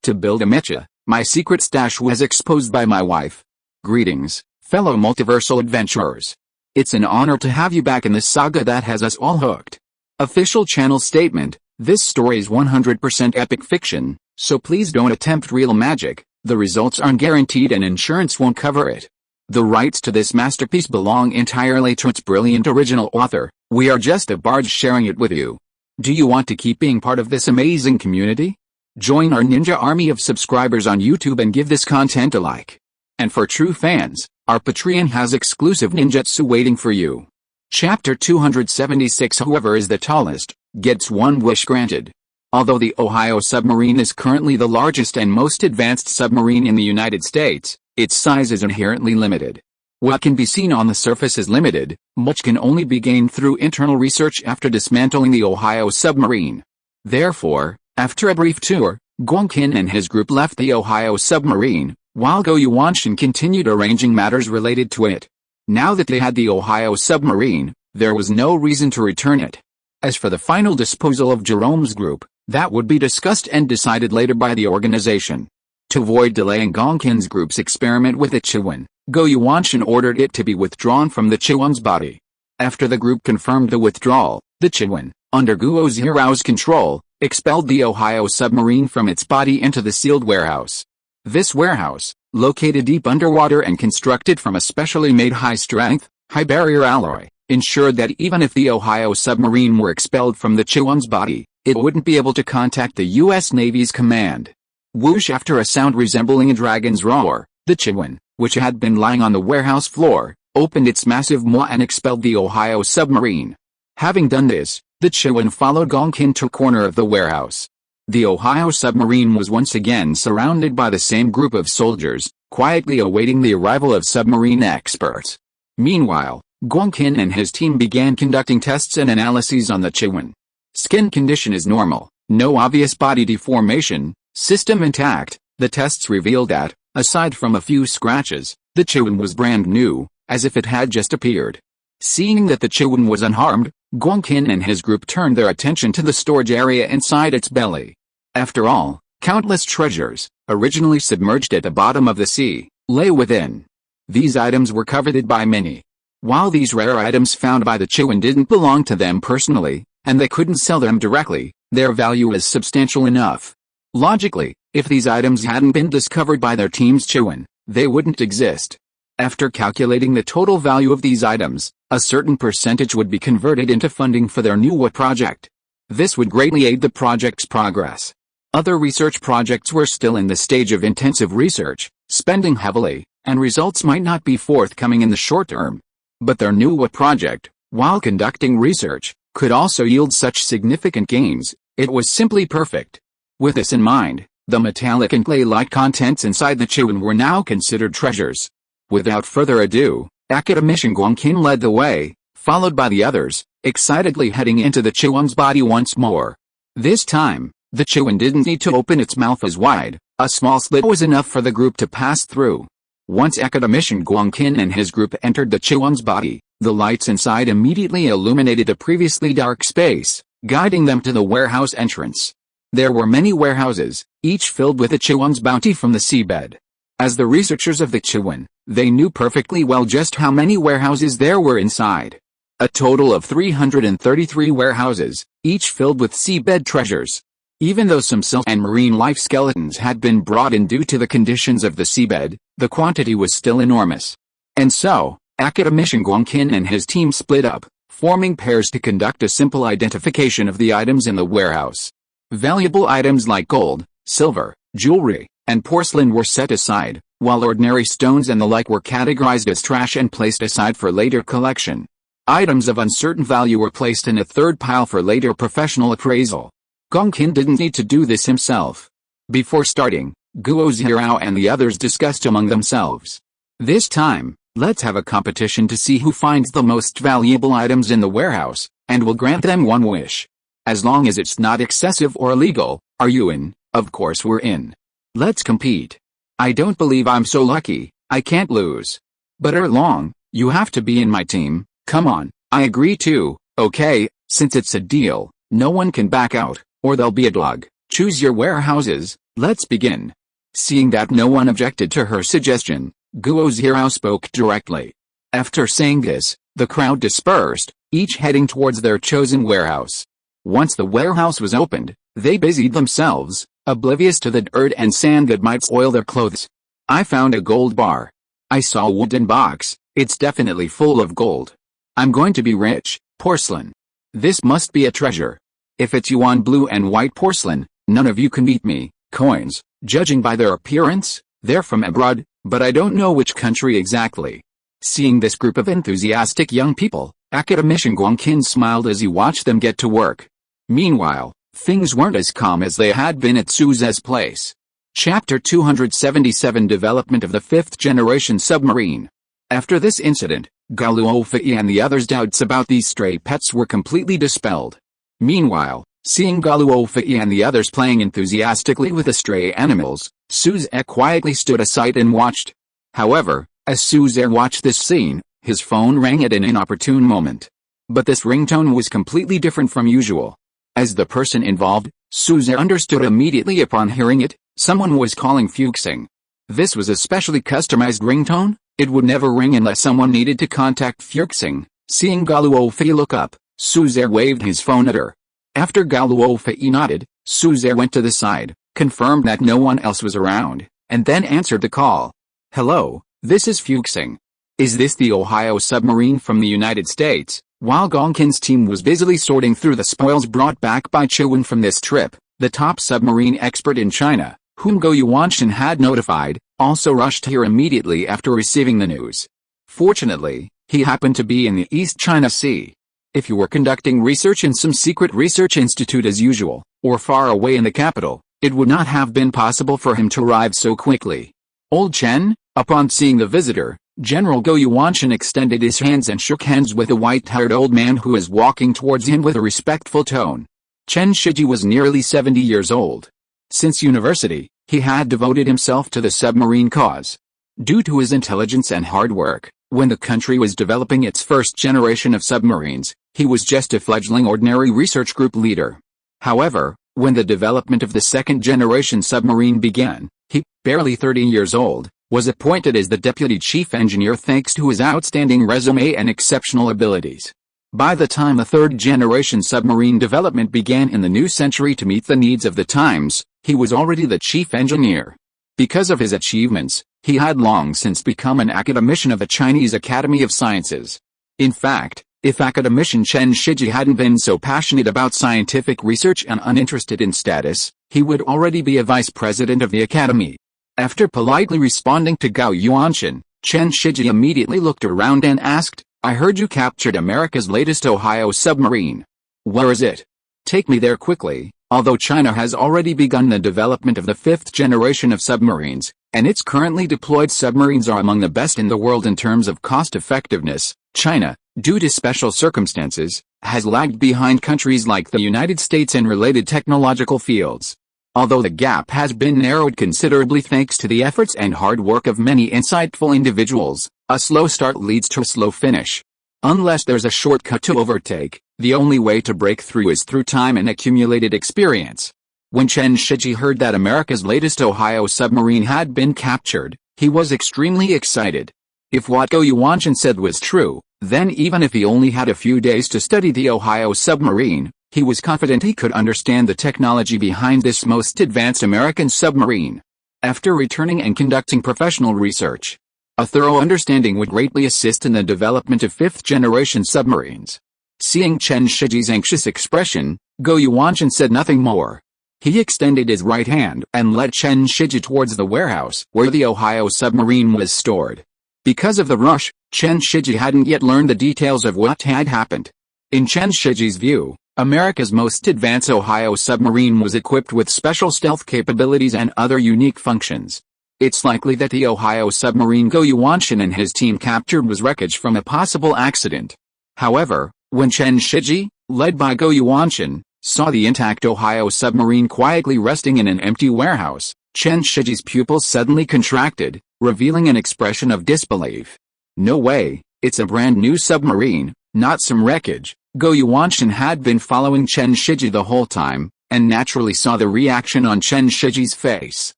To build a mecha, my secret stash was exposed by my wife. Greetings, fellow multiversal adventurers. It's an honor to have you back in this saga that has us all hooked. Official channel statement: this story is 100% epic fiction, so please don't attempt real magic. The results aren't guaranteed and insurance won't cover it. The rights to this masterpiece belong entirely to its brilliant original author. We are just a barge sharing it with you. Do you want to keep being part of this amazing community? Join our ninja army of subscribers on YouTube and give this content a like. And for true fans, our Patreon has exclusive ninjutsu waiting for you. Chapter 276. Whoever is the tallest gets one wish granted. Although the Ohio submarine is currently the largest and most advanced submarine in the United States, its size is inherently limited. What can be seen on the surface is limited. Much can only be gained through internal research after dismantling the Ohio submarine. Therefore, after a brief tour, Guangqin and his group left the Ohio submarine, while Gao Luofei continued arranging matters related to it. Now that they had the Ohio submarine, there was no reason to return it. As for the final disposal of Jerome's group, that would be discussed and decided later by the organization. To avoid delaying Guangqin's group's experiment with the Chiwen, Gao Luofei ordered it to be withdrawn from the Chiwen's body. After the group confirmed the withdrawal, the Chiwen, under Guo Zhihao's control, expelled the Ohio submarine from its body into the sealed warehouse. This warehouse, located deep underwater and constructed from a specially made high-strength, high-barrier alloy, ensured that even if the Ohio submarine were expelled from the Chiwen's body, it wouldn't be able to contact the U.S. Navy's command. Whoosh! After a sound resembling a dragon's roar, the Chiwen, which had been lying on the warehouse floor, opened its massive maw and expelled the Ohio submarine. Having done this, the Chiwen followed Guangqin to a corner of the warehouse. The Ohio submarine was once again surrounded by the same group of soldiers, quietly awaiting the arrival of submarine experts. Meanwhile, Guangqin and his team began conducting tests and analyses on the Chiwen. Skin condition is normal, no obvious body deformation, system intact. The tests revealed that, aside from a few scratches, the Chiwen was brand new, as if it had just appeared. Seeing that the Chiwen was unharmed, Guangqin and his group turned their attention to the storage area inside its belly. After all, countless treasures, originally submerged at the bottom of the sea, lay within. These items were coveted by many. While these rare items found by the Chiwen didn't belong to them personally, and they couldn't sell them directly, their value is substantial enough. Logically, if these items hadn't been discovered by their team's Chiwen, they wouldn't exist. After calculating the total value of these items, a certain percentage would be converted into funding for their new project. This would greatly aid the project's progress. Other research projects were still in the stage of intensive research, spending heavily, and results might not be forthcoming in the short term. But their new project, while conducting research, could also yield such significant gains. It was simply perfect. With this in mind, the metallic and clay-like contents inside the Chiwen were now considered treasures. Without further ado, Academic and Guangqin led the way, followed by the others, excitedly heading into the Chiwen's body once more. This time, the Chiwen didn't need to open its mouth as wide. A small slit was enough for the group to pass through. Once Academic Guangqin and his group entered the Chiwen's body, the lights inside immediately illuminated the previously dark space, guiding them to the warehouse entrance. There were many warehouses, each filled with the Chiwen's bounty from the seabed. As the researchers of the Chiwen, they knew perfectly well just how many warehouses there were inside. A total of 333 warehouses, each filled with seabed treasures. Even though some silt and marine life skeletons had been brought in due to the conditions of the seabed, the quantity was still enormous. And so, Academic Guangqin and his team split up, forming pairs to conduct a simple identification of the items in the warehouse. Valuable items like gold, silver, jewelry, and porcelain were set aside, while ordinary stones and the like were categorized as trash and placed aside for later collection. Items of uncertain value were placed in a third pile for later professional appraisal. Guangqin didn't need to do this himself. Before starting, Guo Zhiao and the others discussed among themselves. This time, let's have a competition to see who finds the most valuable items in the warehouse, and we'll grant them one wish. As long as it's not excessive or illegal. Are you in? Of course we're in. Let's compete. I don't believe I'm so lucky, I can't lose. But Erlong, you have to be in my team. Come on, I agree too. Okay, since it's a deal, no one can back out, or there'll be a dog. Choose your warehouses, Let's begin. Seeing that no one objected to her suggestion, Guo Zhirao spoke directly. After saying this, the crowd dispersed, each heading towards their chosen warehouse. Once the warehouse was opened, they busied themselves, oblivious to the dirt and sand that might soil their clothes. I found a gold bar. I saw a wooden box, it's definitely full of gold. I'm going to be rich. Porcelain. This must be a treasure. If it's yuan blue and white porcelain, none of you can beat me. Coins, judging by their appearance, they're from abroad, but I don't know which country exactly. Seeing this group of enthusiastic young people, Academician Guangqin smiled as he watched them get to work. Meanwhile, things weren't as calm as they had been at Suze's place. Chapter 277 Development of the 5th Generation Submarine. After this incident, Gao Luofei and the others' doubts about these stray pets were completely dispelled. Meanwhile, seeing Gao Luofei and the others playing enthusiastically with the stray animals, Suze quietly stood aside and watched. However, as Suze watched this scene, his phone rang at an inopportune moment. But this ringtone was completely different from usual. As the person involved, Suze understood immediately upon hearing it, someone was calling Fuxing. This was a specially customized ringtone. It would never ring unless someone needed to contact Fuxing. Seeing Gao Luofei look up, Suze waved his phone at her. After Gao Luofei nodded, Suze went to the side, confirmed that no one else was around, and then answered the call. Hello, this is Fuxing. Is this the Ohio submarine from the United States? While Gongkin's team was busily sorting through the spoils brought back by Chiwen from this trip, the top submarine expert in China, whom Gao Yuanshan had notified, also rushed here immediately after receiving the news. Fortunately, he happened to be in the East China Sea. If you were conducting research in some secret research institute as usual, or far away in the capital, it would not have been possible for him to arrive so quickly. Old Chen, upon seeing the visitor, General Gao Yuanshan extended his hands and shook hands with a white-haired old man who was walking towards him with a respectful tone. Chen Shiji was nearly 70 years old. Since university, he had devoted himself to the submarine cause. Due to his intelligence and hard work, when the country was developing its first generation of submarines, he was just a fledgling ordinary research group leader. However, when the development of the second generation submarine began, he, barely 30 years old, was appointed as the deputy chief engineer thanks to his outstanding resume and exceptional abilities. By the time the third generation submarine development began in the new century to meet the needs of the times, he was already the chief engineer. Because of his achievements, he had long since become an academician of the Chinese Academy of Sciences. In fact, if academician Chen Shiji hadn't been so passionate about scientific research and uninterested in status, he would already be a vice president of the academy. After politely responding to Gao Yuanshan, Chen Shiji immediately looked around and asked, I heard you captured America's latest Ohio submarine. Where is it? Take me there quickly. Although China has already begun the development of the 5th generation of submarines, and its currently deployed submarines are among the best in the world in terms of cost effectiveness, China, due to special circumstances, has lagged behind countries like the United States in related technological fields. Although the gap has been narrowed considerably thanks to the efforts and hard work of many insightful individuals, a slow start leads to a slow finish. Unless there's a shortcut to overtake, the only way to break through is through time and accumulated experience. When Chen Shiji heard that America's latest Ohio submarine had been captured, he was extremely excited. If what Gao Yuanshan said was true, then even if he only had a few days to study the Ohio submarine, he was confident he could understand the technology behind this most advanced American submarine. After returning and conducting professional research, a thorough understanding would greatly assist in the development of 5th generation submarines. Seeing Chen Shiji's anxious expression, Gao Yuanshan said nothing more. He extended his right hand and led Chen Shiji towards the warehouse where the Ohio submarine was stored. Because of the rush, Chen Shiji hadn't yet learned the details of what had happened. In Chen Shiji's view, America's most advanced Ohio submarine was equipped with special stealth capabilities and other unique functions. It's likely that the Ohio submarine Gao Yuanshan and his team captured was wreckage from a possible accident. However, when Chen Shiji, led by Gao Yuanshan, saw the intact Ohio submarine quietly resting in an empty warehouse, Chen Shiji's pupils suddenly contracted, revealing an expression of disbelief. No way, it's a brand new submarine, not some wreckage. Gao Yuanshan had been following Chen Shiji the whole time, and naturally saw the reaction on Chen Shiji's face.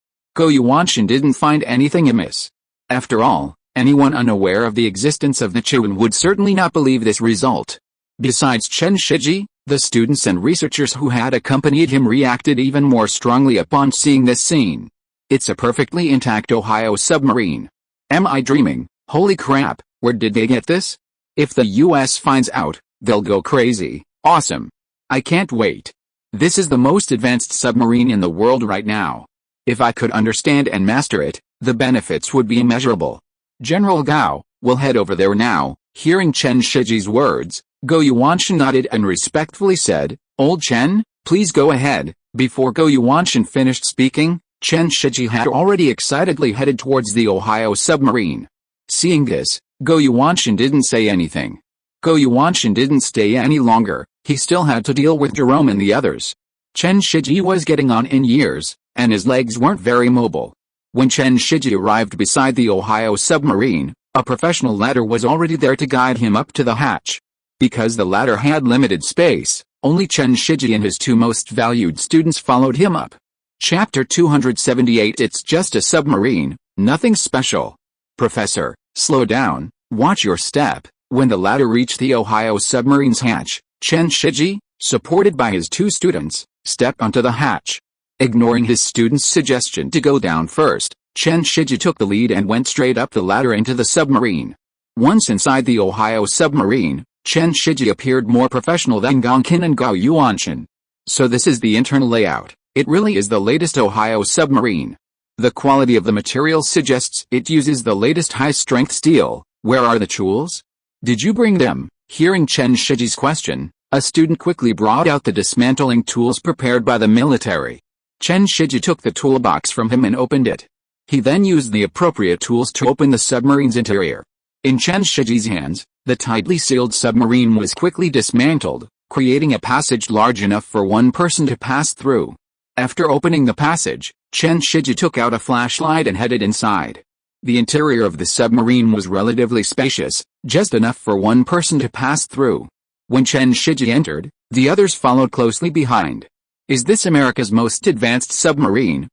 Gao Yuanshan didn't find anything amiss. After all, anyone unaware of the existence of the Chuan would certainly not believe this result. Besides Chen Shiji, the students and researchers who had accompanied him reacted even more strongly upon seeing this scene. It's a perfectly intact Ohio submarine. Am I dreaming? Holy crap, where did they get this? If the US finds out, they'll go crazy. Awesome. I can't wait. This is the most advanced submarine in the world right now. If I could understand and master it, the benefits would be immeasurable. General Gao, we'll head over there now. Hearing Chen Shiji's words, Gao Yuanshan nodded and respectfully said, Old Chen, please go ahead. Before Gao Yuanshan finished speaking, Chen Shiji had already excitedly headed towards the Ohio submarine. Seeing this, Gao Yuanshan didn't say anything. Gao Yuanshan didn't stay any longer. He still had to deal with Jerome and the others. Chen Shiji was getting on in years, and his legs weren't very mobile. When Chen Shiji arrived beside the Ohio submarine, a professional ladder was already there to guide him up to the hatch. Because the ladder had limited space, only Chen Shiji and his two most valued students followed him up. Chapter 278. It's just a submarine, nothing special. Professor, slow down, watch your step. When the ladder reached the Ohio submarine's hatch, Chen Shiji, supported by his two students, stepped onto the hatch. Ignoring his student's suggestion to go down first, Chen Shiji took the lead and went straight up the ladder into the submarine. Once inside the Ohio submarine, Chen Shiji appeared more professional than Gongkin and Gao Yuanshan. So this is the internal layout. It really is the latest Ohio submarine. The quality of the material suggests it uses the latest high-strength steel. Where are the tools? Did you bring them? Hearing Chen Shiji's question, a student quickly brought out the dismantling tools prepared by the military. Chen Shiji took the toolbox from him and opened it. He then used the appropriate tools to open the submarine's interior. In Chen Shiji's hands, the tightly sealed submarine was quickly dismantled, creating a passage large enough for one person to pass through. After opening the passage, Chen Shiji took out a flashlight and headed inside. The interior of the submarine was relatively spacious, just enough for one person to pass through. When Chen Shiji entered, the others followed closely behind. Is this America's most advanced submarine?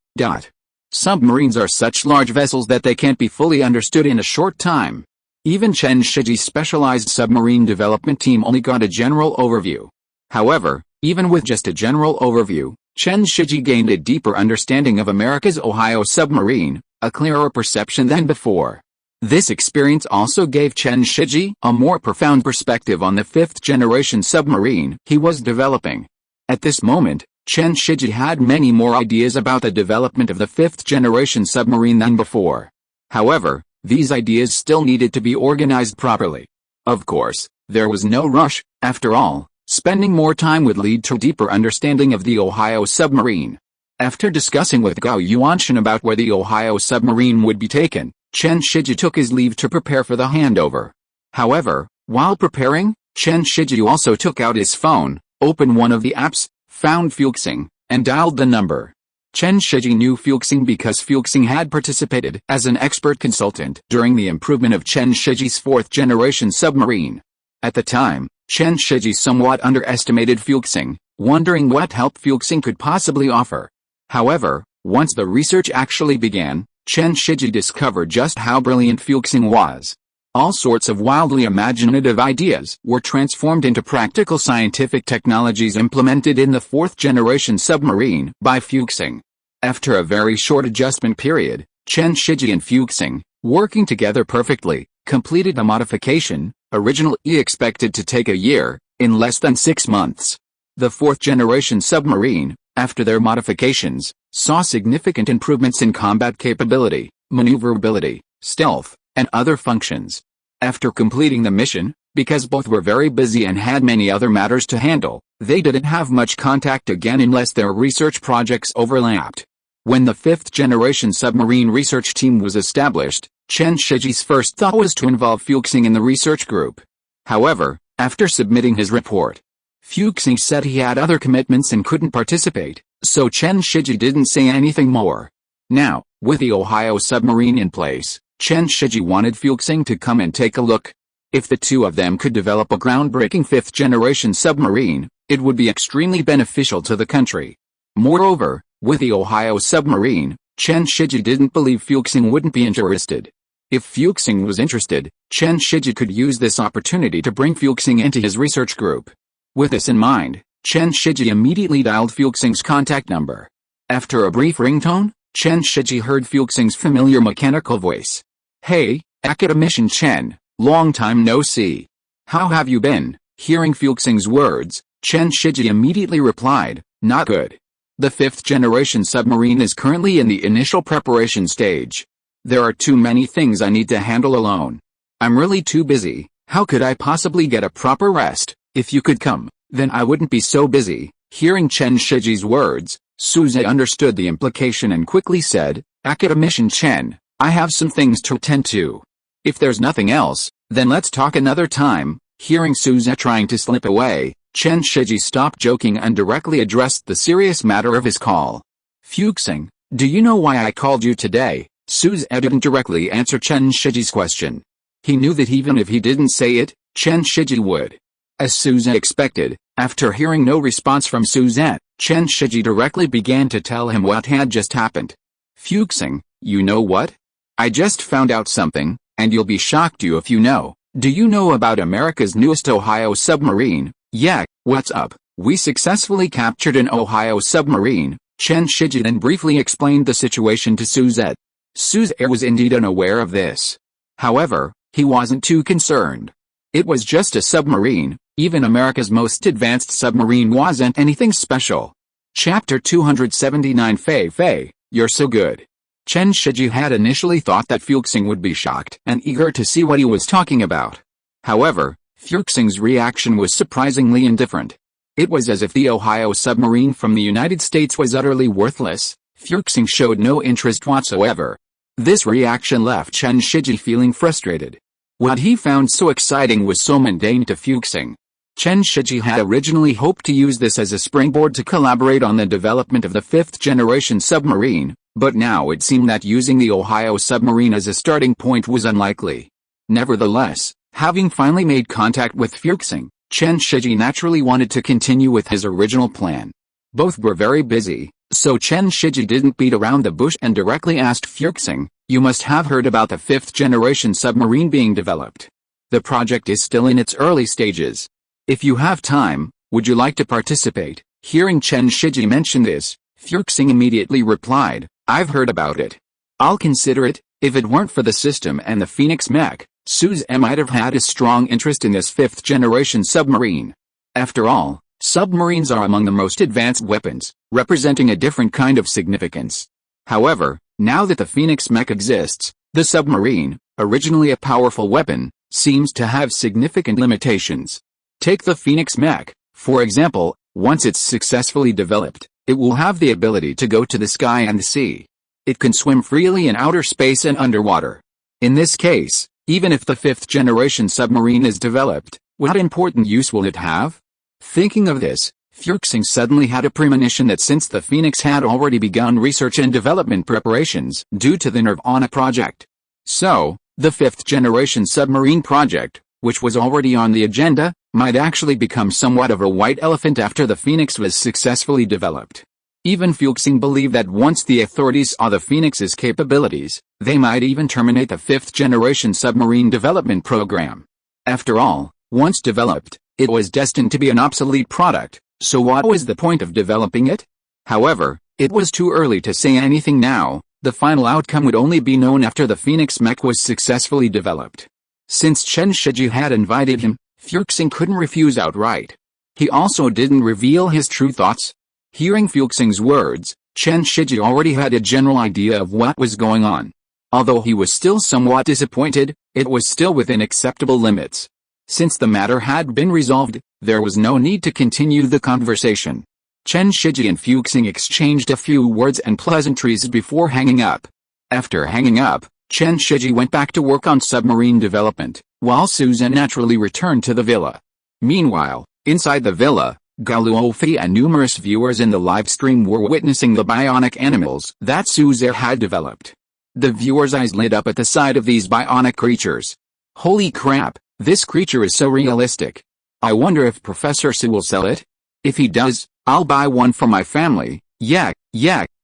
Submarines are such large vessels that they can't be fully understood in a short time. Even Chen Shiji's specialized submarine development team only got a general overview. However, even with just a general overview, Chen Shiji gained a deeper understanding of America's Ohio submarine, a clearer perception than before. This experience also gave Chen Shiji a more profound perspective on the fifth-generation submarine he was developing. At this moment, Chen Shiji had many more ideas about the development of the fifth-generation submarine than before. However, these ideas still needed to be organized properly. Of course, there was no rush. After all, spending more time would lead to deeper understanding of the Ohio submarine. After discussing with Gao Yuanshan about where the Ohio submarine would be taken, Chen Shiji took his leave to prepare for the handover. However, while preparing, Chen Shiji also took out his phone, opened one of the apps, found Fuxing, and dialed the number. Chen Shiji knew Fuxing because Fuxing had participated as an expert consultant during the improvement of Chen Shiji's fourth-generation submarine. At the time, Chen Shiji somewhat underestimated Fuxing, wondering what help Fuxing could possibly offer. However, once the research actually began, Chen Shiji discovered just how brilliant Fuxing was. All sorts of wildly imaginative ideas were transformed into practical scientific technologies implemented in the fourth-generation submarine by Fuxing. After a very short adjustment period, Chen Shiji and Fuxing, working together perfectly, completed a modification, originally expected to take a year, in less than 6 months. The fourth-generation submarine, after their modifications, saw significant improvements in combat capability, maneuverability, stealth, and other functions. After completing the mission, because both were very busy and had many other matters to handle, they didn't have much contact again unless their research projects overlapped. When the fifth-generation submarine research team was established, Chen Shiji's first thought was to involve Fuxing in the research group. However, after submitting his report, Fuxing said he had other commitments and couldn't participate, so Chen Shiji didn't say anything more. Now, with the Ohio submarine in place, Chen Shiji wanted Fuxing to come and take a look. If the two of them could develop a groundbreaking fifth-generation submarine, it would be extremely beneficial to the country. Moreover, with the Ohio submarine, Chen Shiji didn't believe Fuchsing wouldn't be interested. If Fuchsing was interested, Chen Shiji could use this opportunity to bring Fuchsing into his research group. With this in mind, Chen Shiji immediately dialed Fuchsing's contact number. After a brief ringtone, Chen Shiji heard Fuchsing's familiar mechanical voice. "Hey, academician Chen, long time no see. How have you been?" Hearing Fuchsing's words, Chen Shiji immediately replied, "Not good. The 5th-generation submarine is currently in the initial preparation stage. There are too many things I need to handle alone. I'm really too busy. How could I possibly get a proper rest? If you could come, then I wouldn't be so busy." Hearing Chen Shiji's words, Suze understood the implication and quickly said, "Academician Chen, I have some things to attend to. If there's nothing else, then let's talk another time." Hearing Suze trying to slip away, Chen Shiji stopped joking and directly addressed the serious matter of his call. "Fuchsing, do you know why I called you today?" Suze didn't directly answer Chen Shiji's question. He knew that even if he didn't say it, Chen Shiji would. As Suze expected, after hearing no response from Suze, Chen Shiji directly began to tell him what had just happened. "Fuchsing, you know what? I just found out something, and you'll be shocked if you know. Do you know about America's newest Ohio submarine?" "Yeah, what's up?" "We successfully captured an Ohio submarine." Chen Shiji then briefly explained the situation to Suze. Suze was indeed unaware of this. However, he wasn't too concerned. It was just a submarine. Even America's most advanced submarine wasn't anything special. Chapter 279 Fei, you're so good. Chen Shiji had initially thought that Fuchsing would be shocked and eager to see what he was talking about. However, Fuchsing's reaction was surprisingly indifferent. It was as if the Ohio submarine from the United States was utterly worthless. Fuchsing showed no interest whatsoever. This reaction left Chen Shiji feeling frustrated. What he found so exciting was so mundane to Fuchsing. Chen Shiji had originally hoped to use this as a springboard to collaborate on the development of the 5th-generation submarine, but now it seemed that using the Ohio submarine as a starting point was unlikely. Nevertheless, having finally made contact with Fuchsing, Chen Shiji naturally wanted to continue with his original plan. Both were very busy, so Chen Shiji didn't beat around the bush and directly asked Fuchsing, "You must have heard about the 5th-generation submarine being developed. The project is still in its early stages. If you have time, would you like to participate?" Hearing Chen Shiji mention this, Fuchsing immediately replied, "I've heard about it. I'll consider it." If it weren't for the system and the Phoenix mech, Suze might have had a strong interest in this 5th-generation submarine. After all, submarines are among the most advanced weapons, representing a different kind of significance. However, now that the Phoenix mech exists, the submarine, originally a powerful weapon, seems to have significant limitations. Take the Phoenix mech, for example. Once it's successfully developed, it will have the ability to go to the sky and the sea. It can swim freely in outer space and underwater. In this case, even if the 5th-generation submarine is developed, what important use will it have? Thinking of this, Fuchsing suddenly had a premonition that since the Phoenix had already begun research and development preparations due to the Nirvana project, so, the 5th-generation submarine project, which was already on the agenda, might actually become somewhat of a white elephant after the Phoenix was successfully developed. Even Fuchsing believed that once the authorities saw the Phoenix's capabilities, they might even terminate the 5th-generation submarine development program. After all, once developed, it was destined to be an obsolete product, so what was the point of developing it? However, it was too early to say anything now. The final outcome would only be known after the Phoenix mech was successfully developed. Since Chen Shiji had invited him, Fuchsing couldn't refuse outright. He also didn't reveal his true thoughts. Hearing Fuchsing's words, Chen Shiji already had a general idea of what was going on. Although he was still somewhat disappointed, it was still within acceptable limits. Since the matter had been resolved, there was no need to continue the conversation. Chen Shiji and Fuchsing exchanged a few words and pleasantries before hanging up. After hanging up, Chen Shiji went back to work on submarine development, while Suze naturally returned to the villa. Meanwhile, inside the villa, Gao Luofei and numerous viewers in the live stream were witnessing the bionic animals that Suze had developed. The viewers' eyes lit up at the sight of these bionic creatures. Holy crap, this creature is so realistic. I wonder if Professor Su will sell it? If he does, I'll buy one for my family. Yeah,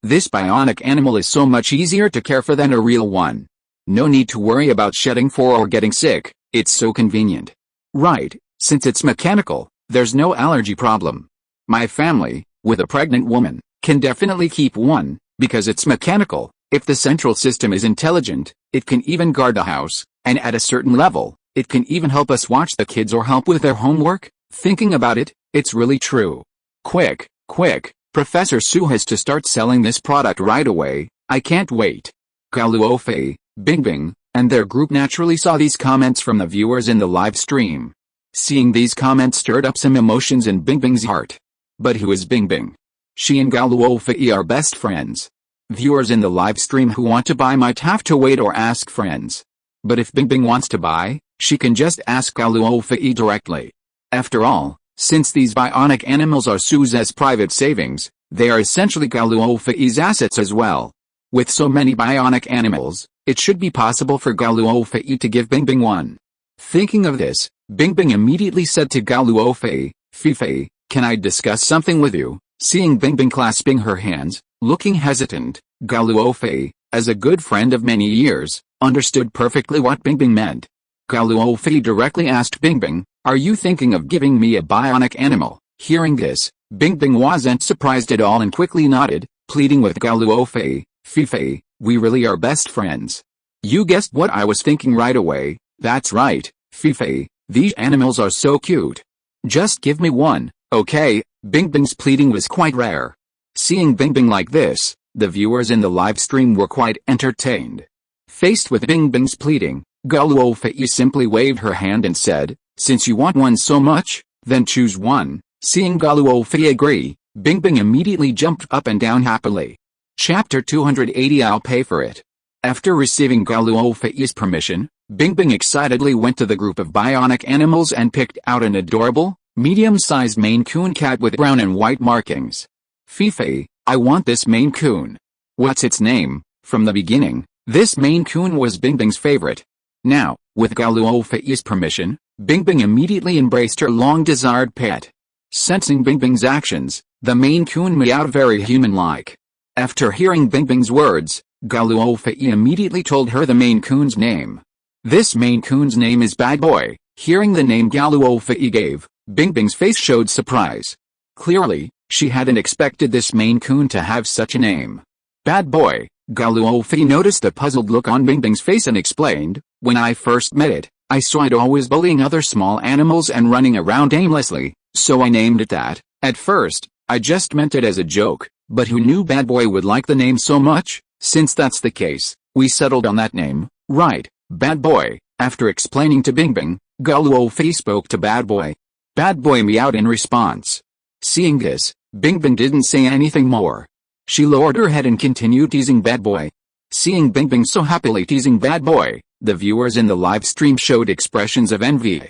this bionic animal is so much easier to care for than a real one. No need to worry about shedding fur or getting sick, it's so convenient. Right, since it's mechanical, there's no allergy problem. My family, with a pregnant woman, can definitely keep one, because it's mechanical. If the central system is intelligent, it can even guard the house, and at a certain level, it can even help us watch the kids or help with their homework. Thinking about it, it's really true. Quick, Professor Su has to start selling this product right away. I can't wait. Gao Luofei, Bingbing, and their group naturally saw these comments from the viewers in the live stream. Seeing these comments stirred up some emotions in Bingbing's heart. But who is Bingbing? She and Gao Luofei are best friends. Viewers in the live stream who want to buy might have to wait or ask friends. But if Bingbing wants to buy, she can just ask Gao Luofei directly. After all, since these bionic animals are Su's private savings, they are essentially Gao Luofei's assets as well. With so many bionic animals, it should be possible for Gao Luofei to give Bingbing one. Thinking of this, Bingbing immediately said to Gao Luofei, "Fifei, can I discuss something with you?" Seeing Bingbing clasping her hands, looking hesitant, Gao Luofei, as a good friend of many years, understood perfectly what Bingbing meant. Gao Luofei directly asked Bingbing, "Are you thinking of giving me a bionic animal?" Hearing this, Bingbing wasn't surprised at all and quickly nodded, pleading with Gao Luofei, "Fifei, we really are best friends. You guessed what I was thinking right away. That's right, Fifei, these animals are so cute. Just give me one, okay?" Bingbing's pleading was quite rare. Seeing Bingbing like this, the viewers in the live stream were quite entertained. Faced with Bingbing's pleading, Gao Luofei simply waved her hand and said, "Since you want one so much, then choose one." Seeing Gao Luofei agree, Bingbing immediately jumped up and down happily. Chapter 280 I'll pay for it. After receiving Gao Luofei's permission, Bingbing excitedly went to the group of bionic animals and picked out an adorable, medium-sized Maine Coon cat with brown and white markings. "Fifei, I want this Maine Coon." What's its name? From the beginning, this Maine Coon was Bingbing's favorite. Now, with Gao Luofei's permission, Bingbing immediately embraced her long-desired pet. Sensing Bingbing's actions, the Maine Coon meowed very human-like. After hearing Bingbing's words, Gao Luofei immediately told her the Maine Coon's name. This Maine Coon's name is Bad Boy. Hearing the name Gao Luofei gave, Bingbing's face showed surprise. Clearly, she hadn't expected this Maine Coon to have such a name. Bad Boy. Gao Luofei noticed the puzzled look on Bingbing's face and explained, "When I first met it, I saw it always bullying other small animals and running around aimlessly, so I named it that. At first, I just meant it as a joke, but who knew Bad Boy would like the name so much? Since that's the case, we settled on that name, right, Bad Boy." After explaining to Bingbing, Gao Luofei spoke to Bad Boy. Bad Boy meowed in response. Seeing this, Bingbing didn't say anything more. She lowered her head and continued teasing Bad Boy. Seeing Bingbing so happily teasing Bad Boy, the viewers in the live stream showed expressions of envy.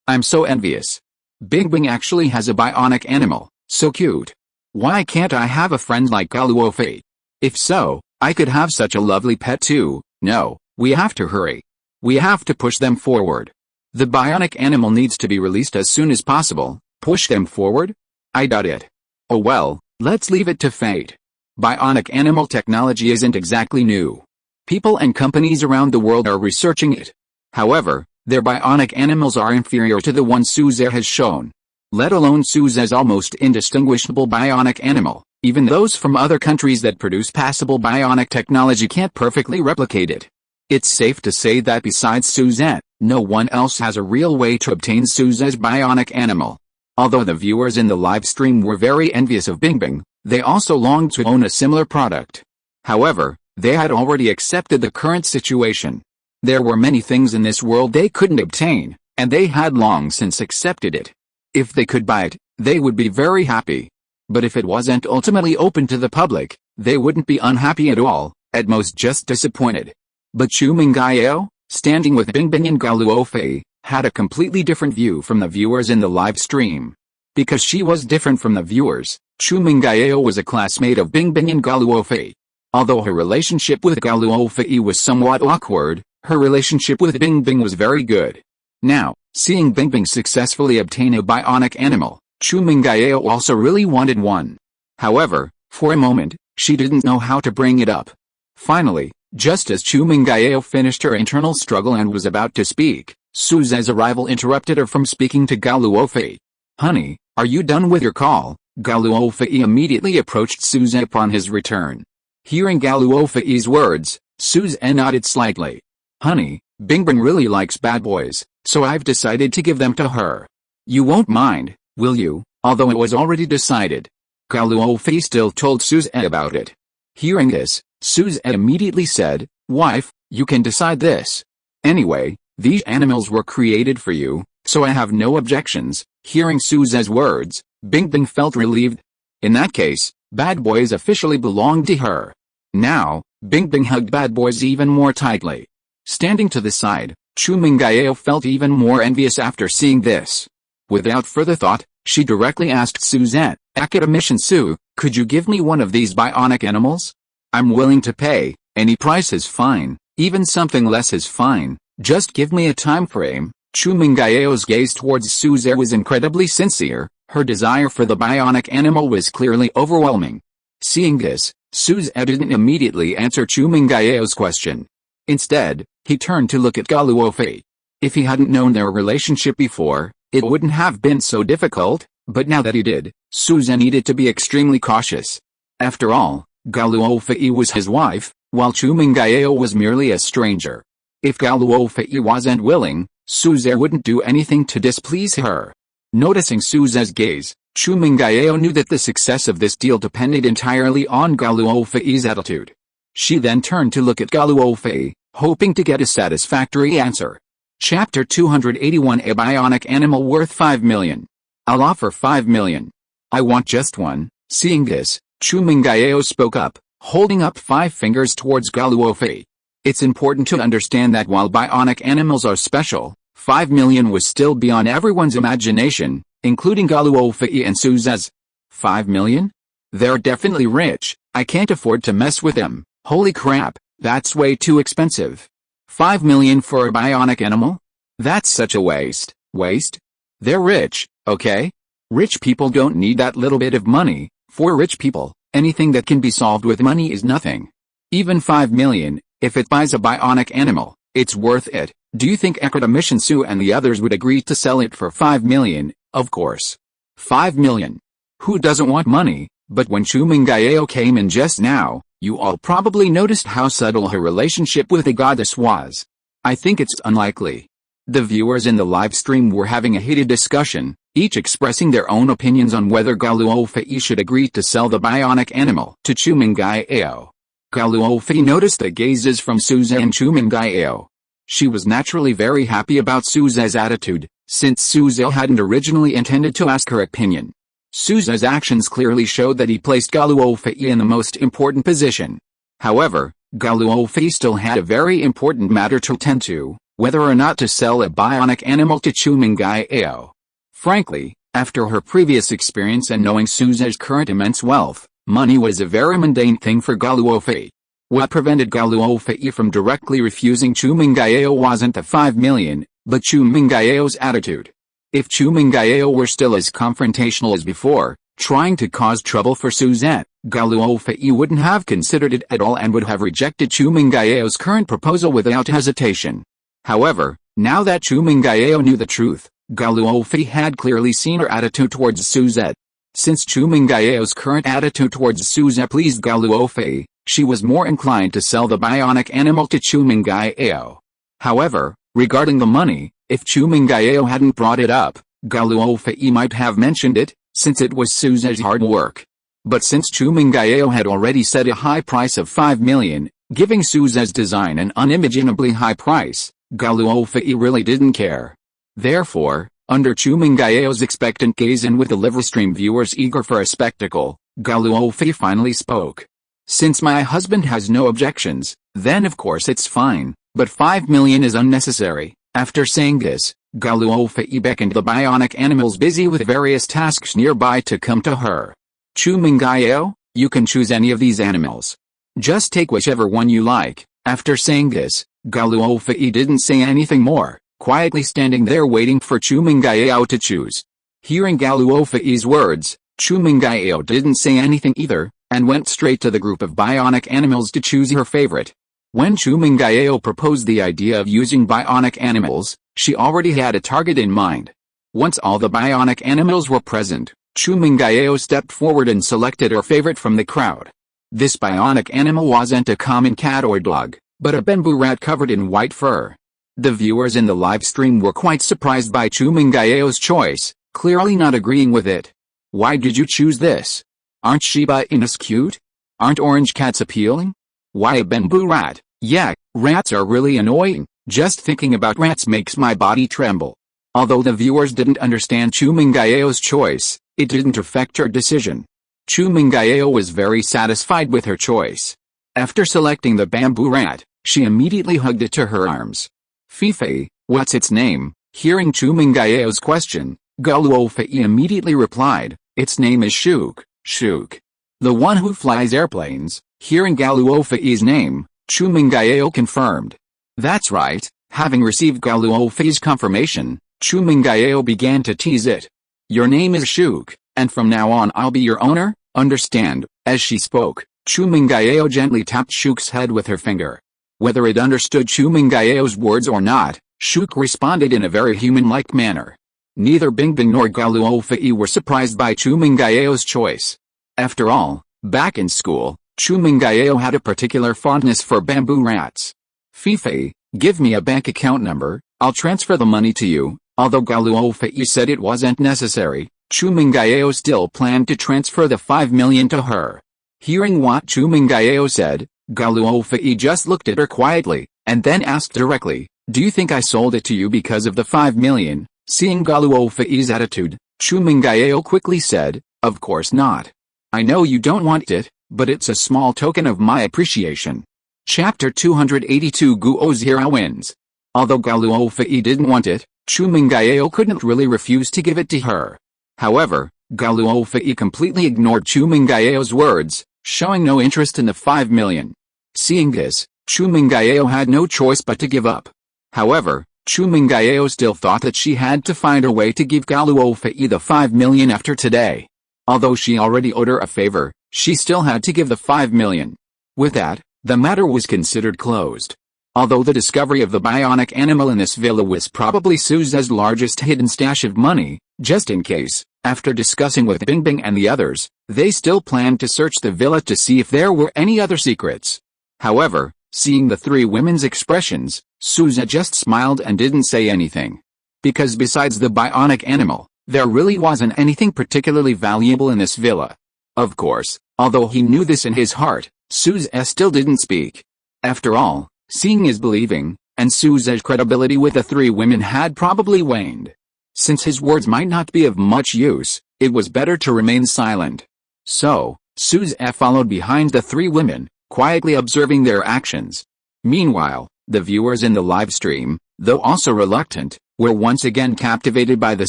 "I'm so envious. Bingbing actually has a bionic animal, so cute. Why can't I have a friend like Gao Luofei? If so, I could have such a lovely pet too." No, we have to hurry. We have to push them forward. The bionic animal needs to be released as soon as possible. Push them forward? I doubt it. Oh well, let's leave it to fate. Bionic animal technology isn't exactly new. People and companies around the world are researching it. However, their bionic animals are inferior to the ones SUSE has shown. Let alone SUSE's almost indistinguishable bionic animal. Even those from other countries that produce passable bionic technology can't perfectly replicate it. It's safe to say that besides SUSE, no one else has a real way to obtain SUSE's bionic animal. Although the viewers in the live stream were very envious of Bingbing, they also longed to own a similar product. However, they had already accepted the current situation. There were many things in this world they couldn't obtain, and they had long since accepted it. If they could buy it, they would be very happy. But if it wasn't ultimately open to the public, they wouldn't be unhappy at all, at most just disappointed. But Chu Mingyao, standing with Bingbing and Gao Luofei, had a completely different view from the viewers in the live stream. Because she was different from the viewers, Chu Mingyao was a classmate of Bingbing and Gao Luofei. Although her relationship with Gao Luofei was somewhat awkward, her relationship with Bingbing was very good. Now, seeing Bingbing successfully obtain a bionic animal, Chu Mingyao also really wanted one. However, For a moment, she didn't know how to bring it up. Finally, just as Chu Mingao finished her internal struggle and was about to speak, Suze's arrival interrupted her from speaking to Gao Luofei. "Honey, are you done with your call?" Gao Luofei immediately approached Suze upon his return. Hearing Gao Luofei's words, Suze nodded slightly. "Honey, Bingbing really likes bad boys, so I've decided to give them to her. You won't mind, will you?" Although it was already decided, Gao Luofei still told Suze about it. Hearing this, Suze immediately said, "Wife, you can decide this. Anyway, these animals were created for you, so I have no objections." Hearing Suze's words, Bingbing felt relieved. In that case, bad boys officially belonged to her. Now, Bingbing hugged bad boys even more tightly. Standing to the side, Chu Mingao felt even more envious after seeing this. Without further thought, she directly asked Suzette, "Academician Sue, could you give me one of these bionic animals? I'm willing to pay, any price is fine, even something less is fine, just give me a time frame." Chu Mingao's gaze towards Suze was incredibly sincere, her desire for the bionic animal was clearly overwhelming. Seeing this, Suze didn't immediately answer Chu Mingao's question. Instead, he turned to look at Gao Luofei. If he hadn't known their relationship before, it wouldn't have been so difficult, but now that he did, Suze needed to be extremely cautious. After all, Gao Luofei was his wife, while Chu Mingao was merely a stranger. If Gao Luofei wasn't willing, Suze wouldn't do anything to displease her. Noticing Suze's gaze, Chu Mingao knew that the success of this deal depended entirely on Gao Luofei's attitude. She then turned to look at Gao Luofei, hoping to get a satisfactory answer. Chapter 281 A bionic animal worth 5 million. I'll offer 5 million. I want just one. Seeing this, Chu Mingao spoke up, holding up 5 fingers towards Gao Luofei. It's important to understand that while bionic animals are special, 5 million was still beyond everyone's imagination, including Gao Luofei and Suze's. 5 million? They're definitely rich, I can't afford to mess with them. Holy crap, that's way too expensive. 5 million for a bionic animal? That's such a waste. Waste? They're rich, okay? Rich people don't need that little bit of money. For rich people, anything that can be solved with money is nothing. Even 5 million, if it buys a bionic animal, it's worth it. Do you think Academician Sue and the others would agree to sell it for 5 million? Of course. 5 million. Who doesn't want money? But when Chu Mingao came in just now, you all probably noticed how subtle her relationship with the goddess was. I think it's unlikely. The viewers in the live stream were having a heated discussion, each expressing their own opinions on whether Gao Luofei should agree to sell the bionic animal to Chu Mingao. Gao Luofei noticed the gazes from Suze and Chu Mingao. She was naturally very happy about Suze's attitude, since Suze hadn't originally intended to ask her opinion. Suze's actions clearly showed that he placed Gao Luofei in the most important position. However, Gao Luofei still had a very important matter to attend to, whether or not to sell a bionic animal to Chu Mingao. Frankly, after her previous experience and knowing Suze's current immense wealth, money was a very mundane thing for Gao Luofei. What prevented Gao Luofei from directly refusing Chu Mingao wasn't the 5 million, but Chu Mingao's attitude. If Chu Mingao were still as confrontational as before, trying to cause trouble for Suzette, Gao Luofei wouldn't have considered it at all and would have rejected Chu Mingao's current proposal without hesitation. However, now that Chu Mingao knew the truth, Gao Luofei had clearly seen her attitude towards Suzette. Since Chu Mingao's current attitude towards Suzette pleased Gao Luofei, she was more inclined to sell the bionic animal to Chu Mingao. However, regarding the money, if Chu Mingao hadn't brought it up, Gao Luofei might have mentioned it, since it was Suze's hard work. But since Chu Mingao had already set a high price of 5 million, giving Suze's design an unimaginably high price, Gao Luofei really didn't care. Therefore, under Chu Mingao's expectant gaze and with the live stream viewers eager for a spectacle, Gao Luofei finally spoke. "Since my husband has no objections, then of course it's fine, but 5 million is unnecessary." After saying this, Gao Luofei beckoned the bionic animals busy with various tasks nearby to come to her. "Chu Mingao, you can choose any of these animals. Just take whichever one you like." After saying this, Gao Luofei didn't say anything more, quietly standing there waiting for Chu Mingao to choose. Hearing Gao Luofei's words, Chu Mingao didn't say anything either, and went straight to the group of bionic animals to choose her favorite. When Chumingayeo proposed the idea of using bionic animals, she already had a target in mind. Once all the bionic animals were present, Chumingayeo stepped forward and selected her favorite from the crowd. This bionic animal wasn't a common cat or dog, but a bamboo rat covered in white fur. The viewers in the live stream were quite surprised by Chumingayeo's choice, clearly not agreeing with it. Why did you choose this? Aren't Shiba Inus cute? Aren't orange cats appealing? Why a bamboo rat? Yeah, rats are really annoying. Just thinking about rats makes my body tremble. Although the viewers didn't understand Chumingayeo's choice, it didn't affect her decision. Chumingayeo was very satisfied with her choice. After selecting the bamboo rat, she immediately hugged it to her arms. Fifi, what's its name? Hearing Chumingayeo's question, Gao Luofei immediately replied, its name is Shuk, Shuk. The one who flies airplanes. Hearing Gao Luofei's name, Chumingayeo confirmed. That's right. Having received Gao Luofei's confirmation, Chumingayeo began to tease it. Your name is Shuk, and from now on I'll be your owner, understand? As she spoke, Chumingayeo gently tapped Shuk's head with her finger. Whether it understood Chumingayeo's words or not, Shuk responded in a very human-like manner. Neither Bingbing nor Gao Luofei were surprised by Chumingayeo's choice. After all, back in school, Chumingayeo had a particular fondness for bamboo rats. Fifi, give me a bank account number, I'll transfer the money to you. Although Gao Luofei said it wasn't necessary, Chumingayeo still planned to transfer the 5 million to her. Hearing what Chumingayeo said, Gao Luofei just looked at her quietly, and then asked directly, do you think I sold it to you because of the 5 million? Seeing Gao Luofei's attitude, Chumingayeo quickly said, of course not. I know you don't want it, but it's a small token of my appreciation. Chapter 282 Guo's Hero Wins. Although Gao Luofei didn't want it, Chumingayeo couldn't really refuse to give it to her. However, Gao Luofei completely ignored Chumingayeo's words, showing no interest in the 5 million. Seeing this, Chumingayeo had no choice but to give up. However, Chumingayeo still thought that she had to find a way to give Gao Luofei the 5 million after today. Although she already owed her a favor, she still had to give the 5 million. With that, the matter was considered closed. Although the discovery of the bionic animal in this villa was probably Suze's largest hidden stash of money, just in case, after discussing with Bingbing and the others, they still planned to search the villa to see if there were any other secrets. However, seeing the three women's expressions, Suze just smiled and didn't say anything. Because besides the bionic animal, there really wasn't anything particularly valuable in this villa. Of course, although he knew this in his heart, Suze still didn't speak. After all, seeing is believing, and Suze's credibility with the three women had probably waned. Since his words might not be of much use, it was better to remain silent. So, Suze followed behind the three women, quietly observing their actions. Meanwhile, the viewers in the live stream, though also reluctant, were once again captivated by the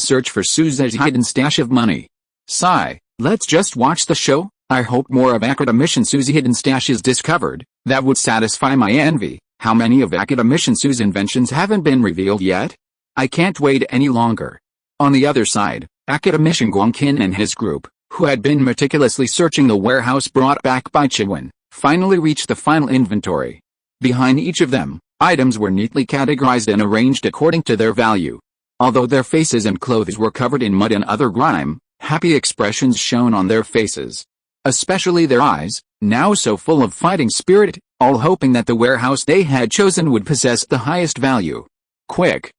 search for Suze's hidden stash of money. Sigh, let's just watch the show? I hope more of Academician Sue's hidden stash is discovered. That would satisfy my envy. How many of Academician Sue's inventions haven't been revealed yet? I can't wait any longer. On the other side, Academician Guangqin and his group, who had been meticulously searching the warehouse brought back by Chiwen, finally reached the final inventory. Behind each of them, items were neatly categorized and arranged according to their value. Although their faces and clothes were covered in mud and other grime, happy expressions shone on their faces. Especially their eyes, now so full of fighting spirit, all hoping that the warehouse they had chosen would possess the highest value. Quick,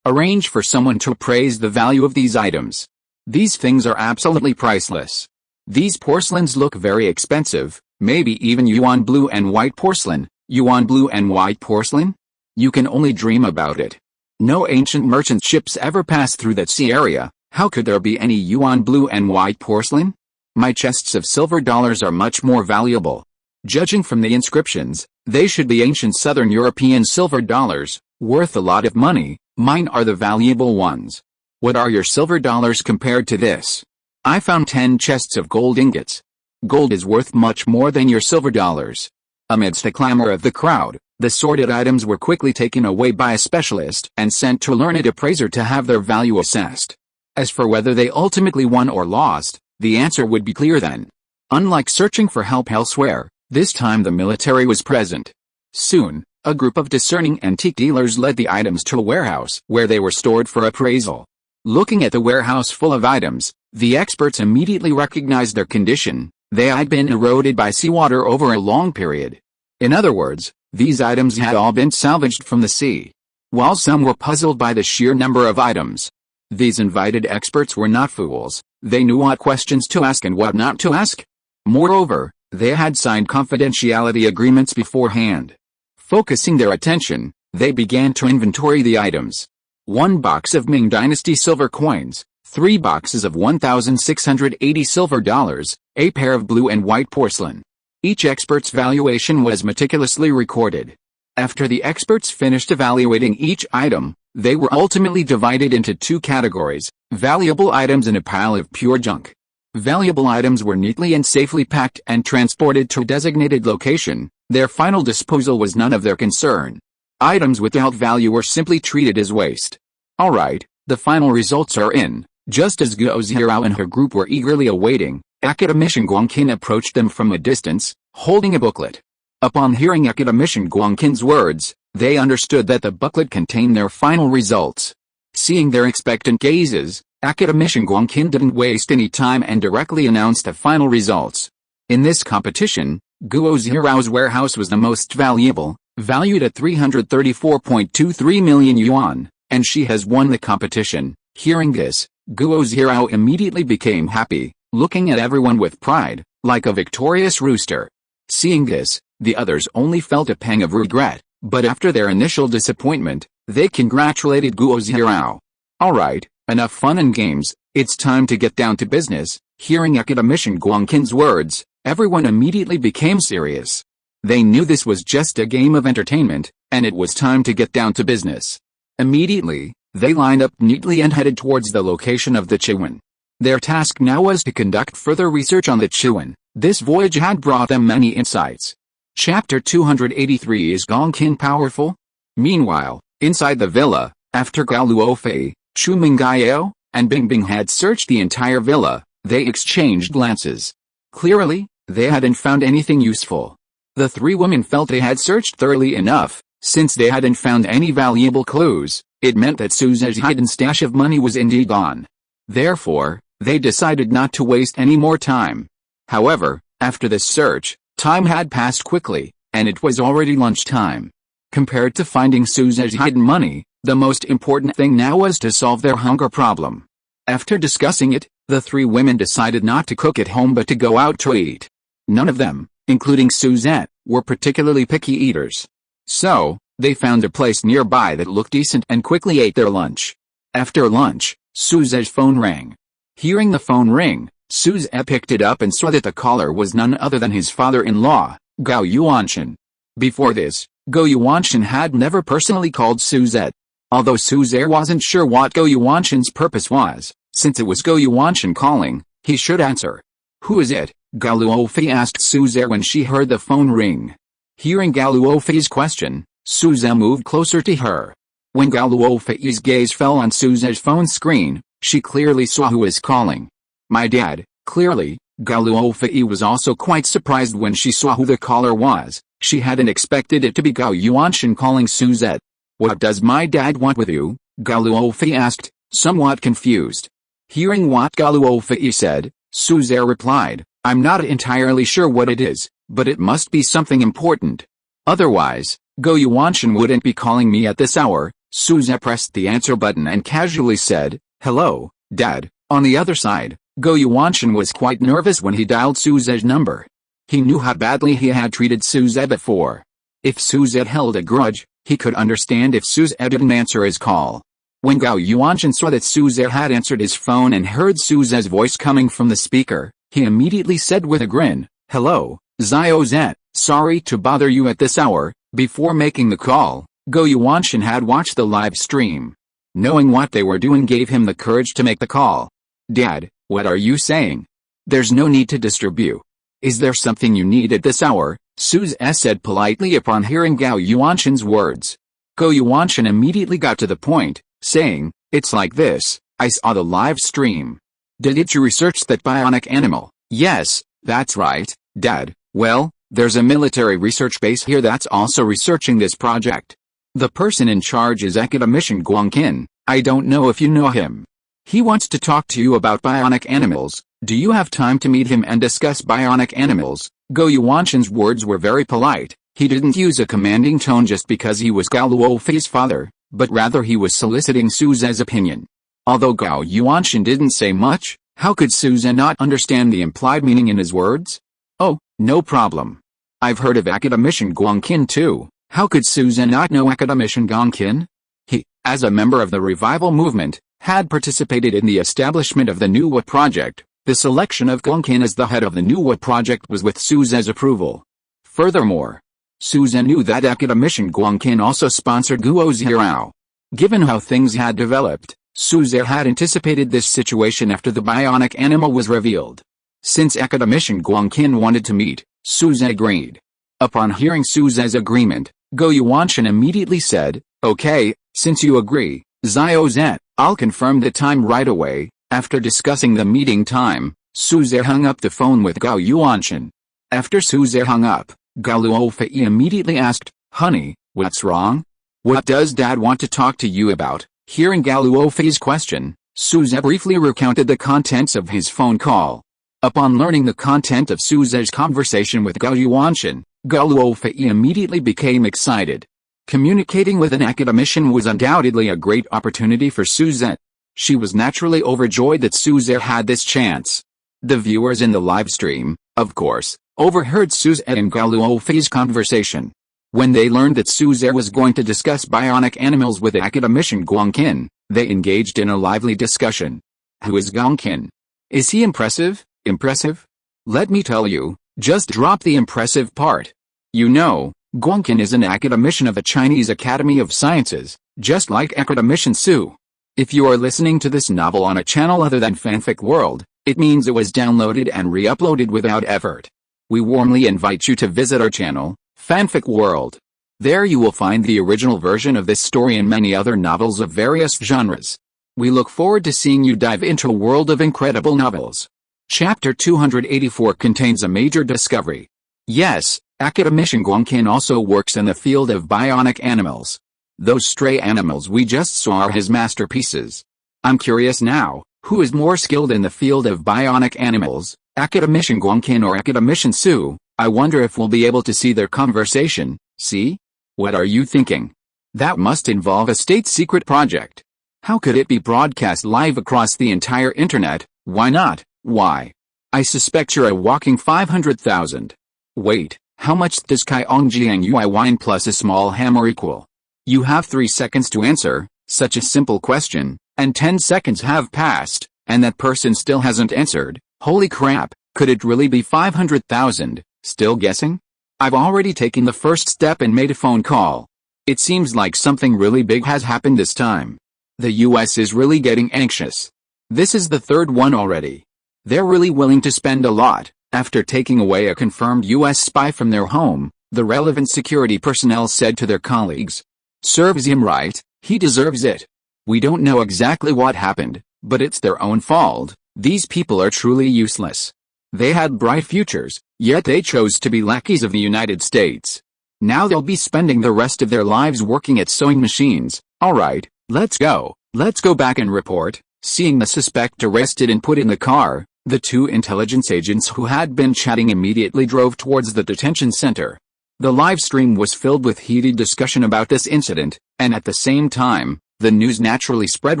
arrange for someone to appraise the value of these items. These things are absolutely priceless. These porcelains look very expensive, maybe even yuan blue and white porcelain. Yuan blue and white porcelain? You can only dream about it. No ancient merchant ships ever passed through that sea area. How could there be any yuan blue and white porcelain? My chests of silver dollars are much more valuable. Judging from the inscriptions, they should be ancient Southern European silver dollars, worth a lot of money. Mine are the valuable ones. What are your silver dollars compared to this? I found 10 chests of gold ingots. Gold is worth much more than your silver dollars. Amidst the clamor of the crowd, the sorted items were quickly taken away by a specialist and sent to a learned appraiser to have their value assessed. As for whether they ultimately won or lost, the answer would be clear then. Unlike searching for help elsewhere, this time the military was present. Soon, a group of discerning antique dealers led the items to a warehouse where they were stored for appraisal. Looking at the warehouse full of items, the experts immediately recognized their condition. They had been eroded by seawater over a long period. In other words, these items had all been salvaged from the sea. While some were puzzled by the sheer number of items, these invited experts were not fools. They knew what questions to ask and what not to ask. Moreover, they had signed confidentiality agreements beforehand. Focusing their attention, they began to inventory the items. 1 box of Ming Dynasty silver coins, 3 boxes of 1,680 silver dollars, a pair of blue and white porcelain. Each expert's valuation was meticulously recorded. After the experts finished evaluating each item, they were ultimately divided into 2 categories: valuable items and a pile of pure junk. Valuable items were neatly and safely packed and transported to a designated location. Their final disposal was none of their concern. Items without value were simply treated as waste. Alright, the final results are in. Just as Gao Zhirao and her group were eagerly awaiting, Academician Guangqin approached them from a distance, holding a booklet. Upon hearing Academician Guangqin's words, they understood that the booklet contained their final results. Seeing their expectant gazes, Academician Guangqin didn't waste any time and directly announced the final results. In this competition, Gao Zhirao's warehouse was the most valuable, valued at 334.23 million yuan, and she has won the competition. Hearing this, Gao Zhirao immediately became happy, looking at everyone with pride, like a victorious rooster. Seeing this, the others only felt a pang of regret, but after their initial disappointment, they congratulated Gao Zhirao. Alright, enough fun and games, it's time to get down to business. Hearing Academician Guangqin's words, everyone immediately became serious. They knew this was just a game of entertainment, and it was time to get down to business. Immediately, they lined up neatly and headed towards the location of the Chiwen. Their task now was to conduct further research on the Chiwen. This voyage had brought them many insights. Chapter 283 Is Guangqin powerful? Meanwhile, inside the villa, after Gao Luofei, Chu Mingyao, and Bingbing had searched the entire villa, they exchanged glances. Clearly, they hadn't found anything useful. The 3 women felt they had searched thoroughly enough. Since they hadn't found any valuable clues, it meant that Suze's hidden stash of money was indeed gone. Therefore, they decided not to waste any more time. However, after this search, time had passed quickly, and it was already lunchtime. Compared to finding Suze's hidden money, the most important thing now was to solve their hunger problem. After discussing it, the 3 women decided not to cook at home but to go out to eat. None of them, including Suzette, were particularly picky eaters. So, they found a place nearby that looked decent and quickly ate their lunch. After lunch, Suzette's phone rang. Hearing the phone ring, Suzette picked it up and saw that the caller was none other than his father-in-law, Gao Yuanshan. Before this, Gao Yuanshan had never personally called Suzette. Although Suzette wasn't sure what Gao Yuanshan's purpose was, since it was Gao Yuanshan calling, he should answer. Who is it? Gao Luofei asked Suzette when she heard the phone ring. Hearing Gao Luofei's question, Suzette moved closer to her. When Gao Luofei's gaze fell on Suzette's phone screen, she clearly saw who was calling. My dad. Clearly, Gao Luofei was also quite surprised when she saw who the caller was. She hadn't expected it to be Gao Yuanshan calling Suzette. What does my dad want with you? Gao Luofei asked, somewhat confused. Hearing what Gao Luofei said, Suzette replied, I'm not entirely sure what it is, but it must be something important. Otherwise, Gao Yuanshan wouldn't be calling me at this hour. Suzette pressed the answer button and casually said, hello, Dad. On the other side, Gao Yuanshan was quite nervous when he dialed Suzette's number. He knew how badly he had treated Suzette before. If Suzette held a grudge, he could understand if Suzette didn't answer his call. When Gao Yuanshan saw that Suzette had answered his phone and heard Suzette's voice coming from the speaker, he immediately said with a grin, hello, Zet, sorry to bother you at this hour. Before making the call, Gao Yuanshan had watched the live stream. Knowing what they were doing gave him the courage to make the call. Dad, what are you saying? There's no need to disturb you. Is there something you need at this hour? Suzette said politely upon hearing Gao Yuanshan's words. Gao Yuanshan immediately got to the point, saying, it's like this, I saw the live stream. Did you research that bionic animal? Yes, That's right, Dad. Well, there's a military research base here that's also researching this project. The person in charge is Academician Guangqin. I don't know if you know him. He wants to talk to you about bionic animals. Do you have time to meet him and discuss bionic animals? Gao Yuanshan's words were very polite. He didn't use a commanding tone just because he was Gao Luofei's father, but rather he was soliciting Su Zhe's opinion. Although Gao Yuanshan didn't say much, how could Su Zhe not understand the implied meaning in his words? Oh, no problem. I've heard of Academician Guangqin too. How could Su Zhe not know Academician Guangqin? He, as a member of the revival movement, had participated in the establishment of the Nuwa project. The selection of Guangqin as the head of the Nuwa project was with Su Zhe's approval. Furthermore, Su Zhe knew that Academician Guangqin also sponsored Guo Zhirao. Given how things had developed, Su Zhe had anticipated this situation after the bionic animal was revealed. Since Academician Guangqin wanted to meet, Su Zhe agreed. Upon hearing Su Zhe's agreement, Gao Yuanshan immediately said, "Okay, since you agree, Xiao Zhen, I'll confirm the time right away." After discussing the meeting time, Su Zhe hung up the phone with Gao Yuanshan. After Su Zhe hung up, Gao Luofei immediately asked, "Honey, what's wrong? What does Dad want to talk to you about?" Hearing Gao Luofei's question, Su Zhe briefly recounted the contents of his phone call. Upon learning the content of Su Zhe's conversation with Gao Yuanshan, Gao Luofei immediately became excited. Communicating with an academician was undoubtedly a great opportunity for Su Zhe. She was naturally overjoyed that Su Zhe had this chance. The viewers in the live stream, of course, overheard Su Zhe and Gao Luofei's conversation. When they learned that Su Zhe was going to discuss bionic animals with Academician Guangqin, they engaged in a lively discussion. Who is Guangqin? Is he impressive? Impressive? Let me tell you, just drop the impressive part. You know, Guangqin is an academician of the Chinese Academy of Sciences, just like Academician Su. If you are listening to this novel on a channel other than Fanfic World, it means it was downloaded and re-uploaded without effort. We warmly invite you to visit our channel, Fanfic World. There you will find the original version of this story and many other novels of various genres. We look forward to seeing you dive into a world of incredible novels. Chapter 284 contains a major discovery. Yes, Academician Guangqin also works in the field of bionic animals. Those stray animals we just saw are his masterpieces. I'm curious now, who is more skilled in the field of bionic animals, Academician Guangqin or Academician Su? I wonder if we'll be able to see their conversation. See? What are you thinking? That must involve a state secret project. How could it be broadcast live across the entire internet? Why not? Why? I suspect you're a walking 500,000. Wait, how much does Kyongjiang Ui wine plus a small hammer equal? You have 3 seconds to answer, such a simple question, and 10 seconds have passed, and that person still hasn't answered. Holy crap, could it really be 500,000? Still guessing? I've already taken the first step and made a phone call. It seems like something really big has happened this time. The US is really getting anxious. This is the third one already. They're really willing to spend a lot. After taking away a confirmed US spy from their home, the relevant security personnel said to their colleagues, "Serves him right, he deserves it. We don't know exactly what happened, but it's their own fault. These people are truly useless. They had bright futures, yet they chose to be lackeys of the United States. Now they'll be spending the rest of their lives working at sewing machines. Alright, let's go. Let's go back and report." Seeing the suspect arrested and put in the car, the two intelligence agents who had been chatting immediately drove towards the detention center. The live stream was filled with heated discussion about this incident, and at the same time, the news naturally spread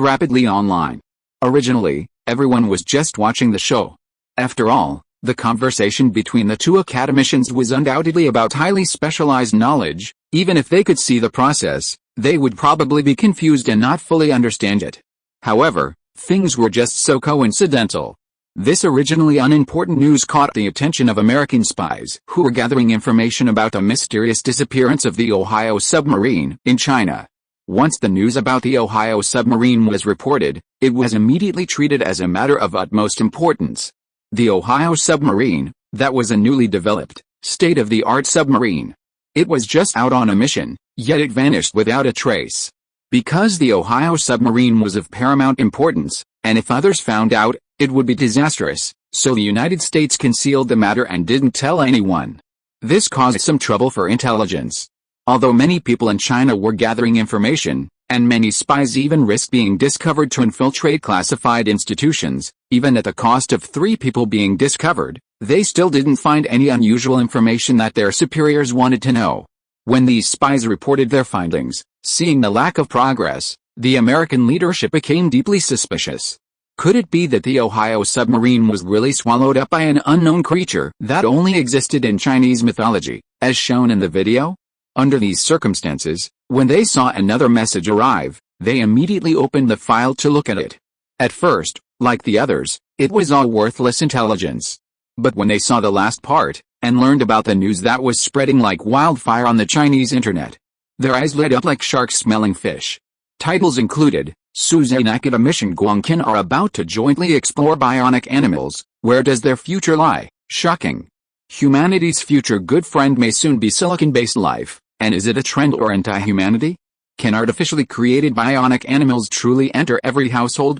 rapidly online. Originally, everyone was just watching the show. After all, the conversation between the two academicians was undoubtedly about highly specialized knowledge. Even if they could see the process, they would probably be confused and not fully understand it. However, things were just so coincidental. This originally unimportant news caught the attention of American spies who were gathering information about the mysterious disappearance of the Ohio submarine in China. Once the news about the Ohio submarine was reported, it was immediately treated as a matter of utmost importance. The Ohio submarine, that was a newly developed, state-of-the-art submarine. It was just out on a mission, yet it vanished without a trace. Because the Ohio submarine was of paramount importance, and if others found out, it would be disastrous, So the United States concealed the matter and didn't tell anyone. This caused some trouble for intelligence. Although many people in China were gathering information, and many spies even risked being discovered to infiltrate classified institutions, even at the cost of 3 people being discovered, they still didn't find any unusual information that their superiors wanted to know. When these spies reported their findings, seeing the lack of progress, the American leadership became deeply suspicious. Could it be that the Ohio submarine was really swallowed up by an unknown creature that only existed in Chinese mythology, as shown in the video? Under these circumstances, when they saw another message arrive, they immediately opened the file to look at it. At first, like the others, it was all worthless intelligence. But when they saw the last part, and learned about the news that was spreading like wildfire on the Chinese internet, their eyes lit up like sharks smelling fish. Titles included, Suzhou Nakata Mission Guangqin are about to jointly explore bionic animals, where does their future lie? Shocking. Humanity's future good friend may soon be silicon-based life, and is it a trend or anti-humanity? Can artificially created bionic animals truly enter every household?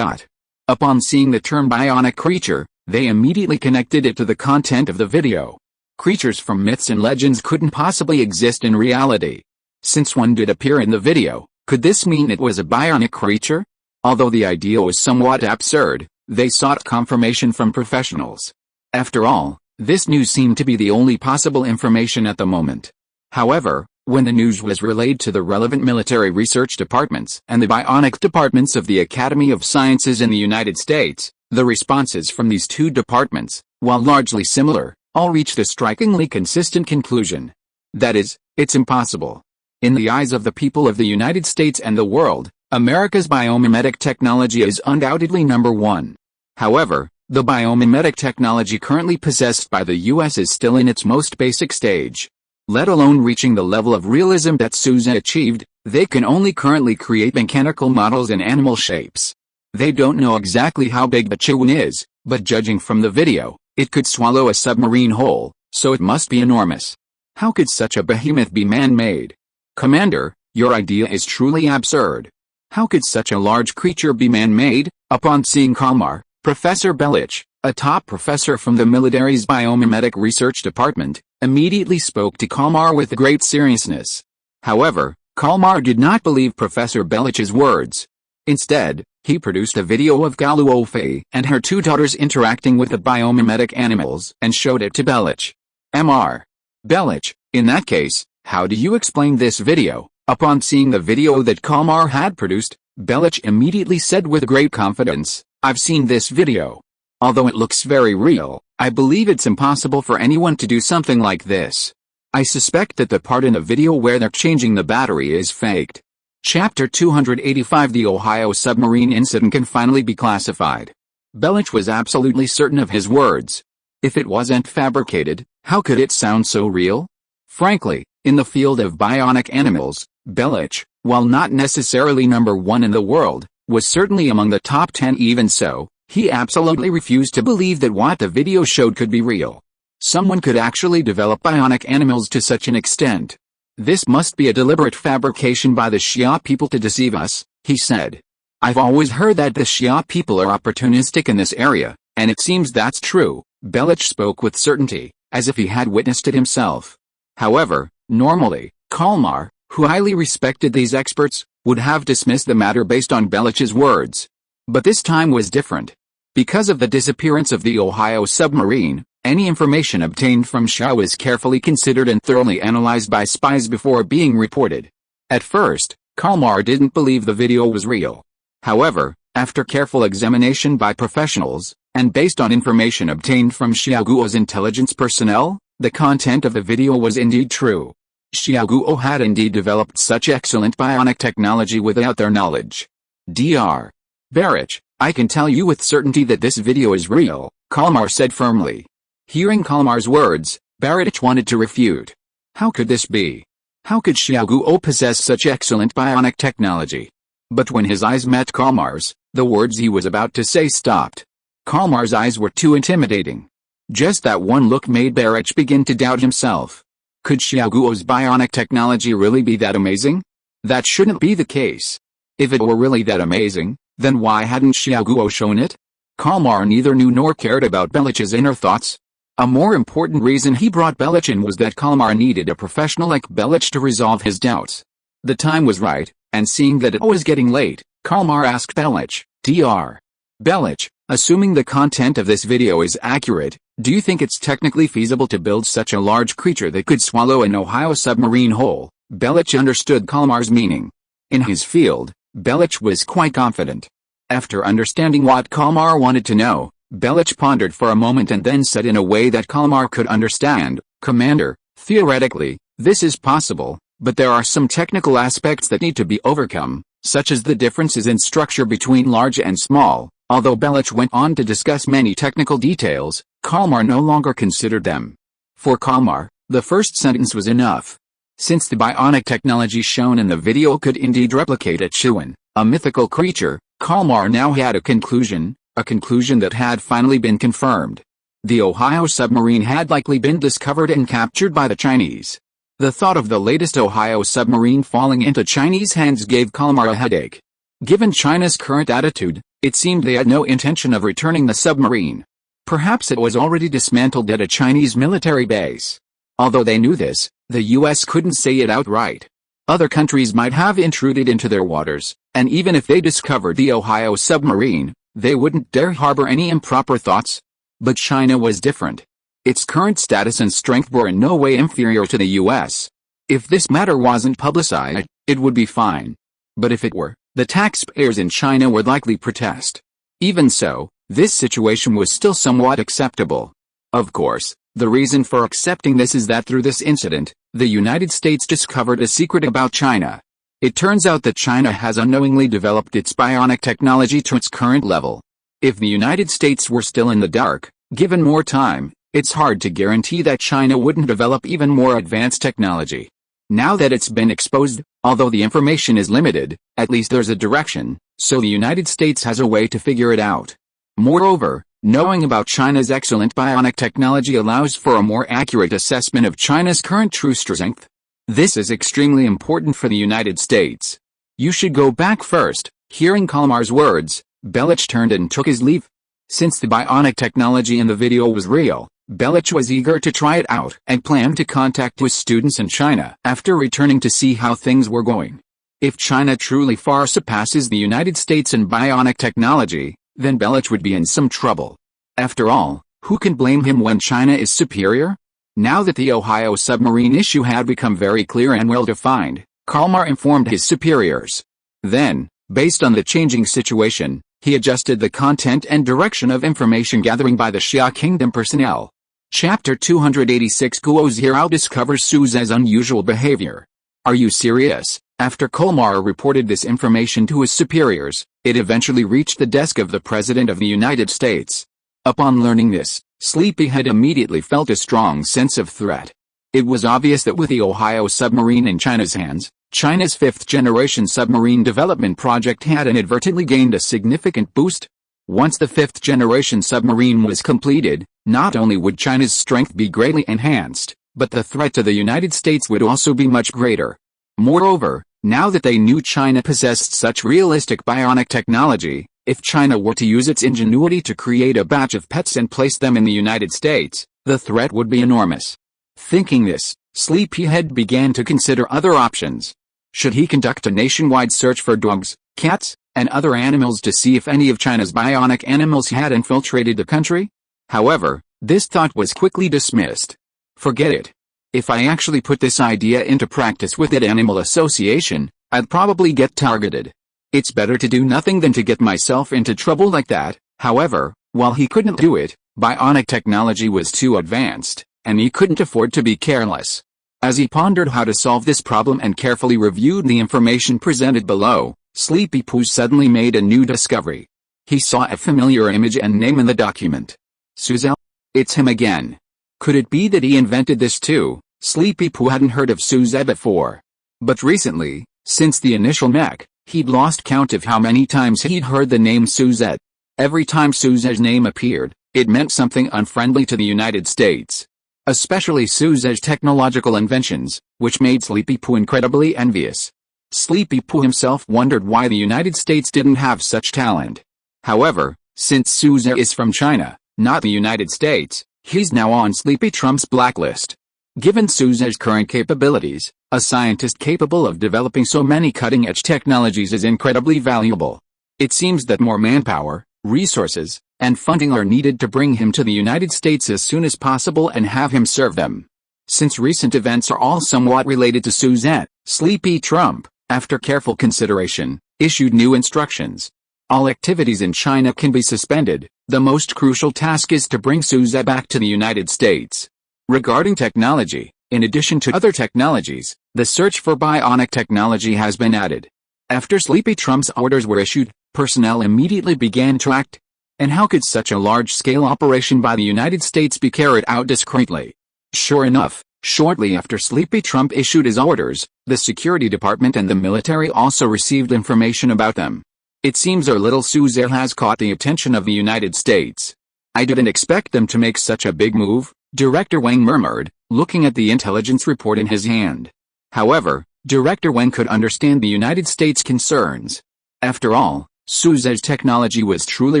Upon seeing the term bionic creature, they immediately connected it to the content of the video. Creatures from myths and legends couldn't possibly exist in reality. Since one did appear in the video, could this mean it was a bionic creature? Although the idea was somewhat absurd, they sought confirmation from professionals. After all, this news seemed to be the only possible information at the moment. However, when the news was relayed to the relevant military research departments and the bionics departments of the Academy of Sciences in the United States, the responses from these 2 departments, while largely similar, all reached a strikingly consistent conclusion. That is, it's impossible. In the eyes of the people of the United States and the world, America's biomimetic technology is undoubtedly number 1. However, the biomimetic technology currently possessed by the US is still in its most basic stage. Let alone reaching the level of realism that Suzhou achieved, they can only currently create mechanical models in animal shapes. They don't know exactly how big the Chihuahua is, but judging from the video, it could swallow a submarine whole, so it must be enormous. How could such a behemoth be man-made? Commander, your idea is truly absurd. How could such a large creature be man-made? Upon seeing Kalmar, Professor Belich, a top professor from the military's biomimetic research department, immediately spoke to Kalmar with great seriousness. However, Kalmar did not believe Professor Belich's words. Instead, he produced a video of Gao Luofei and her 2 daughters interacting with the biomimetic animals and showed it to Belich. Mr. Belich, in that case, how do you explain this video? Upon seeing the video that Kalmar had produced, Belich immediately said with great confidence, I've seen this video. Although it looks very real, I believe it's impossible for anyone to do something like this. I suspect that the part in the video where they're changing the battery is faked. Chapter 285 The Ohio submarine incident can finally be classified. Belich was absolutely certain of his words. If it wasn't fabricated, how could it sound so real? Frankly, in the field of bionic animals, Belich, while not necessarily number 1 in the world, was certainly among the top 10. Even so, he absolutely refused to believe that what the video showed could be real. Someone could actually develop bionic animals to such an extent. This must be a deliberate fabrication by the Xia people to deceive us, he said. I've always heard that the Xia people are opportunistic in this area, and it seems that's true. Belich spoke with certainty, as if he had witnessed it himself. However, normally, Kalmar, who highly respected these experts, would have dismissed the matter based on Belich's words. But this time was different. Because of the disappearance of the Ohio submarine, any information obtained from Xia was carefully considered and thoroughly analyzed by spies before being reported. At first, Kalmar didn't believe the video was real. However, after careful examination by professionals, and based on information obtained from Xiaoguo's intelligence personnel, the content of the video was indeed true. Xiaoguo had indeed developed such excellent bionic technology without their knowledge. Dr. Belich, I can tell you with certainty that this video is real, Kalmar said firmly. Hearing Kalmar's words, Belich wanted to refute. How could this be? How could Xiaoguo possess such excellent bionic technology? But when his eyes met Kalmar's, the words he was about to say stopped. Kalmar's eyes were too intimidating. Just that one look made Belich begin to doubt himself. Could Xiaoguo's bionic technology really be that amazing? That shouldn't be the case. If it were really that amazing, then why hadn't Xiaoguo shown it? Kalmar neither knew nor cared about Belich's inner thoughts. A more important reason he brought Belich in was that Kalmar needed a professional like Belich to resolve his doubts. The time was right, and seeing that it was getting late, Kalmar asked Belich, Dr. Belich, assuming the content of this video is accurate, do you think it's technically feasible to build such a large creature that could swallow an Ohio submarine whole? Belich understood Kalmar's meaning. In his field, Belich was quite confident. After understanding what Kalmar wanted to know, Belich pondered for a moment and then said in a way that Kalmar could understand, Commander, theoretically, this is possible, but there are some technical aspects that need to be overcome, such as the differences in structure between large and small. Although Belich went on to discuss many technical details, Kalmar no longer considered them. For Kalmar, the first sentence was enough. Since the bionic technology shown in the video could indeed replicate a Chuan, a mythical creature, Kalmar now had a conclusion that had finally been confirmed. The Ohio submarine had likely been discovered and captured by the Chinese. The thought of the latest Ohio submarine falling into Chinese hands gave Kalmar a headache. Given China's current attitude, it seemed they had no intention of returning the submarine. Perhaps it was already dismantled at a Chinese military base. Although they knew this, the US couldn't say it outright. Other countries might have intruded into their waters, and even if they discovered the Ohio submarine, they wouldn't dare harbor any improper thoughts. But China was different. Its current status and strength were in no way inferior to the US. If this matter wasn't publicized, it would be fine. But if it were, the taxpayers in China would likely protest. Even so, this situation was still somewhat acceptable. Of course, the reason for accepting this is that through this incident, the United States discovered a secret about China. It turns out that China has unknowingly developed its bionic technology to its current level. If the United States were still in the dark, given more time, it's hard to guarantee that China wouldn't develop even more advanced technology. Now that it's been exposed, although the information is limited, at least there's a direction, so the United States has a way to figure it out. Moreover, knowing about China's excellent bionic technology allows for a more accurate assessment of China's current true strength. This is extremely important for the United States. You should go back first. Hearing Kalmar's words, Belich turned and took his leave. Since the bionic technology in the video was real, Belich was eager to try it out and planned to contact his students in China after returning to see how things were going. If China truly far surpasses the United States in bionic technology, then Belich would be in some trouble. After all, who can blame him when China is superior? Now that the Ohio submarine issue had become very clear and well-defined, Kalmar informed his superiors. Then, based on the changing situation, he adjusted the content and direction of information gathering by the Xia Kingdom personnel. Chapter 286 Guo Zhirao discovers Suze's unusual behavior. Are you serious? After Kalmar reported this information to his superiors, it eventually reached the desk of the President of the United States. Upon learning this, Sleepyhead immediately felt a strong sense of threat. It was obvious that with the Ohio submarine in China's hands, China's fifth-generation submarine development project had inadvertently gained a significant boost. Once the fifth-generation submarine was completed, not only would China's strength be greatly enhanced, but the threat to the United States would also be much greater. Moreover, now that they knew China possessed such realistic bionic technology, if China were to use its ingenuity to create a batch of pets and place them in the United States, the threat would be enormous. Thinking this, Sleepyhead began to consider other options. Should he conduct a nationwide search for dogs, cats, and other animals to see if any of China's bionic animals had infiltrated the country? However, this thought was quickly dismissed. Forget it. If I actually put this idea into practice with that animal association, I'd probably get targeted. It's better to do nothing than to get myself into trouble like that. However, while he couldn't do it, bionic technology was too advanced, and he couldn't afford to be careless. As he pondered how to solve this problem and carefully reviewed the information presented below, Sleepy Poo suddenly made a new discovery. He saw a familiar image and name in the document. Suze? It's him again. Could it be that he invented this too? Sleepy Poo hadn't heard of Suze before. But recently, since the initial Mecha, he'd lost count of how many times he'd heard the name Suze. Every time Suze's name appeared, it meant something unfriendly to the United States. Especially Suze's technological inventions, which made Sleepy Poo incredibly envious. Sleepy Poo himself wondered why the United States didn't have such talent. However, Since Suze is from China, not the United States, he's now on Sleepy Trump's blacklist. Given Suze's current capabilities, a scientist capable of developing so many cutting-edge technologies is incredibly valuable. It seems that more manpower, resources, and funding are needed to bring him to the United States as soon as possible and have him serve them. Since recent events are all somewhat related to Suzette, Sleepy Trump, after careful consideration, issued new instructions. All activities in China can be suspended. The most crucial task is to bring Suzette back to the United States. Regarding technology, in addition to other technologies, the search for bionic technology has been added. After Sleepy Trump's orders were issued, personnel immediately began to act. And how could such a large-scale operation by the United States be carried out discreetly? Sure enough, shortly after Sleepy Trump issued his orders, the Security Department and the military also received information about them. It seems our little Suze has caught the attention of the United States. I didn't expect them to make such a big move, Director Wang murmured, looking at the intelligence report in his hand. However, Director Wang could understand the United States' concerns. After all, Suze's technology was truly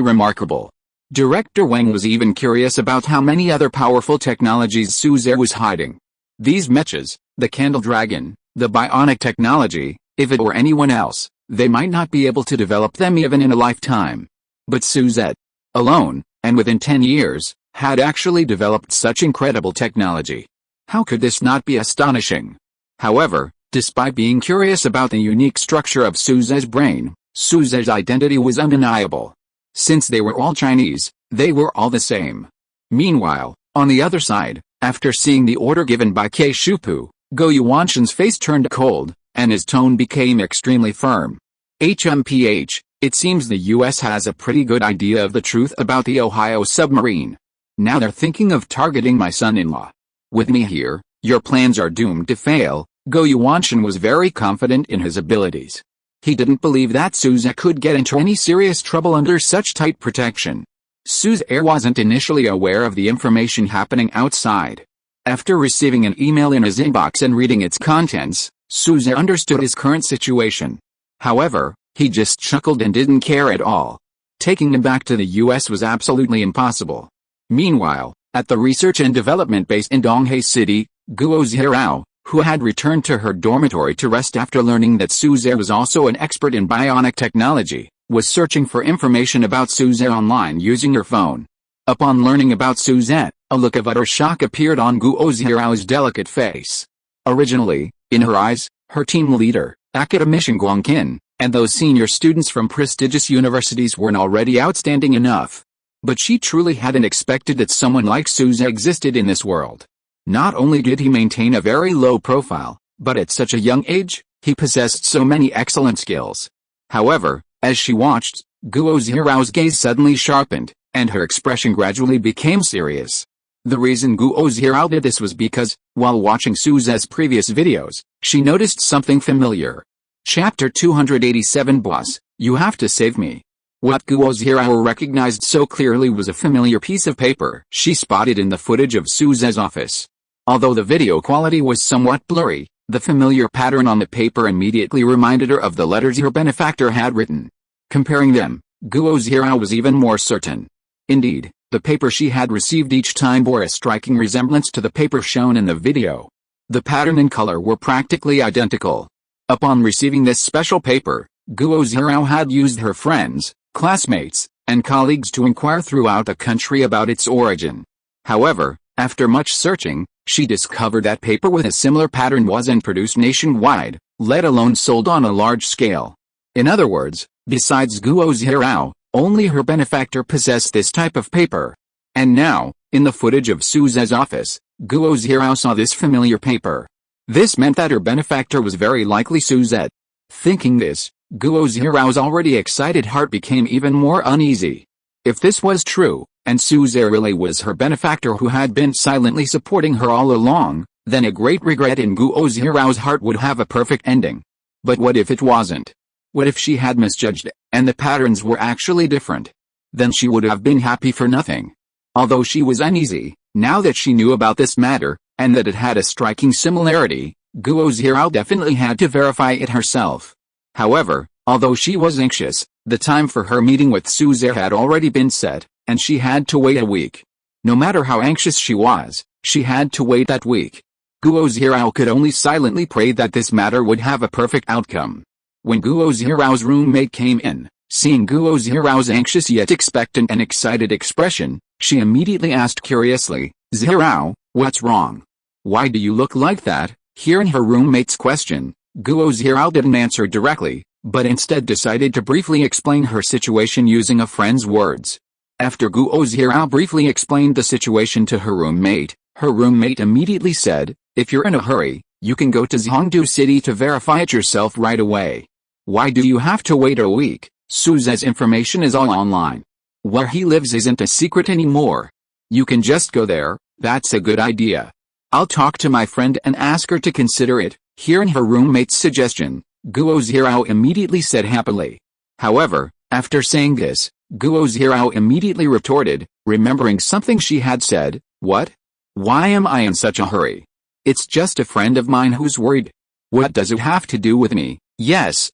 remarkable. Director Wang was even curious about how many other powerful technologies Suze was hiding. These mechas, the Candle Dragon, the bionic technology, if it were anyone else, they might not be able to develop them even in a lifetime. But Suzette, alone, and within 10 years, had actually developed such incredible technology. How could this not be astonishing? However, despite being curious about the unique structure of Suze's brain, Suze's identity was undeniable. Since they were all Chinese, they were all the same. Meanwhile, on the other side, after seeing the order given by Ke Shupu, Gao Yuanshan's face turned cold, and his tone became extremely firm. HMPH, it seems the US has a pretty good idea of the truth about the Ohio submarine. Now they're thinking of targeting my son-in-law. With me here, your plans are doomed to fail. Gao Yuanshan was very confident in his abilities. He didn't believe that Suze could get into any serious trouble under such tight protection. Suze wasn't initially aware of the information happening outside. After receiving an email in his inbox and reading its contents, Suze understood his current situation. However, he just chuckled and didn't care at all. Taking him back to the US was absolutely impossible. Meanwhile, at the research and development base in Donghae City, Guo Zhirao, who had returned to her dormitory to rest after learning that Suze was also an expert in bionic technology, was searching for information about Suze online using her phone. Upon learning about Suzette, a look of utter shock appeared on Guo Zhirao's delicate face. Originally, in her eyes, her team leader, academician Guangqin, and those senior students from prestigious universities weren't already outstanding enough. But she truly hadn't expected that someone like Suze existed in this world. Not only did he maintain a very low profile, but at such a young age, he possessed so many excellent skills. However, as she watched, Guo Zhirao's gaze suddenly sharpened, and her expression gradually became serious. The reason Guo Zhirao did this was because, while watching Suze's previous videos, she noticed something familiar. Chapter 287 Boss, you have to save me. What Guo Zhirao recognized so clearly was a familiar piece of paper she spotted in the footage of Suze's office. Although the video quality was somewhat blurry, the familiar pattern on the paper immediately reminded her of the letters her benefactor had written. Comparing them, Guo Zhirao was even more certain. Indeed, the paper she had received each time bore a striking resemblance to the paper shown in the video. The pattern and color were practically identical. Upon receiving this special paper, Guo Zhirao had used her friends, classmates, and colleagues to inquire throughout the country about its origin. However, after much searching, she discovered that paper with a similar pattern wasn't produced nationwide, let alone sold on a large scale. In other words, besides Guo Zhirao, only her benefactor possessed this type of paper. And now, in the footage of Suze's office, Guo Zhirao saw this familiar paper. This meant that her benefactor was very likely Suzette. Thinking this, Guo Zhirao's already excited heart became even more uneasy. If this was true, and Suze really was her benefactor who had been silently supporting her all along, then a great regret in Guo Zhirao's heart would have a perfect ending. But what if it wasn't? What if she had misjudged, and the patterns were actually different? Then she would have been happy for nothing. Although she was uneasy, now that she knew about this matter, and that it had a striking similarity, Guo Zhirao definitely had to verify it herself. However, Although she was anxious, the time for her meeting with Suze had already been set, and she had to wait a week. No matter how anxious she was, she had to wait that week. Guo Zhirao could only silently pray that this matter would have a perfect outcome. When Guo Zhirao's roommate came in, seeing Guo Zhirao's anxious yet expectant and excited expression, she immediately asked curiously, "Zhirao, what's wrong? Why do you look like that?" Hearing her roommate's question, Guo Zhirao didn't answer directly, but instead decided to briefly explain her situation using a friend's words. After Guo Zhirao briefly explained the situation to her roommate immediately said, "If you're in a hurry, you can go to Zhongdu City to verify it yourself right away. Why do you have to wait a week? Suze's information is all online. Where he lives isn't a secret anymore. You can just go there." "That's a good idea. I'll talk to my friend and ask her to consider it." Hearing her roommate's suggestion, Guo Zhirao immediately said happily. However, after saying this, Guo Zhirao immediately retorted, remembering something she had said, "What? Why am I in such a hurry? It's just a friend of mine who's worried. What does it have to do with me?" Yes,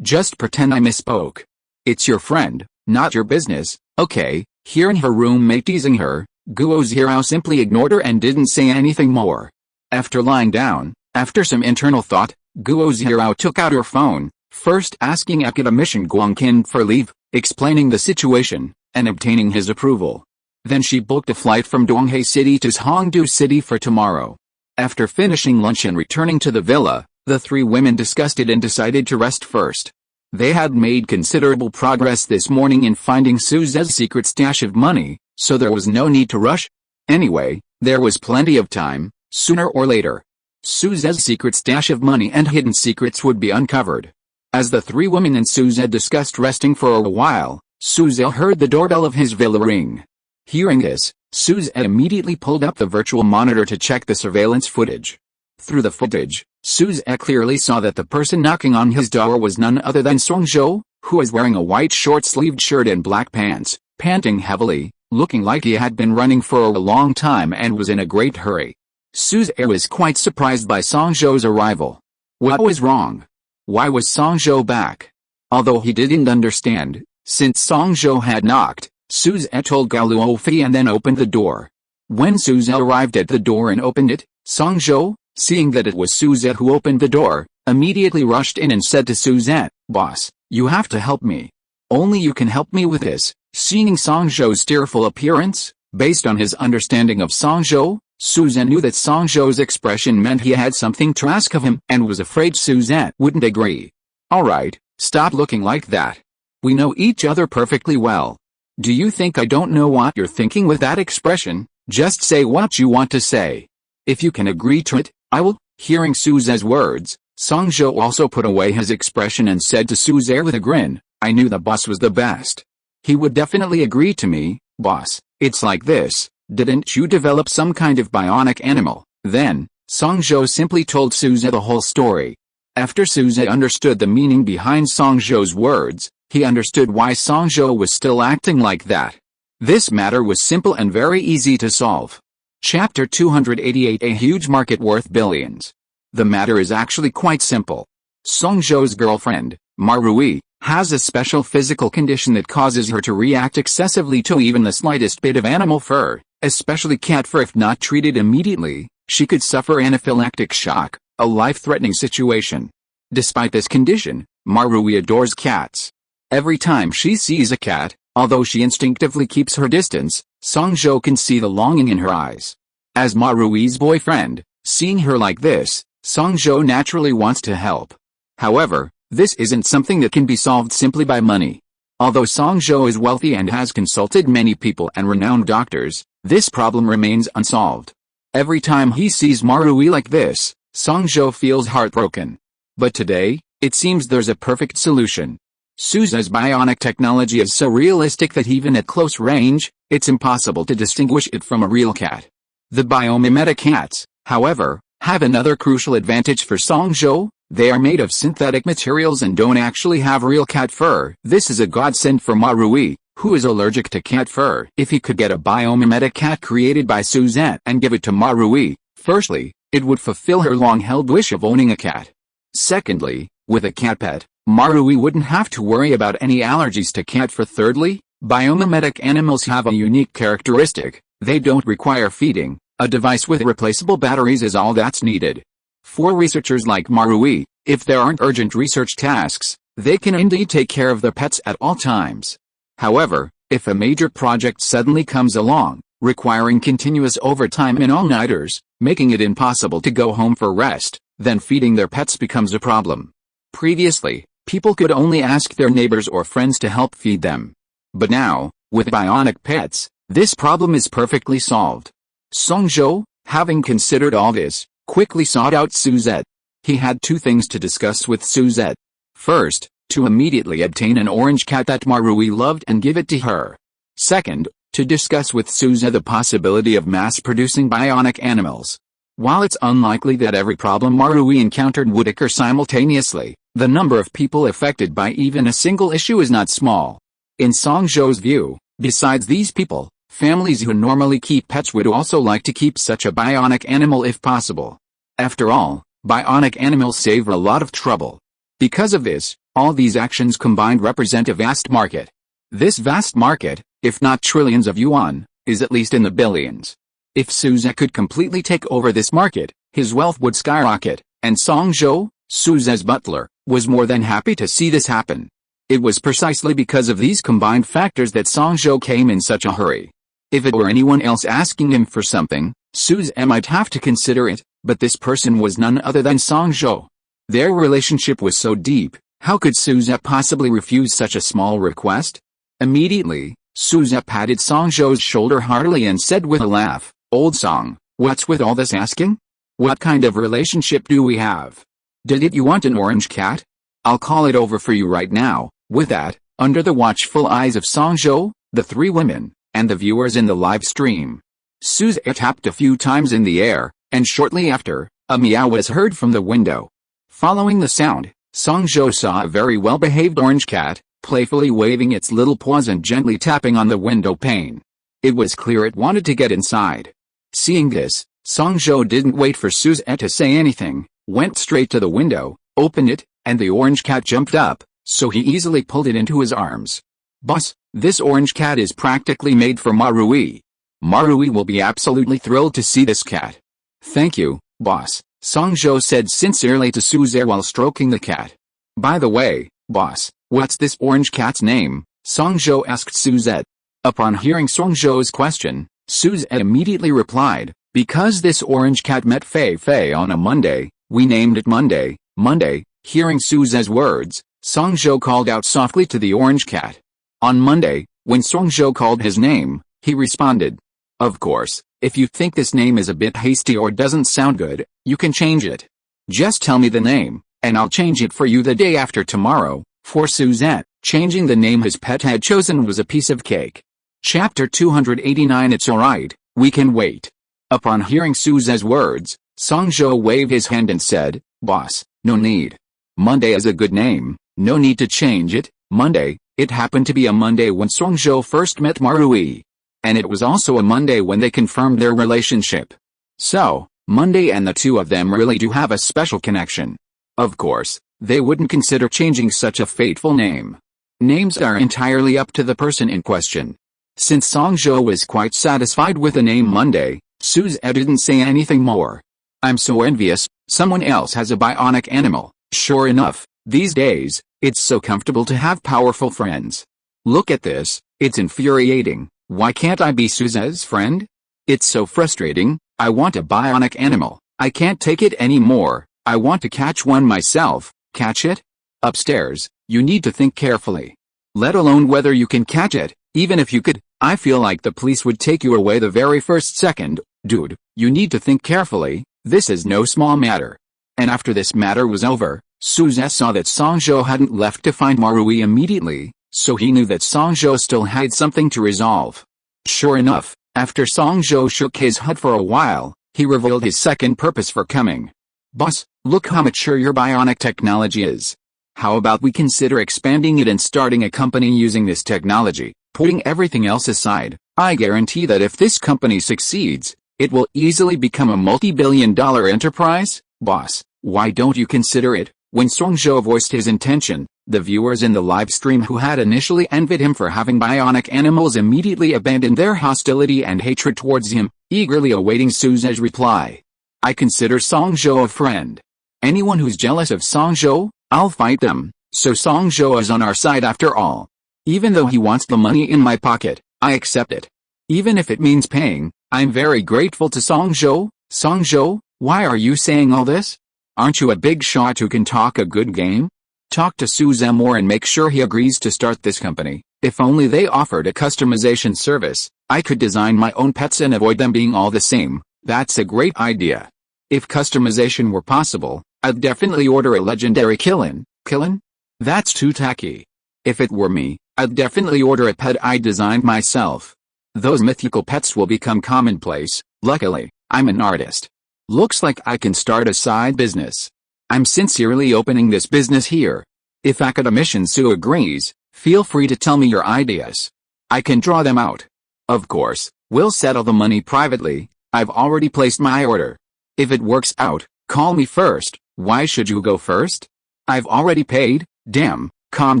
just pretend I misspoke. It's your friend, not your business, okay?" Hearing her roommate teasing her, Guo Zhirao simply ignored her and didn't say anything more. After lying down, after some internal thought, Guo Zhirao took out her phone, first asking academician Guangqin for leave, explaining the situation, and obtaining his approval. Then she booked a flight from Donghai City to Zhongdu City for tomorrow. After finishing lunch and returning to the villa, the three women discussed it and decided to rest first. They had made considerable progress this morning in finding Suze's secret stash of money, so there was no need to rush. Anyway, there was plenty of time. Sooner or later, Suze's secret stash of money and hidden secrets would be uncovered. As the three women and Suze discussed resting for a while, Suze heard the doorbell of his villa ring. Hearing this, Suze immediately pulled up the virtual monitor to check the surveillance footage. Through the footage, Suze clearly saw that the person knocking on his door was none other than Song Zhou, who was wearing a white short-sleeved shirt and black pants, panting heavily, looking like he had been running for a long time and was in a great hurry. Suze was quite surprised by Song Zhou's arrival. What was wrong? Why was Song Zhou back? Although he didn't understand, since Song Zhou had knocked, Suze told Gao Luofei and then opened the door. When Suze arrived at the door and opened it, Song Zhou, seeing that it was Suze who opened the door, immediately rushed in and said to Suze, "Boss, you have to help me. Only you can help me with this." Seeing Song Zhou's tearful appearance, based on his understanding of Song Zhou, Suze knew that Song Zhou's expression meant he had something to ask of him and was afraid Suze wouldn't agree. "Alright, stop looking like that. We know each other perfectly well. Do you think I don't know what you're thinking with that expression? Just say what you want to say. If you can agree to it, I will." Hearing Suze's words, Song Zhou also put away his expression and said to Suze with a grin, "I knew the boss was the best. He would definitely agree to me, boss. It's like this, didn't you develop some kind of bionic animal?" Then, Song Zhou simply told Suze the whole story. After Suze understood the meaning behind Song Zhou's words, he understood why Song Zhou was still acting like that. This matter was simple and very easy to solve. Chapter 288: A huge market worth billions. The matter is actually quite simple. Song Zhou's girlfriend, Marui, has a special physical condition that causes her to react excessively to even the slightest bit of animal fur, especially cat fur. If not treated immediately, she could suffer anaphylactic shock, a life-threatening situation. Despite this condition, Marui adores cats. Every time she sees a cat, although she instinctively keeps her distance, Song Zhou can see the longing in her eyes. As Marui's boyfriend, seeing her like this, Song Zhou naturally wants to help. However, this isn't something that can be solved simply by money. Although Song Zhou is wealthy and has consulted many people and renowned doctors, this problem remains unsolved. Every time he sees Marui like this, Song Zhou feels heartbroken. But today, it seems there's a perfect solution. Suze's bionic technology is so realistic that even at close range, it's impossible to distinguish it from a real cat. The biomimetic cats, however, have another crucial advantage for Song Zhou. They are made of synthetic materials and don't actually have real cat fur. This is a godsend for Marui, who is allergic to cat fur. If he could get a biomimetic cat created by Suzette and give it to Marui, firstly, it would fulfill her long-held wish of owning a cat. Secondly, with a cat pet, Marui wouldn't have to worry about any allergies to cat fur. Thirdly, biomimetic animals have a unique characteristic: they don't require feeding. A device with replaceable batteries is all that's needed. For researchers like Marui, if there aren't urgent research tasks, they can indeed take care of their pets at all times. However, if a major project suddenly comes along, requiring continuous overtime and all-nighters, making it impossible to go home for rest, then feeding their pets becomes a problem. Previously, people could only ask their neighbors or friends to help feed them. But now, with bionic pets, this problem is perfectly solved. Song Zhou, having considered all this, quickly sought out Suzette. He had two things to discuss with Suzette. First, to immediately obtain an orange cat that Marui loved and give it to her. Second, to discuss with Suzette the possibility of mass-producing bionic animals. While it's unlikely that every problem Marui encountered would occur simultaneously, the number of people affected by even a single issue is not small. In Song Zhou's view, besides these people, families who normally keep pets would also like to keep such a bionic animal if possible. After all, bionic animals save a lot of trouble. Because of this, all these actions combined represent a vast market. This vast market, if not trillions of yuan, is at least in the billions. If Suzette could completely take over this market, his wealth would skyrocket, and Song Zhou, Suzette's butler, was more than happy to see this happen. It was precisely because of these combined factors that Song Zhou came in such a hurry. If it were anyone else asking him for something, Suzette might have to consider it, but this person was none other than Song Zhou. Their relationship was so deep, how could Suzette possibly refuse such a small request? Immediately, Suzette patted Song Zhou's shoulder heartily and said with a laugh, "Old Song, what's with all this asking? What kind of relationship do we have? Did you want an orange cat? I'll call it over for you right now." With that, under the watchful eyes of Song Zhou, the three women, and the viewers in the live stream, Suzette tapped a few times in the air, and shortly after, a meow was heard from the window. Following the sound, Song Zhou saw a very well-behaved orange cat, playfully waving its little paws and gently tapping on the window pane. It was clear it wanted to get inside. Seeing this, Song Zhou didn't wait for Suzette to say anything, went straight to the window, opened it, and the orange cat jumped up, so he easily pulled it into his arms. "Boss, this orange cat is practically made for Marui. Marui will be absolutely thrilled to see this cat." "Thank you, boss," Song Zhou said sincerely to Suzette while stroking the cat. "By the way, boss, what's this orange cat's name?" Song Zhou asked Suzette. Upon hearing Song Zhou's question, Suzette immediately replied, "Because this orange cat met Fei Fei on a Monday, we named it Monday." Monday. Hearing Suzette's words, Song Zhou called out softly to the orange cat. On Monday, when Song Zhou called his name, he responded, "Of course, if you think this name is a bit hasty or doesn't sound good, you can change it. Just tell me the name, and I'll change it for you the day after tomorrow." For Suzette, changing the name his pet had chosen was a piece of cake. Chapter 289. It's alright, we can wait. Upon hearing Suzette's words, Song Zhou waved his hand and said, "Boss, no need. Monday is a good name, no need to change it." Monday. It happened to be a Monday when Song Zhou first met Marui. And it was also a Monday when they confirmed their relationship. So, Monday and the two of them really do have a special connection. Of course, they wouldn't consider changing such a fateful name. Names are entirely up to the person in question. Since Song Zhou was quite satisfied with the name Monday, Suzette didn't say anything more. "I'm so envious, someone else has a bionic animal." Sure enough, these days, it's so comfortable to have powerful friends. Look at this, it's infuriating. Why can't I be Suzette's friend? It's so frustrating. I want a bionic animal. I can't take it anymore. I want to catch one myself. Catch it? Upstairs, you need to think carefully. Let alone whether you can catch it. Even if you could, I feel like the police would take you away the very first second. Dude, you need to think carefully. This is no small matter. And after this matter was over, Suzette saw that Song Zhou hadn't left to find Marui immediately, so he knew that Song Zhou still had something to resolve. Sure enough, after Song Zhou shook his head for a while, he revealed his second purpose for coming. "Boss, look how mature your bionic technology is. How about we consider expanding it and starting a company using this technology? Putting everything else aside, I guarantee that if this company succeeds, it will easily become a multi-billion-dollar enterprise." "Boss, why don't you consider it?" When Song Zhou voiced his intention, The viewers in the live stream who had initially envied him for having bionic animals immediately abandoned their hostility and hatred towards him, eagerly awaiting Suze's reply. I consider Songzhou a friend. Anyone who's jealous of Songzhou, I'll fight them, so Songzhou is on our side after all. Even though he wants the money in my pocket, I accept it. Even if it means paying, I'm very grateful to Songzhou. Songzhou, why are you saying all this? Aren't you a big shot who can talk a good game? Talk to Suze more and make sure he agrees to start this company. If only they offered a customization service, I could design my own pets and avoid them being all the same. That's a great idea. If customization were possible, I'd definitely order a legendary Killin. Killin? That's too tacky. If it were me, I'd definitely order a pet I designed myself. Those mythical pets will become commonplace. Luckily, I'm an artist. Looks like I can start a side business. I'm sincerely opening this business here. If Academician Sue agrees, feel free to tell me your ideas. I can draw them out. Of course, we'll settle the money privately. I've already placed my order. If it works out, call me first. Why should you go first? I've already paid. Damn, calm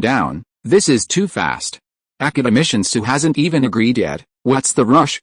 down. This is too fast. Academician Sue hasn't even agreed yet. What's the rush?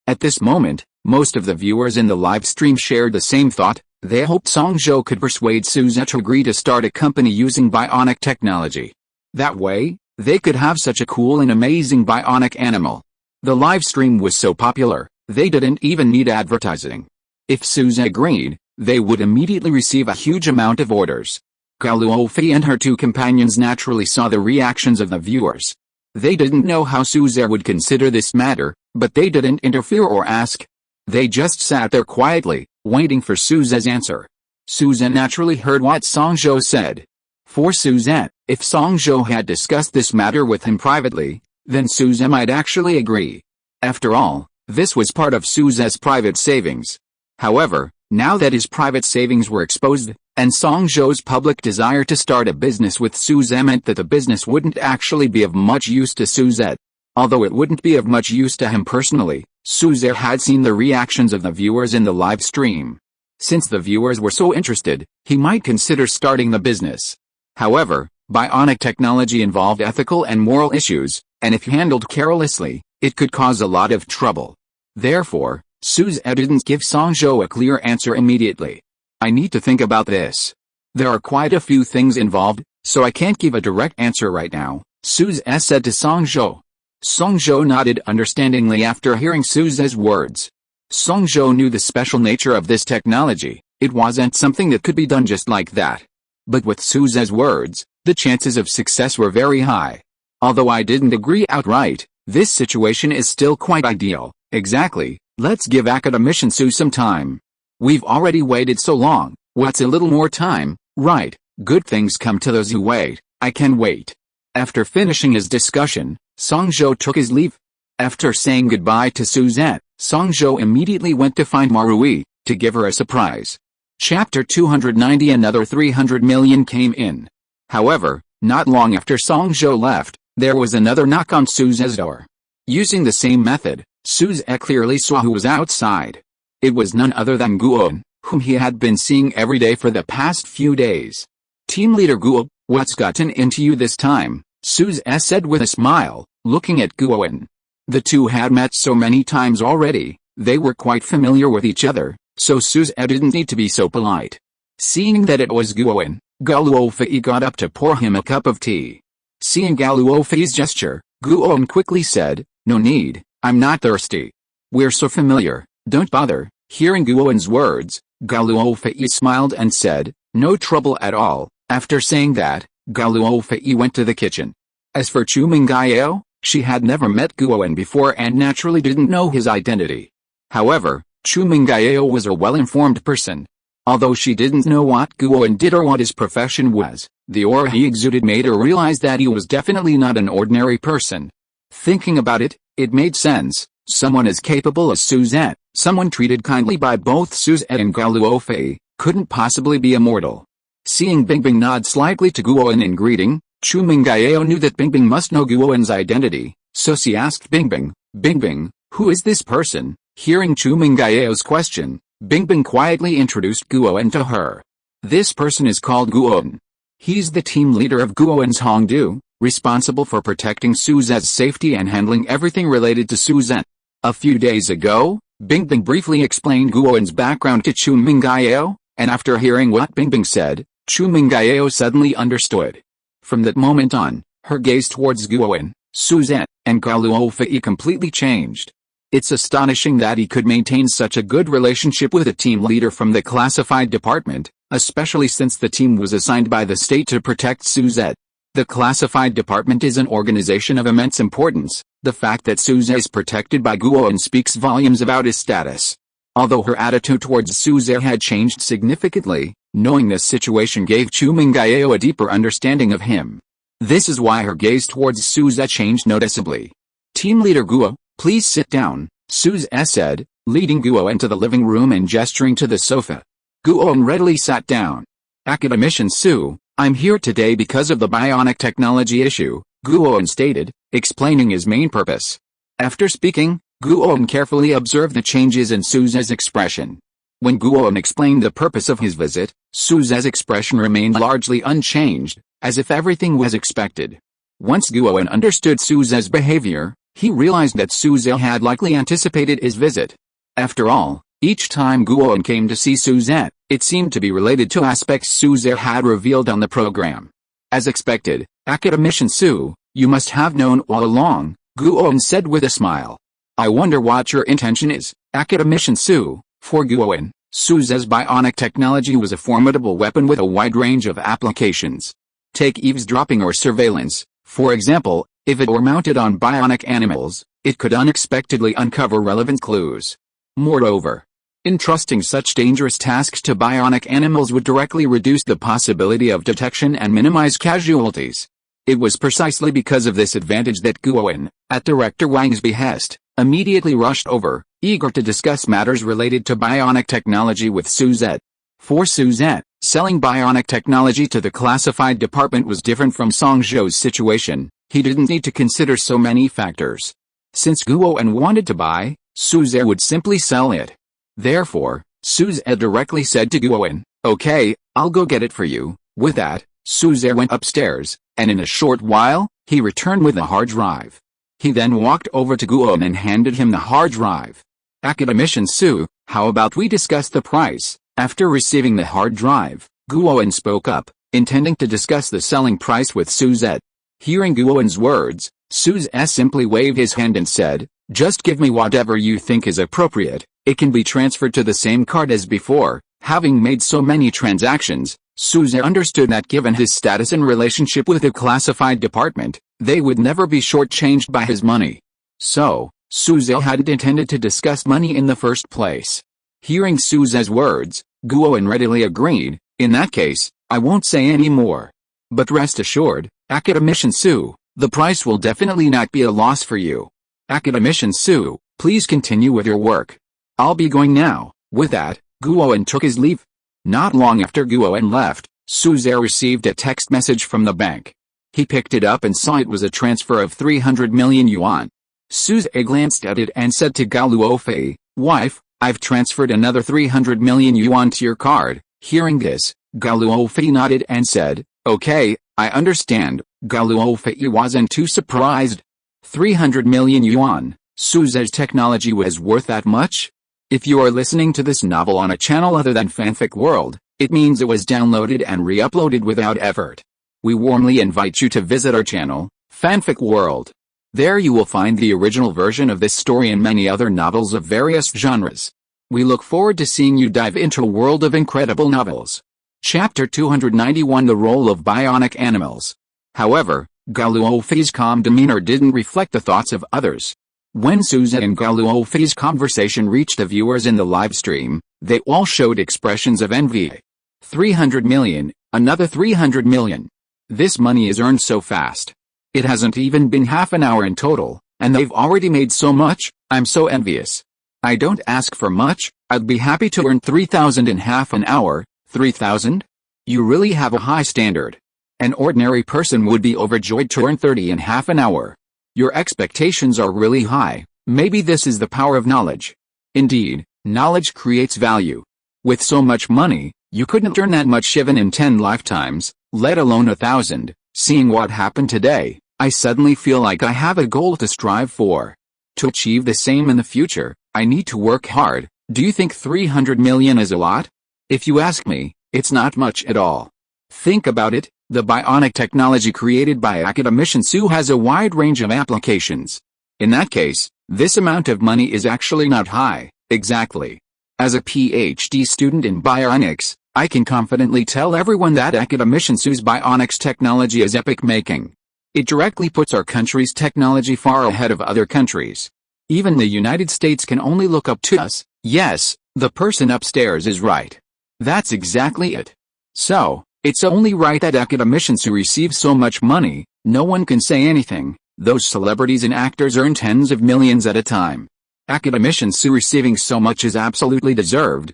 At this moment, most of the viewers in the live stream shared the same thought. They hoped Songzhou could persuade Suze to agree to start a company using bionic technology. That way, they could have such a cool and amazing bionic animal. The live stream was so popular, they didn't even need advertising. If Suze agreed, they would immediately receive a huge amount of orders. Gao Luofei and her two companions naturally saw the reactions of the viewers. They didn't know how Suze would consider this matter, but they didn't interfere or ask. They just sat there quietly, waiting for Suze's answer. Suze naturally heard what Songzhou said. For Suze, if Songzhou had discussed this matter with him privately, then Suze might actually agree. After all, this was part of Suze's private savings. However, now that his private savings were exposed, and Songzhou's public desire to start a business with Suze meant that the business wouldn't actually be of much use to Suze. Although it wouldn't be of much use to him personally, Suze had seen the reactions of the viewers in the live stream. Since the viewers were so interested, he might consider starting the business. However, bionic technology involved ethical and moral issues, and if handled carelessly, it could cause a lot of trouble. Therefore, Suze didn't give Songzhou a clear answer immediately. I need to think about this. There are quite a few things involved, so I can't give a direct answer right now, Suze said to Songzhou. Songzhou nodded understandingly after hearing Suze's words. Songzhou knew the special nature of this technology. It wasn't something that could be done just like that. But with Suze's words, the chances of success were very high. Although I didn't agree outright, this situation is still quite ideal. Exactly, let's give Academician Sue some time. We've already waited so long, what's a little more time, right? Good things come to those who wait. I can wait. After finishing his discussion, Songzhou took his leave. After saying goodbye to Suzette, Songzhou immediately went to find Marui, to give her a surprise. Chapter 290. Another 300 million came in. However, not long after Songzhou left, there was another knock on Suze's door. Using the same method, Suze clearly saw who was outside. It was none other than Guo, whom he had been seeing every day for the past few days. Team leader Guo, what's gotten into you this time? Suze said with a smile, looking at Guo. The two had met so many times already, they were quite familiar with each other, so Suze didn't need to be so polite. Seeing that it was Guo, Gao Luofei got up to pour him a cup of tea. Seeing Gao Luofei's gesture, Guo quickly said, "No need, I'm not thirsty. We're so familiar, don't bother." Hearing Guo's words, Gao Luofei smiled and said, "No trouble at all." After saying that, Gao Luofei went to the kitchen. As for Chu Mingyao, she had never met Guo before and naturally didn't know his identity. However, Chu Mingyao was a well-informed person. Although she didn't know what Guo did or what his profession was, the aura he exuded made her realize that he was definitely not an ordinary person. Thinking about it, it made sense. Someone as capable as Suzette, someone treated kindly by both Suzette and Gao Luofei, couldn't possibly be a mortal. Seeing Bingbing nod slightly to Guo in greeting, Chu Mingyao knew that Bingbing must know Guo's identity, so she asked Bingbing, "Bingbing, who is this person?" Hearing Chu Mingyao's question, Bingbing quietly introduced Guo to her. "This person is called Guo. He's the team leader of Guowen's Hongdu, responsible for protecting Suzet's safety and handling everything related to Suzette. A few days ago, Bingbing briefly explained Guowen's background to Chu Mingyao, and after hearing what Bingbing said, Chu Mingyao suddenly understood. From that moment on, her gaze towards Guowen, Suzette, and Gao Luofei completely changed. It's astonishing that he could maintain such a good relationship with a team leader from the classified department, especially since the team was assigned by the state to protect Suzette. The classified department is an organization of immense importance. The fact that Suzette is protected by Guowen speaks volumes about his status. Although her attitude towards Suzette had changed significantly, knowing this situation gave Chu Mingyao a deeper understanding of him. This is why her gaze towards Suzette changed noticeably. Team leader Guo, please sit down, Suzette said, leading Guo into the living room and gesturing to the sofa. Guo readily sat down. Academician Su, I'm here today because of the bionic technology issue, Guo stated, explaining his main purpose. After speaking, Guo carefully observed the changes in Suzette's expression. When Guo explained the purpose of his visit, Suzette's expression remained largely unchanged, as if everything was expected. Once Guo understood Suzette's behavior, he realized that Suzette had likely anticipated his visit. After all, each time Guo came to see Suzette, it seemed to be related to aspects Suzette had revealed on the program. As expected, Academician Su, you must have known all along, Guo said with a smile. I wonder what your intention is, Academician Su. For Guo, Suzette's bionic technology was a formidable weapon with a wide range of applications. Take eavesdropping or surveillance, for example. If it were mounted on bionic animals, it could unexpectedly uncover relevant clues. Moreover, entrusting such dangerous tasks to bionic animals would directly reduce the possibility of detection and minimize casualties. It was precisely because of this advantage that Guo, at Director Wang's behest, immediately rushed over, eager to discuss matters related to bionic technology with Suzette. For Suzette, selling bionic technology to the classified department was different from Song Zhou's situation. He didn't need to consider so many factors. Since Guo wanted to buy, Suzette would simply sell it. Therefore, Suzette directly said to Guo, okay, I'll go get it for you. With that, Suzette went upstairs, and in a short while, he returned with a hard drive. He then walked over to Guo and handed him the hard drive. Academician Su, how about we discuss the price? After receiving the hard drive, Guo spoke up, intending to discuss the selling price with Suzette. Hearing Guowen's words, Suzette simply waved his hand and said, just give me whatever you think is appropriate, it can be transferred to the same card as before. Having made so many transactions, Suzette understood that given his status and relationship with the classified department, they would never be shortchanged by his money. So, Suzette hadn't intended to discuss money in the first place. Hearing Suzette's words, Guo readily agreed, in that case, I won't say any more. But rest assured, Academician Su, the price will definitely not be a loss for you. Academician Su, please continue with your work. I'll be going now. With that, Guo took his leave. Not long after Guo left, Suzette received a text message from the bank. He picked it up and saw it was a transfer of 300 million yuan. Suzette glanced at it and said to Gao Luofei, wife, I've transferred another 300 million yuan to your card. Hearing this, Gao Luofei nodded and said, okay, I understand. Gao Luofei wasn't too surprised. 300 million yuan, Suzette's technology was worth that much? If you are listening to this novel on a channel other than Fanfic World, it means it was downloaded and re-uploaded without effort. We warmly invite you to visit our channel, Fanfic World. There you will find the original version of this story and many other novels of various genres. We look forward to seeing you dive into a world of incredible novels. Chapter 291 The Role of Bionic Animals. However, Gao Luofei's calm demeanor didn't reflect the thoughts of others. When Suzette and Gao Luofei's conversation reached the viewers in the live stream, they all showed expressions of envy. 300 million, another 300 million. This money is earned so fast. It hasn't even been half an hour in total, and they've already made so much. I'm so envious. I don't ask for much, I'd be happy to earn 3,000 in half an hour. 3,000? You really have a high standard. An ordinary person would be overjoyed to earn 30 in half an hour. Your expectations are really high. Maybe this is the power of knowledge. Indeed, knowledge creates value. With so much money, You couldn't earn that much even in 10 lifetimes, let alone 1,000. Seeing what happened today, I suddenly feel like I have a goal to strive for. To achieve the same in the future, I need to work hard. Do you think 300 million is a lot? If you ask me, it's not much at all. Think about it, the bionic technology created by Akademician has a wide range of applications. In that case, this amount of money is actually not high. Exactly. As a PhD student in bionics, I can confidently tell everyone that Akademician's bionics technology is epic-making. It directly puts our country's technology far ahead of other countries. Even the United States can only look up to us. Yes, the person upstairs is right. That's exactly it. So, it's only right that Akademicians receive so much money. No one can say anything. Those celebrities and actors earn tens of millions at a time. Akademicians receiving so much is absolutely deserved.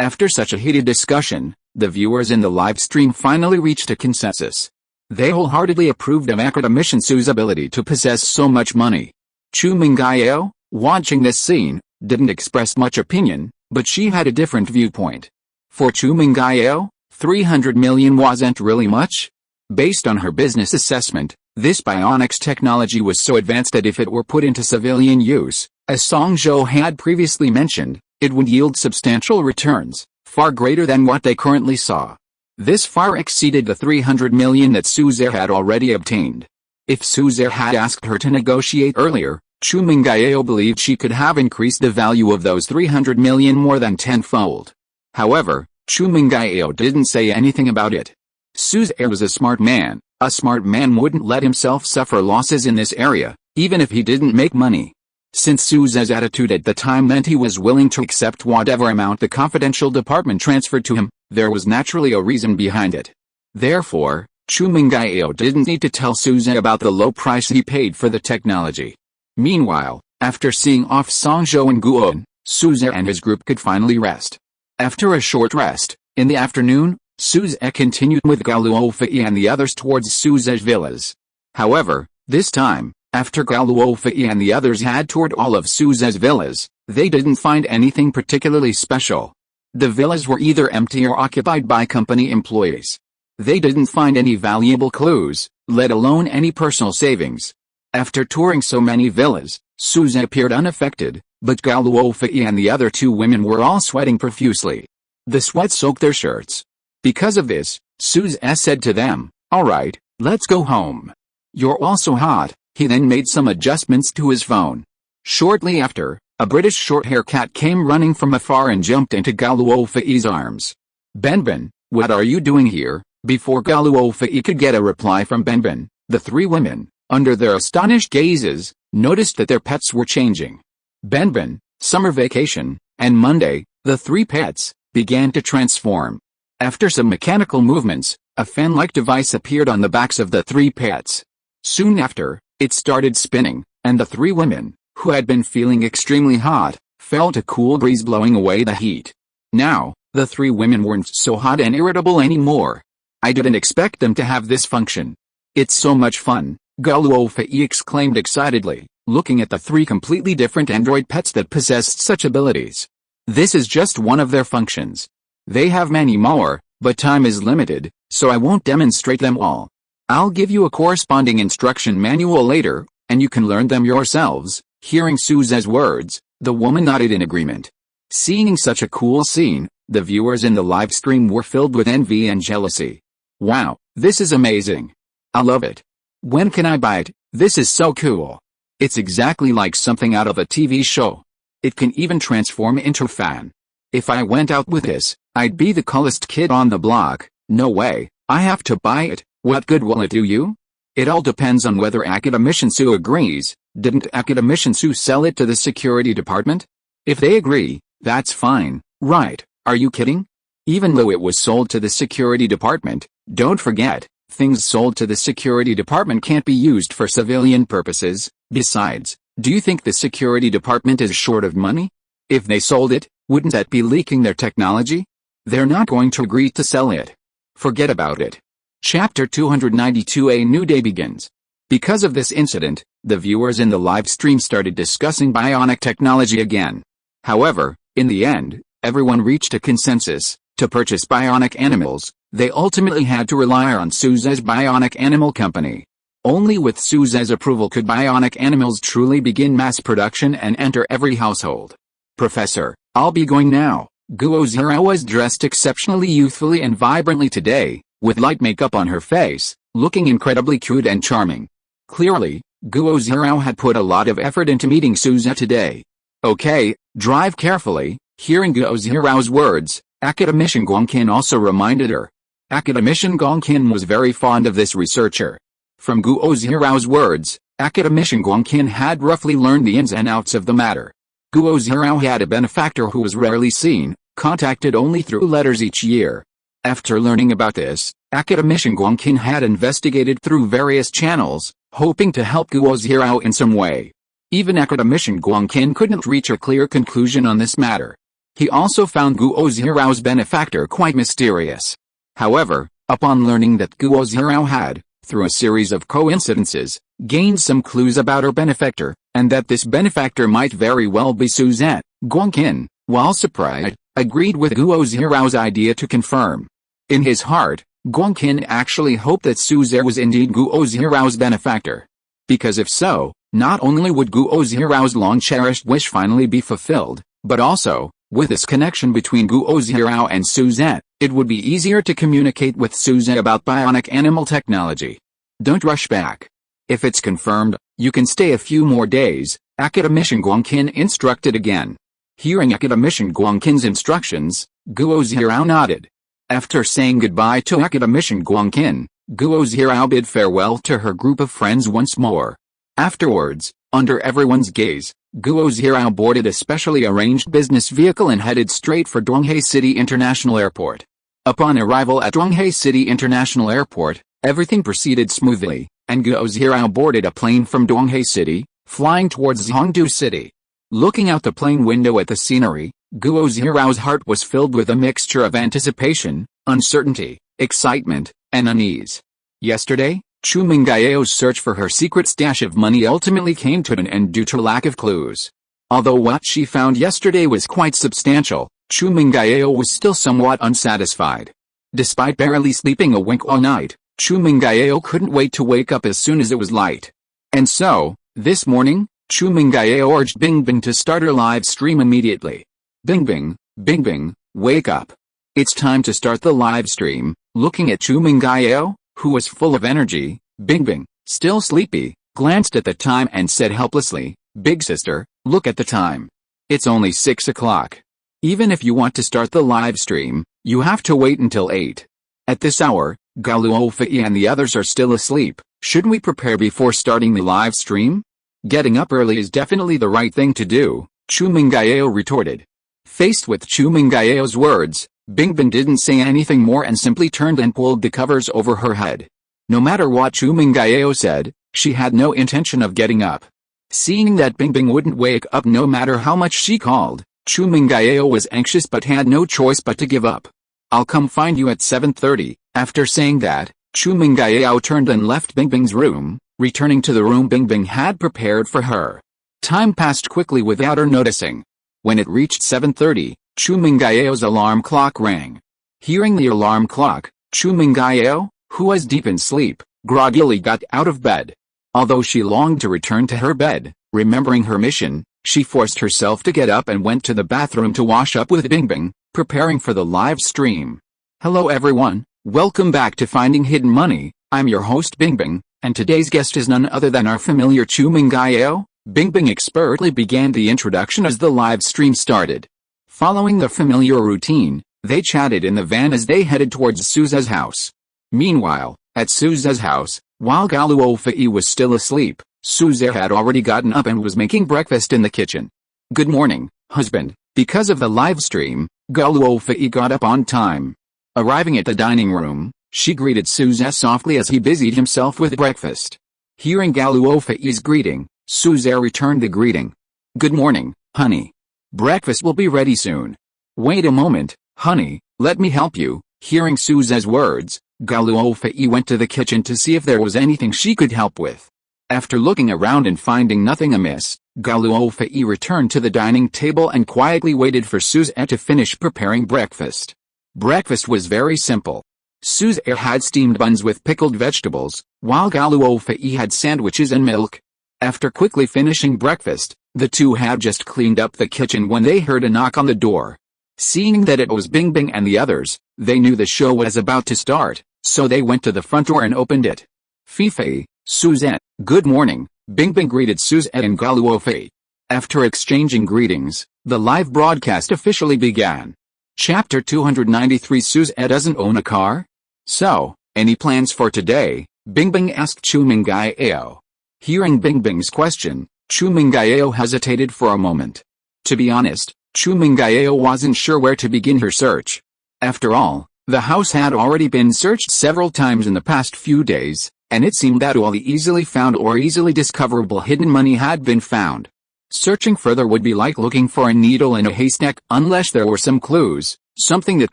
After such a heated discussion, the viewers in the live stream finally reached a consensus. They wholeheartedly approved of Akademician's ability to possess so much money. Chu Mingyao, watching this scene, didn't express much opinion, but she had a different viewpoint. For Chu Mingyao, 300 million wasn't really much. Based on her business assessment, this bionics technology was so advanced that if it were put into civilian use, as Song Zhou had previously mentioned, it would yield substantial returns, far greater than what they currently saw. This far exceeded the 300 million that Suze had already obtained. If Suze had asked her to negotiate earlier, Chu Mingyao believed she could have increased the value of those 300 million more than tenfold. However, Chu Mingyao didn't say anything about it. Suze was a smart man. A smart man wouldn't let himself suffer losses in this area, even if he didn't make money. Since Suze's attitude at the time meant he was willing to accept whatever amount the confidential department transferred to him, there was naturally a reason behind it. Therefore, Chu Mingyao didn't need to tell Suze about the low price he paid for the technology. Meanwhile, after seeing off Song Zhou and Guoan, Suze and his group could finally rest. After a short rest, in the afternoon, Suze continued with Gao Luofei and the others towards Suze's villas. However, this time, after Gao Luofei and the others had toured all of Suze's villas, they didn't find anything particularly special. The villas were either empty or occupied by company employees. They didn't find any valuable clues, let alone any personal savings. After touring so many villas, Suze appeared unaffected, but Gao Luofei and the other two women were all sweating profusely. The sweat soaked their shirts. Because of this, Suze said to them, "Alright, let's go home. You're all so hot." He then made some adjustments to his phone. Shortly after, a British short-hair cat came running from afar and jumped into Gao Luofei's arms. "Benben, what are you doing here?" Before Gao Luofei could get a reply from Benben, the three women, under their astonished gazes, noticed that their pets were changing. Benben, summer vacation, and Monday, the three pets, began to transform. After some mechanical movements, a fan-like device appeared on the backs of the three pets. Soon after, it started spinning, and the three women, who had been feeling extremely hot, felt a cool breeze blowing away the heat. Now, the three women weren't so hot and irritable anymore. I didn't expect them to have this function. It's so much fun, Gao Luofei exclaimed excitedly, looking at the three completely different android pets that possessed such abilities. This is just one of their functions. They have many more, but time is limited, so I won't demonstrate them all. I'll give you a corresponding instruction manual later, and you can learn them yourselves. Hearing Suze's words, the woman nodded in agreement. Seeing such a cool scene, the viewers in the live stream were filled with envy and jealousy. Wow, this is amazing. I love it. When can I buy it? This is so cool. It's exactly like something out of a TV show. It can even transform into a fan. If I went out with this, I'd be the coolest kid on the block. No way, I have to buy it. What good will it do you? It all depends on whether Akademician agrees. Didn't Akademician sell it to the security department? If they agree, that's fine, right? Are you kidding? Even though it was sold to the security department, don't forget, things sold to the security department can't be used for civilian purposes. Besides, do you think the security department is short of money? If they sold it, wouldn't that be leaking their technology? They're not going to agree to sell it. Forget about it. Chapter 292. A new day begins. Because of this incident, the viewers in the live stream started discussing bionic technology again. However, in the end, everyone reached a consensus. To purchase bionic animals, they ultimately had to rely on Suze's Bionic Animal Company. Only with Suze's approval could bionic animals truly begin mass production and enter every household. Professor, I'll be going now. Guo Zero was dressed exceptionally youthfully and vibrantly today, with light makeup on her face, looking incredibly cute and charming. Clearly, Guo Zero had put a lot of effort into meeting Suze today. Okay, drive carefully. Hearing Guo Zero's words, academician Guangqin also reminded her. Academician Guangqin was very fond of this researcher. From Guo Zero's words, academician Guangqin had roughly learned the ins and outs of the matter. Guo Zero had a benefactor who was rarely seen, contacted only through letters each year. After learning about this, academician Guangqin had investigated through various channels, hoping to help Guo Zero in some way. Even academician Guangqin couldn't reach a clear conclusion on this matter. He also found Guo Zero's benefactor quite mysterious. However, upon learning that Guo Zero had, through a series of coincidences, gained some clues about her benefactor, and that this benefactor might very well be Suzette, Guangqin, while surprised, agreed with Guo Zero's idea to confirm. In his heart, Guangqin actually hoped that Suzette was indeed Guo Zero's benefactor. Because if so, not only would Guo Zero's long-cherished wish finally be fulfilled, but also, with this connection between Guo Zero and Suzette, it would be easier to communicate with Suzette about bionic animal technology. Don't rush back. If it's confirmed, you can stay a few more days, academician Guangqin instructed again. Hearing academician Guangqin's instructions, Guo Zero nodded. After saying goodbye to academician Guangqin, Guo Zero bid farewell to her group of friends once more. Afterwards, under everyone's gaze, Guo Zero boarded a specially arranged business vehicle and headed straight for Donghai City International Airport. Upon arrival at Donghai City International Airport, everything proceeded smoothly, and Guo Zero boarded a plane from Donghai City, flying towards Zhongdu City. Looking out the plane window at the scenery, Guo Zero's heart was filled with a mixture of anticipation, uncertainty, excitement, and unease. Yesterday, Chu Mingyao's search for her secret stash of money ultimately came to an end due to lack of clues. Although what she found yesterday was quite substantial, Chu Mingyao was still somewhat unsatisfied. Despite barely sleeping a wink all night, Chu Mingyao couldn't wait to wake up as soon as it was light. And so, this morning, Chu Mingyao urged Bingbing to start her live stream immediately. Bingbing, wake up. It's time to start the live stream. Looking at Chu Mingyao, who was full of energy, Bingbing, still sleepy, glanced at the time and said helplessly, "Big sister, look at the time. It's only 6 o'clock. Even if you want to start the live stream, you have to wait until 8. At this hour, Gao Luofei and the others are still asleep. Shouldn't we prepare before starting the live stream?" "Getting up early is definitely the right thing to do," Chu Mingyao retorted. Faced with Chu Mingyao's words, Bingbing didn't say anything more and simply turned and pulled the covers over her head. No matter what Chu Mingyao said, she had no intention of getting up. Seeing that Bingbing wouldn't wake up no matter how much she called, Chu Mingyao was anxious but had no choice but to give up. "I'll come find you at 7:30, after saying that, Chu Mingyao turned and left Bingbing's room, returning to the room Bingbing had prepared for her. Time passed quickly without her noticing. When it reached 7:30, Chu Mingyao's alarm clock rang. Hearing the alarm clock, Chu Mingyao, who was deep in sleep, groggily got out of bed. Although she longed to return to her bed, remembering her mission, she forced herself to get up and went to the bathroom to wash up with Bingbing, preparing for the live stream. Hello everyone, welcome back to Finding Hidden Money. I'm your host Bingbing, and today's guest is none other than our familiar Chu Mingyao. Bingbing expertly began the introduction as the live stream started. Following the familiar routine, they chatted in the van as they headed towards Suze's house. Meanwhile, at Suze's house, while Gao Luofei was still asleep, Suze had already gotten up and was making breakfast in the kitchen. "Good morning, husband." Because of the live stream, Gao Luofei got up on time. Arriving at the dining room, she greeted Suze softly as he busied himself with breakfast. Hearing Gao Luofei's greeting, Suze returned the greeting. "Good morning, honey. Breakfast will be ready soon." "Wait a moment, honey, let me help you." Hearing Suze's words, Gao Luofei went to the kitchen to see if there was anything she could help with. After looking around and finding nothing amiss, Gao Luofei returned to the dining table and quietly waited for Suze to finish preparing breakfast. Breakfast was very simple. Suzette had steamed buns with pickled vegetables, while Gao Luofei had sandwiches and milk. After quickly finishing breakfast, the two had just cleaned up the kitchen when they heard a knock on the door. Seeing that it was Bingbing and the others, they knew the show was about to start, so they went to the front door and opened it. Fifi, Suzette, good morning, Bingbing greeted Suzette and Gao Luofei. After exchanging greetings, the live broadcast officially began. Chapter 293. Suzette doesn't own a car? So, any plans for today? Bingbing asked Chu Mingyao. Hearing Bingbing's question, Chu Mingyao hesitated for a moment. To be honest, Chu Mingyao wasn't sure where to begin her search. After all, the house had already been searched several times in the past few days, and it seemed that all the easily found or easily discoverable hidden money had been found. Searching further would be like looking for a needle in a haystack unless there were some clues, something that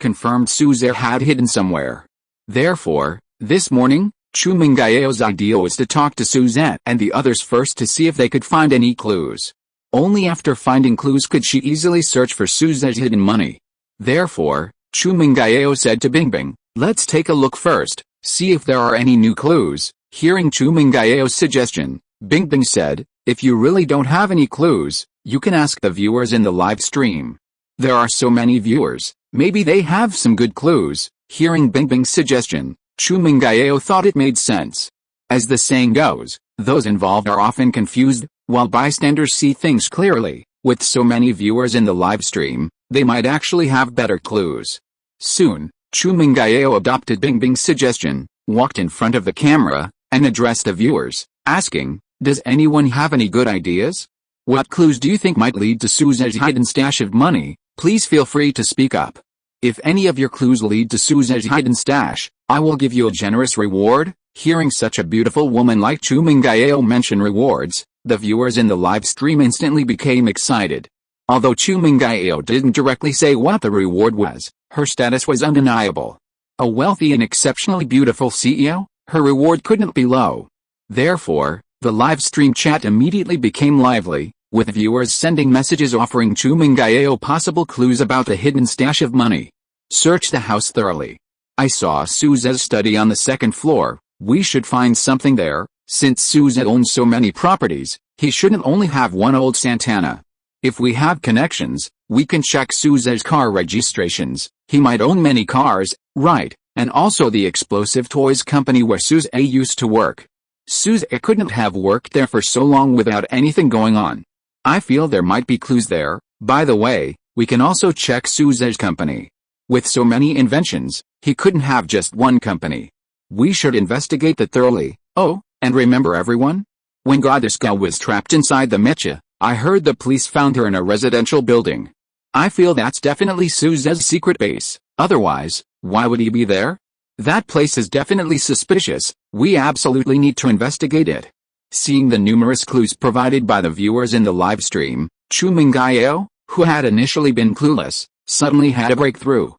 confirmed Suzette had hidden somewhere. Therefore, this morning, Chu Mingyao's idea was to talk to Suzette and the others first to see if they could find any clues. Only after finding clues could she easily search for Suzette's hidden money. Therefore, Chu Mingyao said to Bingbing, let's take a look first, see if there are any new clues. Hearing Chu Mingyao's suggestion, Bingbing said, if you really don't have any clues, you can ask the viewers in the live stream. There are so many viewers, maybe they have some good clues. Hearing Bingbing's suggestion, Chu Mingyao thought it made sense. As the saying goes, those involved are often confused, while bystanders see things clearly. With so many viewers in the live stream, they might actually have better clues. Soon, Chu Mingyao adopted Bingbing's suggestion, walked in front of the camera, and addressed the viewers, asking, does anyone have any good ideas? What clues do you think might lead to Suzette's hidden stash of money? Please feel free to speak up. If any of your clues lead to Suzette's hidden stash, I will give you a generous reward. Hearing such a beautiful woman like Chu Mingyao mention rewards, the viewers in the live stream instantly became excited. Although Chu Mingyao didn't directly say what the reward was, her status was undeniable. A wealthy and exceptionally beautiful CEO, her reward couldn't be low. Therefore, the live stream chat immediately became lively, with viewers sending messages offering Chu Mingyao possible clues about the hidden stash of money. Search the house thoroughly. I saw Suzette's study on the second floor. We should find something there. Since Suzette owns so many properties, he shouldn't only have one old Santana. If we have connections, we can check Suzette's car registrations. He might own many cars, right, and also the explosive toys company where Suzette used to work. Suzette couldn't have worked there for so long without anything going on. I feel there might be clues there. By the way, we can also check Suzette's company. With so many inventions, he couldn't have just one company. We should investigate that thoroughly. Oh, and remember everyone? When Goddess Gao was trapped inside the Mecha, I heard the police found her in a residential building. I feel that's definitely Suzette's secret base. Otherwise, why would he be there? That place is definitely suspicious. We absolutely need to investigate it. Seeing the numerous clues provided by the viewers in the live stream, Chu Mingyao, who had initially been clueless, suddenly had a breakthrough.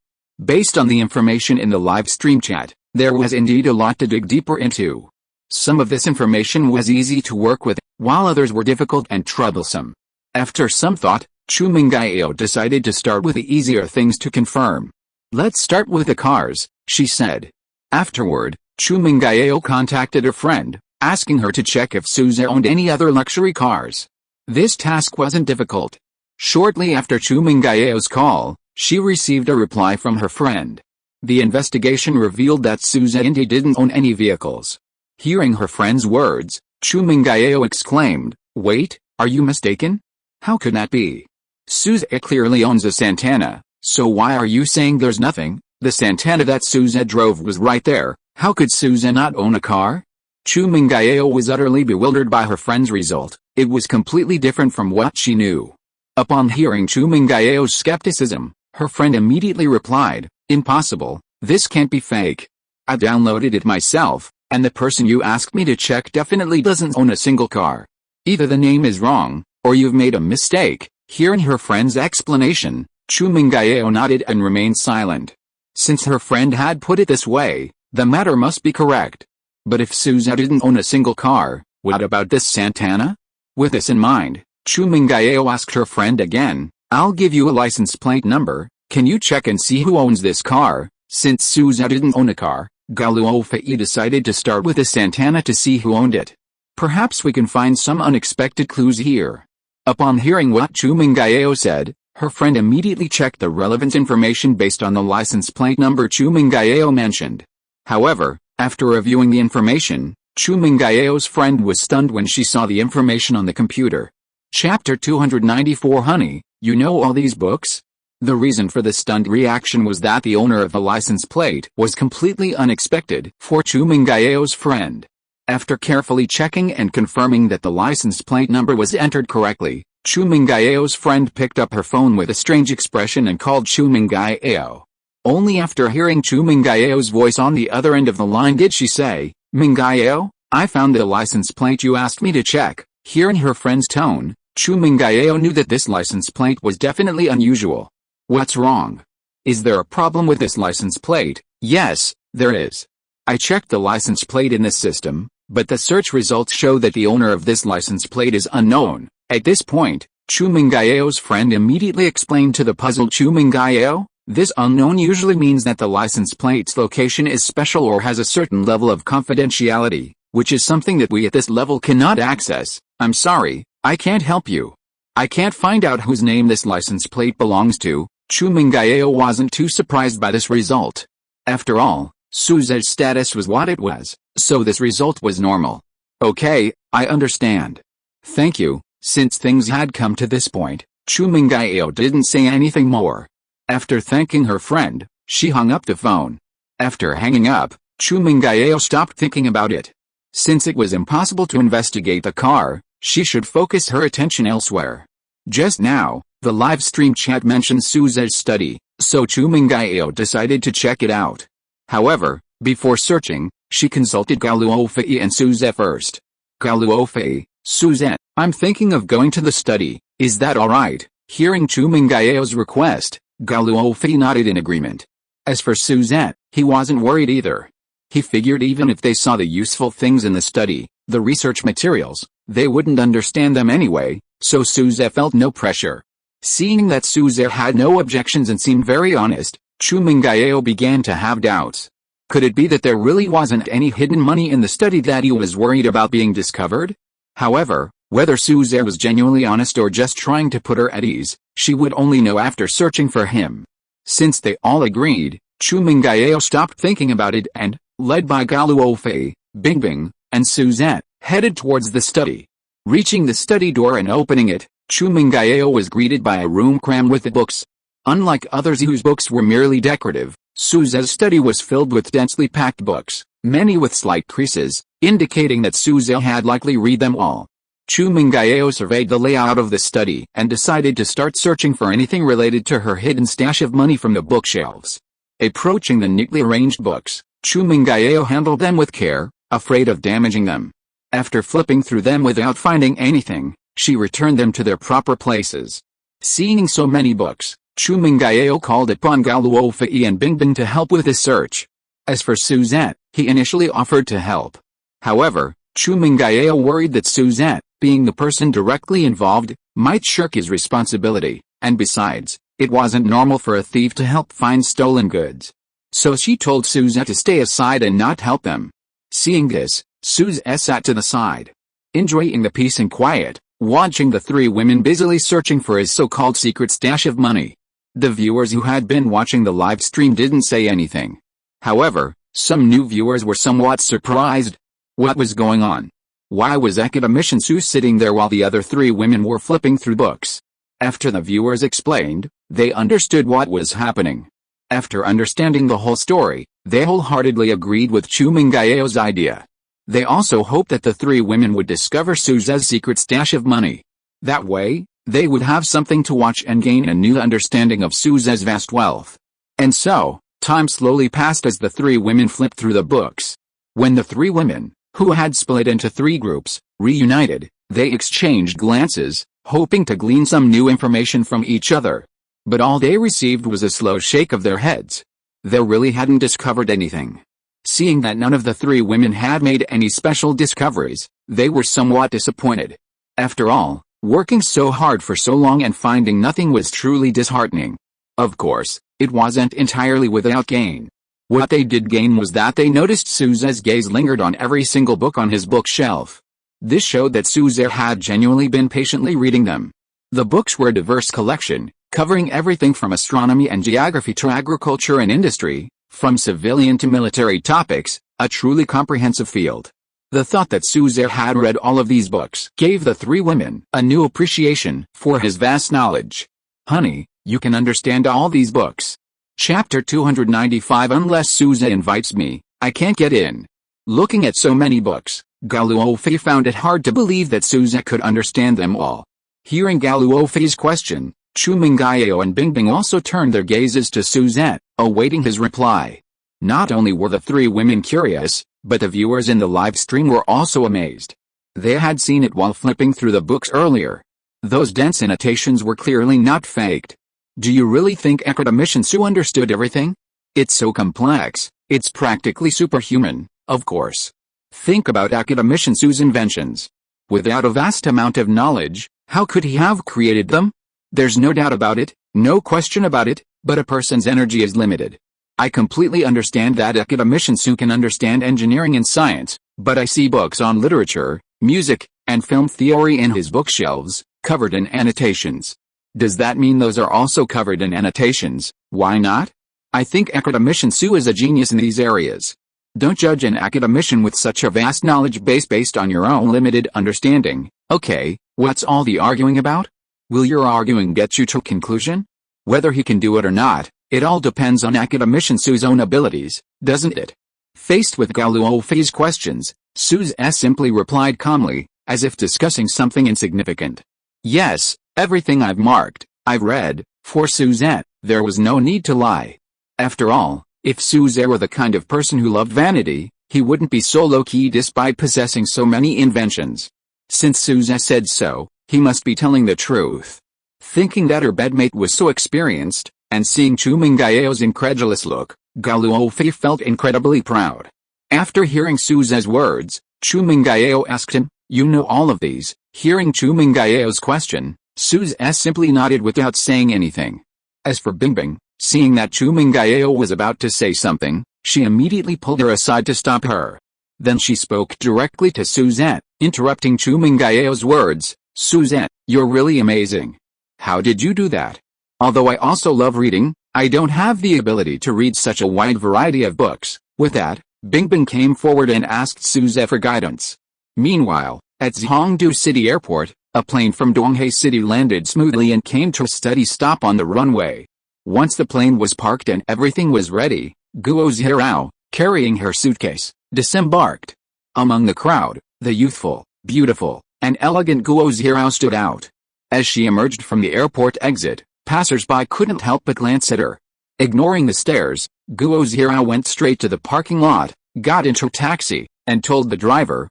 Based on the information in the live stream chat, there was indeed a lot to dig deeper into. Some of this information was easy to work with, while others were difficult and troublesome. After some thought, Chu Mingyao decided to start with the easier things to confirm. Let's start with the cars, she said. Afterward, Chu Mingyao contacted a friend, asking her to check if Suzette owned any other luxury cars. This task wasn't difficult. Shortly after Chu Mingyao's call, she received a reply from her friend. The investigation revealed that Suzette indeed didn't own any vehicles. Hearing her friend's words, Chu Mingyao exclaimed, wait, are you mistaken? How could that be? Suzette clearly owns a Santana, so why are you saying there's nothing? The Santana that Suzette drove was right there. How could Suzette not own a car? Chu Mingyao was utterly bewildered by her friend's result. It was completely different from what she knew. Upon hearing Chu Mingyao's skepticism, her friend immediately replied, impossible, this can't be fake. I downloaded it myself, and the person you asked me to check definitely doesn't own a single car. Either the name is wrong, or you've made a mistake. Hearing her friend's explanation, Chu Mingyao nodded and remained silent. Since her friend had put it this way, the matter must be correct. But if Suzette didn't own a single car, what about this Santana? With this in mind, Chu Mingyao asked her friend again, I'll give you a license plate number, Can you check and see who owns this car? Since Suzette didn't own a car, Gao Luofei decided to start with a Santana to see who owned it. Perhaps we can find some unexpected clues here. Upon hearing what Chu Mingyao said, her friend immediately checked the relevant information based on the license plate number Chu Mingyao mentioned. However, after reviewing the information, Chu Mingyao's friend was stunned when she saw the information on the computer. Chapter 294 Honey, you know all these books? The reason for the stunned reaction was that the owner of the license plate was completely unexpected for Chu Mingyao's friend. After carefully checking and confirming that the license plate number was entered correctly, Chu Mingyao's friend picked up her phone with a strange expression and called Chu Mingyao. Only after hearing Chu Mingyao's voice on the other end of the line did she say, "Mingyao, I found the license plate you asked me to check." Hearing her friend's tone, Chu Mingyao knew that this license plate was definitely unusual. What's wrong? Is there a problem with this license plate? Yes, there is. I checked the license plate in this system, but the search results show that the owner of this license plate is unknown. At this point, Chu Mingyao's friend immediately explained to the puzzled Chu Mingyao, this unknown usually means that the license plate's location is special or has a certain level of confidentiality, which is something that we at this level cannot access. I'm sorry, I can't help you. I can't find out whose name this license plate belongs to. Chu Mingyao wasn't too surprised by this result. After all, Suzette's status was what it was, so this result was normal. Okay, I understand. Thank you. Since things had come to this point, Chu Mingyao didn't say anything more. After thanking her friend, she hung up the phone. After hanging up, Chu Mingyao stopped thinking about it. Since it was impossible to investigate the car, she should focus her attention elsewhere. Just now, the live stream chat mentioned Suzette's study, so Chu Mingyao decided to check it out. However, before searching, she consulted Gao Luofei and Suzette first. Gao Luofei, Suzette, I'm thinking of going to the study, is that alright? Hearing Chu Mingyao's request, Gao Luofei nodded in agreement. As for Suzette, he wasn't worried either. He figured even if they saw the useful things in the study, the research materials, they wouldn't understand them anyway, so Suzette felt no pressure. Seeing that Suzette had no objections and seemed very honest, Chu Mingyao began to have doubts. Could it be that there really wasn't any hidden money in the study that he was worried about being discovered? However, whether Suzette was genuinely honest or just trying to put her at ease, she would only know after searching for him. Since they all agreed, Chu Mingyao stopped thinking about it and, led by Gao Luofei, Bingbing, and Suzette, headed towards the study. Reaching the study door and opening it, Chu Mingyao was greeted by a room crammed with books. Unlike others whose books were merely decorative, Suzette's study was filled with densely packed books, many with slight creases, indicating that Suzette had likely read them all. Chu Mingyao surveyed the layout of the study and decided to start searching for anything related to her hidden stash of money from the bookshelves. Approaching the neatly arranged books, Chu Mingyao handled them with care, afraid of damaging them. After flipping through them without finding anything, she returned them to their proper places. Seeing so many books, Chu Mingyao called upon Gao Luofei and Bingbing to help with the search. As for Suzette, he initially offered to help. However, Chu Mingyao worried that Suzette, being the person directly involved, might shirk his responsibility, and besides, it wasn't normal for a thief to help find stolen goods. So she told Suzette to stay aside and not help them. Seeing this, Suzette sat to the side, enjoying the peace and quiet, watching the three women busily searching for his so-called secret stash of money. The viewers who had been watching the live stream didn't say anything. However, some new viewers were somewhat surprised. What was going on? Why was Academician Su sitting there while the other three women were flipping through books? After the viewers explained, they understood what was happening. After understanding the whole story, they wholeheartedly agreed with Chu Mingyao's idea. They also hoped that the three women would discover Suzette's secret stash of money. That way, they would have something to watch and gain a new understanding of Suzette's vast wealth. And so, time slowly passed as the three women flipped through the books. When the three women, who had split into three groups, reunited, they exchanged glances, hoping to glean some new information from each other. But all they received was a slow shake of their heads. They really hadn't discovered anything. Seeing that none of the three women had made any special discoveries, they were somewhat disappointed. After all, working so hard for so long and finding nothing was truly disheartening. Of course, It wasn't entirely without gain. What they did gain was that they noticed Souza's gaze lingered on every single book on his bookshelf. This showed that Souza had genuinely been patiently reading them. The books were a diverse collection, covering everything from astronomy and geography to agriculture and industry, from civilian to military topics, a truly comprehensive field. The thought that Souza had read all of these books gave the three women a new appreciation for his vast knowledge. Honey, you can understand all these books. Chapter 295 Unless Souza invites me, I can't get in. Looking at so many books, Gao Luofei found it hard to believe that Souza could understand them all. Hearing Gao Luofei's question, Chu Mingyao and Bingbing also turned their gazes to Souza, awaiting his reply. Not only were the three women curious, but the viewers in the live stream were also amazed. They had seen it while flipping through the books earlier. Those dense annotations were clearly not faked. Do you really think Academician Su understood everything? It's so complex, it's practically superhuman, of course. Think about Academician Su's inventions. Without a vast amount of knowledge, how could he have created them? There's no doubt about it, no question about it, but a person's energy is limited. I completely understand that Academician Su can understand engineering and science, but I see books on literature, music, and film theory in his bookshelves, covered in annotations. Does that mean those are also covered in annotations? Why not? I think Academician Su is a genius in these areas. Don't judge an academician with such a vast knowledge base based on your own limited understanding. Okay, what's all the arguing about? Will your arguing get you to a conclusion? Whether he can do it or not, it all depends on Academician Su's own abilities, doesn't it? Faced with Gao Luofei's questions, Souza simply replied calmly, as if discussing something insignificant. Yes, everything I've marked, I've read. For Souza, there was no need to lie. After all, if Souza were the kind of person who loved vanity, he wouldn't be so low-key despite possessing so many inventions. Since Souza said so, he must be telling the truth. Thinking that her bedmate was so experienced, and seeing Chu Mingyao's incredulous look, Gao Luofei felt incredibly proud. After hearing Souza's words, Chu Mingyao asked him, "You know all of these?" Hearing Chu Mingyao's question, Souza simply nodded without saying anything. As for Bingbing, seeing that Chu Mingyao was about to say something, she immediately pulled her aside to stop her. Then she spoke directly to Souza, interrupting Chu Mingyao's words. "Souza, you're really amazing. How did you do that? Although I also love reading, I don't have the ability to read such a wide variety of books." With that, Bingbing came forward and asked Souza for guidance. Meanwhile, at Zhongdu City Airport, a plane from Donghae City landed smoothly and came to a steady stop on the runway. Once the plane was parked and everything was ready, Guo Zhirao, carrying her suitcase, disembarked. Among the crowd, the youthful, beautiful, and elegant Guo Zhirao stood out. As she emerged from the airport exit, passers-by couldn't help but glance at her. Ignoring the stares, Guo Zhirao went straight to the parking lot, got into a taxi, and told the driver,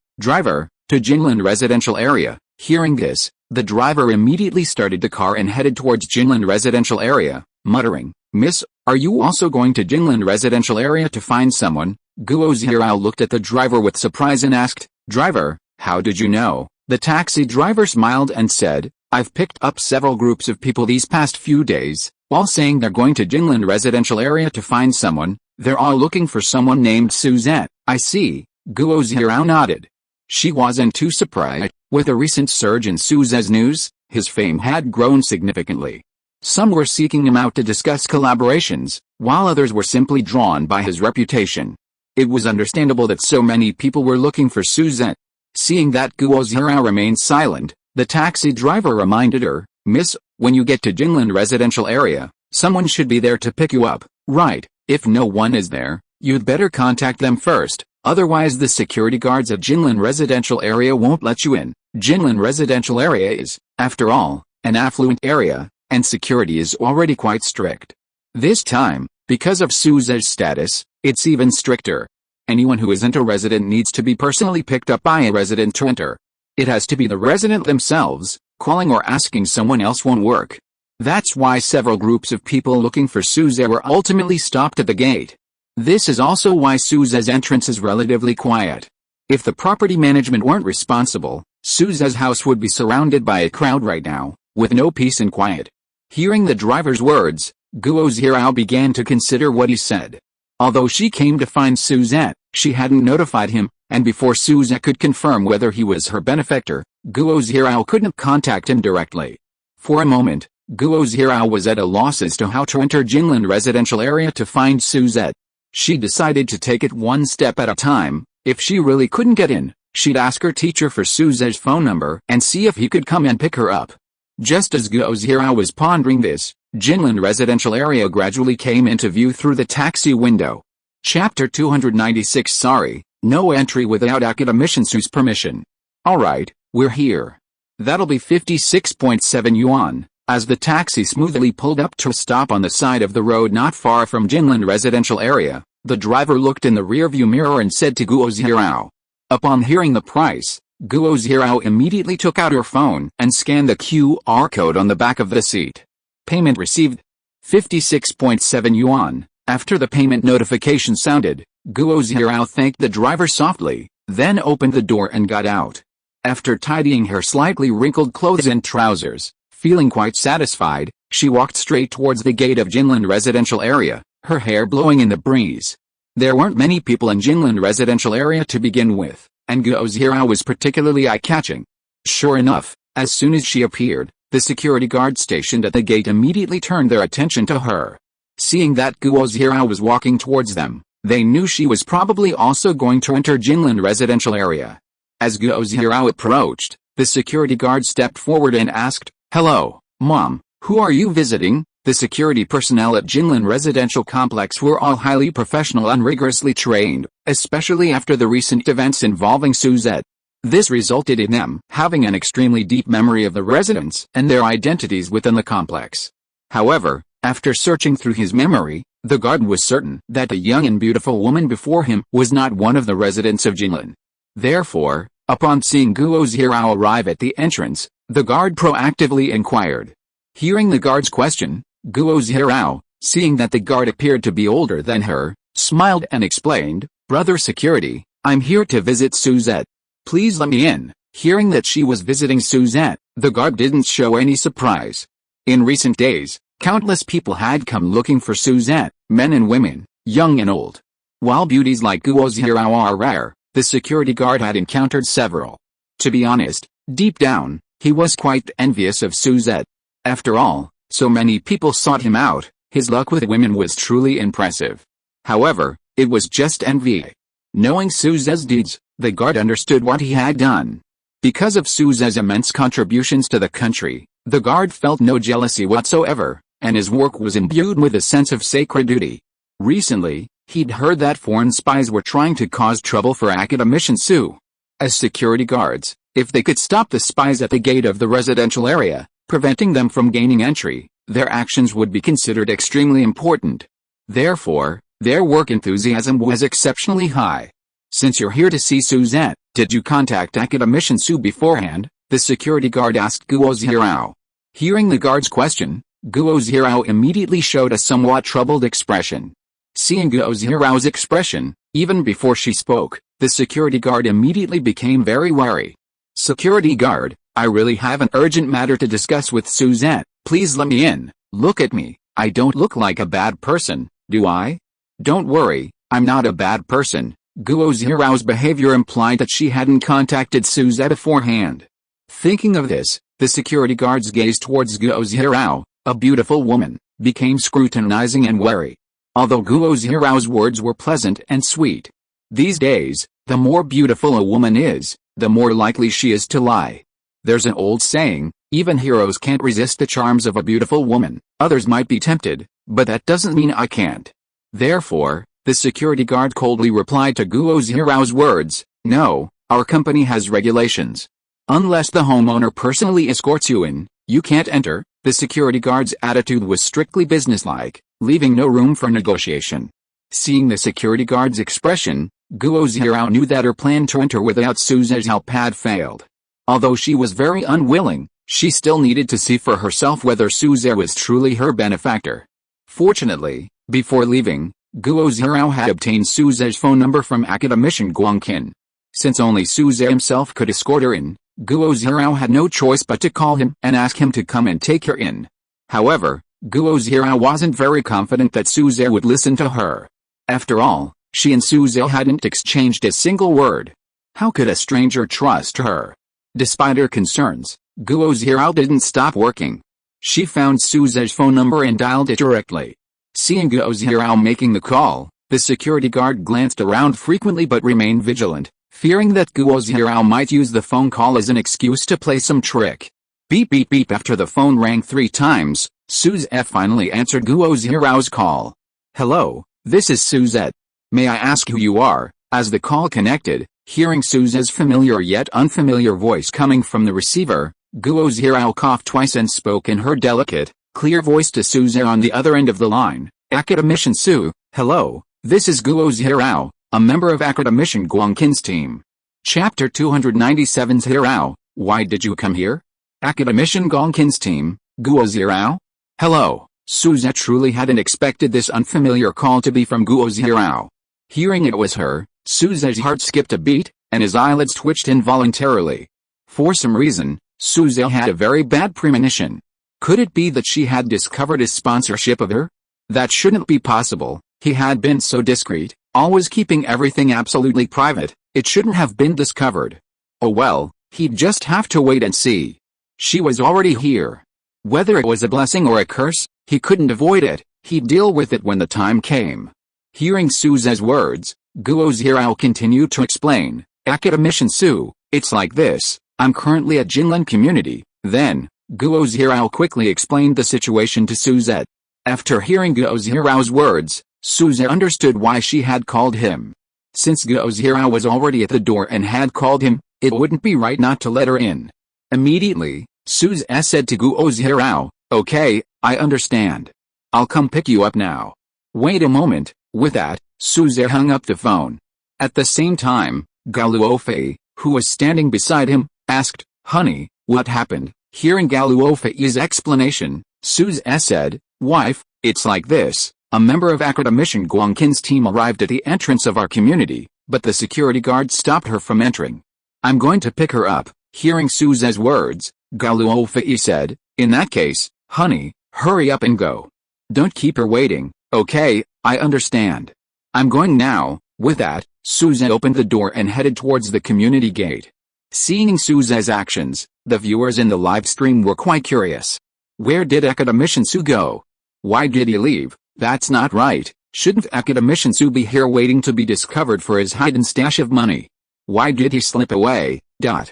to Jinlin Residential Area. Hearing this, the driver immediately started the car and headed towards Jinlin Residential Area, muttering, "Miss, are you also going to Jinlin Residential Area to find someone?" Guo Zhirao looked at the driver with surprise and asked, "Driver, how did you know?" The taxi driver smiled and said, "I've picked up several groups of people these past few days, all saying they're going to Jinlin Residential Area to find someone. They're all looking for someone named Suzette." "I see," Guo Zhirao nodded. She wasn't too surprised. With a recent surge in Souza's news, his fame had grown significantly. Some were seeking him out to discuss collaborations, while others were simply drawn by his reputation. It was understandable that so many people were looking for Suzette. Seeing that Guo Zhirao remained silent, the taxi driver reminded her, "Miss, when you get to Jinlin Residential Area, someone should be there to pick you up, right? If no one is there, you'd better contact them first, otherwise the security guards at Jinlin Residential Area won't let you in." Jinlin Residential Area is, after all, an affluent area, and security is already quite strict. This time, because of Souza's status, it's even stricter. Anyone who isn't a resident needs to be personally picked up by a resident to enter. It has to be the resident themselves. Calling or asking someone else won't work. That's why several groups of people looking for Souza were ultimately stopped at the gate. This is also why Souza's entrance is relatively quiet. If the property management weren't responsible, Souza's house would be surrounded by a crowd right now, with no peace and quiet. Hearing the driver's words, Guo Zhirao began to consider what he said. Although she came to find Suzette, she hadn't notified him, and before Suzette could confirm whether he was her benefactor, Guo Zhirao couldn't contact him directly. For a moment, Guo Zhirao was at a loss as to how to enter Jinlin residential area to find Suzette. She decided to take it one step at a time. If she really couldn't get in, she'd ask her teacher for Suzette's phone number and see if he could come and pick her up. Just as Guo Zhirao was pondering this, Jinlin residential area gradually came into view through the taxi window. Chapter 296 Sorry, no entry without academician's permission. Alright, we're here. That'll be 56.7 yuan. As the taxi smoothly pulled up to a stop on the side of the road not far from Jinlin residential area, the driver looked in the rearview mirror and said to Guo Zhirao. Upon hearing the price, Guo Zhirao immediately took out her phone and scanned the QR code on the back of the seat. Payment received. 56.7 yuan. After the payment notification sounded, Guo Zhirao thanked the driver softly, then opened the door and got out. After tidying her slightly wrinkled clothes and trousers, feeling quite satisfied, she walked straight towards the gate of Jinlin residential area, her hair blowing in the breeze. There weren't many people in Jinlin residential area to begin with, and Guo Zhirao was particularly eye-catching. Sure enough, as soon as she appeared, the security guard stationed at the gate immediately turned their attention to her. Seeing that Guo Zhirao was walking towards them, they knew she was probably also going to enter Jinlin residential area. As Guo Zhirao approached, the security guard stepped forward and asked, "Hello, Mom, who are you visiting?" The security personnel at Jinlin residential complex were all highly professional and rigorously trained, especially after the recent events involving Suzette. This resulted in them having an extremely deep memory of the residents and their identities within the complex. However, after searching through his memory, the guard was certain that the young and beautiful woman before him was not one of the residents of Jinlin. Therefore, upon seeing Guo Zhirao arrive at the entrance, the guard proactively inquired. Hearing the guard's question, Guo Zhirao, seeing that the guard appeared to be older than her, smiled and explained, "Brother Security, I'm here to visit Suzette. Please let me in." Hearing that she was visiting Suzette, the guard didn't show any surprise. In recent days, countless people had come looking for Suzette, men and women, young and old. While beauties like Guo Zhirao are rare, the security guard had encountered several. To be honest, deep down, he was quite envious of Suzette. After all, so many people sought him out, his luck with women was truly impressive. However, it was just envy. Knowing Suzette's deeds, the guard understood what he had done. Because of Suzette's immense contributions to the country, the guard felt no jealousy whatsoever, and his work was imbued with a sense of sacred duty. Recently, he'd heard that foreign spies were trying to cause trouble for academician Su. As security guards, if they could stop the spies at the gate of the residential area, preventing them from gaining entry, their actions would be considered extremely important. Therefore, their work enthusiasm was exceptionally high. "Since you're here to see Suzette, did you contact academician Su beforehand?" the security guard asked Guo Zhirao. Hearing the guard's question, Guo Zhirao immediately showed a somewhat troubled expression. Seeing Guo Zhirao's expression, even before she spoke, the security guard immediately became very wary. "Security guard, I really have an urgent matter to discuss with Suzette. Please let me in. Look at me. I don't look like a bad person, do I?" "Don't worry, I'm not a bad person." Guo Zhirao's behavior implied that she hadn't contacted Suzette beforehand. Thinking of this, the security guard's gaze towards Guo Zhirao, a beautiful woman, became scrutinizing and wary. Although Guo Zhirao's words were pleasant and sweet. These days, the more beautiful a woman is, the more likely she is to lie. There's an old saying, even heroes can't resist the charms of a beautiful woman. Others might be tempted, but that doesn't mean I can't. Therefore, the security guard coldly replied to Guo Zhirao's words, "No, our company has regulations. Unless the homeowner personally escorts you in, you can't enter." The security guard's attitude was strictly businesslike, leaving no room for negotiation. Seeing the security guard's expression, Guo Zhirao knew that her plan to enter without Suzette's help had failed. Although she was very unwilling, she still needed to see for herself whether Suzette was truly her benefactor. Fortunately, before leaving, Guo Zhirao had obtained Suzette's phone number from academician Guangqin. Since only Suzette himself could escort her in, Guo Zhirao had no choice but to call him and ask him to come and take her in. However, Guo Zhirao wasn't very confident that Su Zhe would listen to her. After all, she and Su Zhe hadn't exchanged a single word. How could a stranger trust her? Despite her concerns, Guo Zhirao didn't stop working. She found Su Zhe's phone number and dialed it directly. Seeing Gao Zhirao making the call, the security guard glanced around frequently but remained vigilant, fearing that Gao Zhirao might use the phone call as an excuse to play some trick. Beep beep beep. After the phone rang 3 times, Su Zhe finally answered Gao Zhirao's call. Hello, this is Su Zhe. May I ask who you are? As the call connected, hearing Su Zhe's familiar yet unfamiliar voice coming from the receiver, Gao Zhirao coughed twice and spoke in her delicate, clear voice to Su Zhe on the other end of the line. Academician Su, hello, this is Gao Zhirao, a member of Academician Guangqin's team. Chapter 297. Zhirao, why did you come here? Academician Guangqin's team, Gao Zhirao? Hello. Su Zhe truly hadn't expected this unfamiliar call to be from Gao Zhirao. Hearing it was her, Su Zhe's heart skipped a beat, and his eyelids twitched involuntarily. For some reason, Su Zhe had a very bad premonition. Could it be that she had discovered his sponsorship of her? That shouldn't be possible. He had been so discreet, always keeping everything absolutely private. It shouldn't have been discovered. Oh well, he'd just have to wait and see. She was already here. Whether it was a blessing or a curse, he couldn't avoid it. He'd deal with it when the time came. Hearing Su Zhe's words, Gao Zhirao continued to explain. Academician Su, it's like this. I'm currently at Jinlan Community. Then, Gao Zhirao quickly explained the situation to Su Zhe. After hearing Gao Zhirao's words, Su Zhe understood why she had called him. Since Gao Zhirao was already at the door and had called him, it wouldn't be right not to let her in. Immediately, Su Zhe said to Gao Zhirao, okay, I understand. I'll come pick you up now. Wait a moment. With that, Su Zhe hung up the phone. At the same time, Gao Luofei, who was standing beside him, asked, honey, what happened? Hearing Gao Luofei's explanation, Su Zhe said, wife, it's like this. A member of Academician Guangqin's team arrived at the entrance of our community, but the security guard stopped her from entering. I'm going to pick her up. Hearing Su Zhe's words, Gao Luofei said, in that case, honey, hurry up and go. Don't keep her waiting. Okay, I understand. I'm going now. With that, Su Zhe opened the door and headed towards the community gate. Seeing Su Zhe's actions, the viewers in the live stream were quite curious. Where did Academician Su go? Why did he leave? That's not right. Shouldn't Academician Su be here waiting to be discovered for his hidden stash of money? Why did he slip away? Gao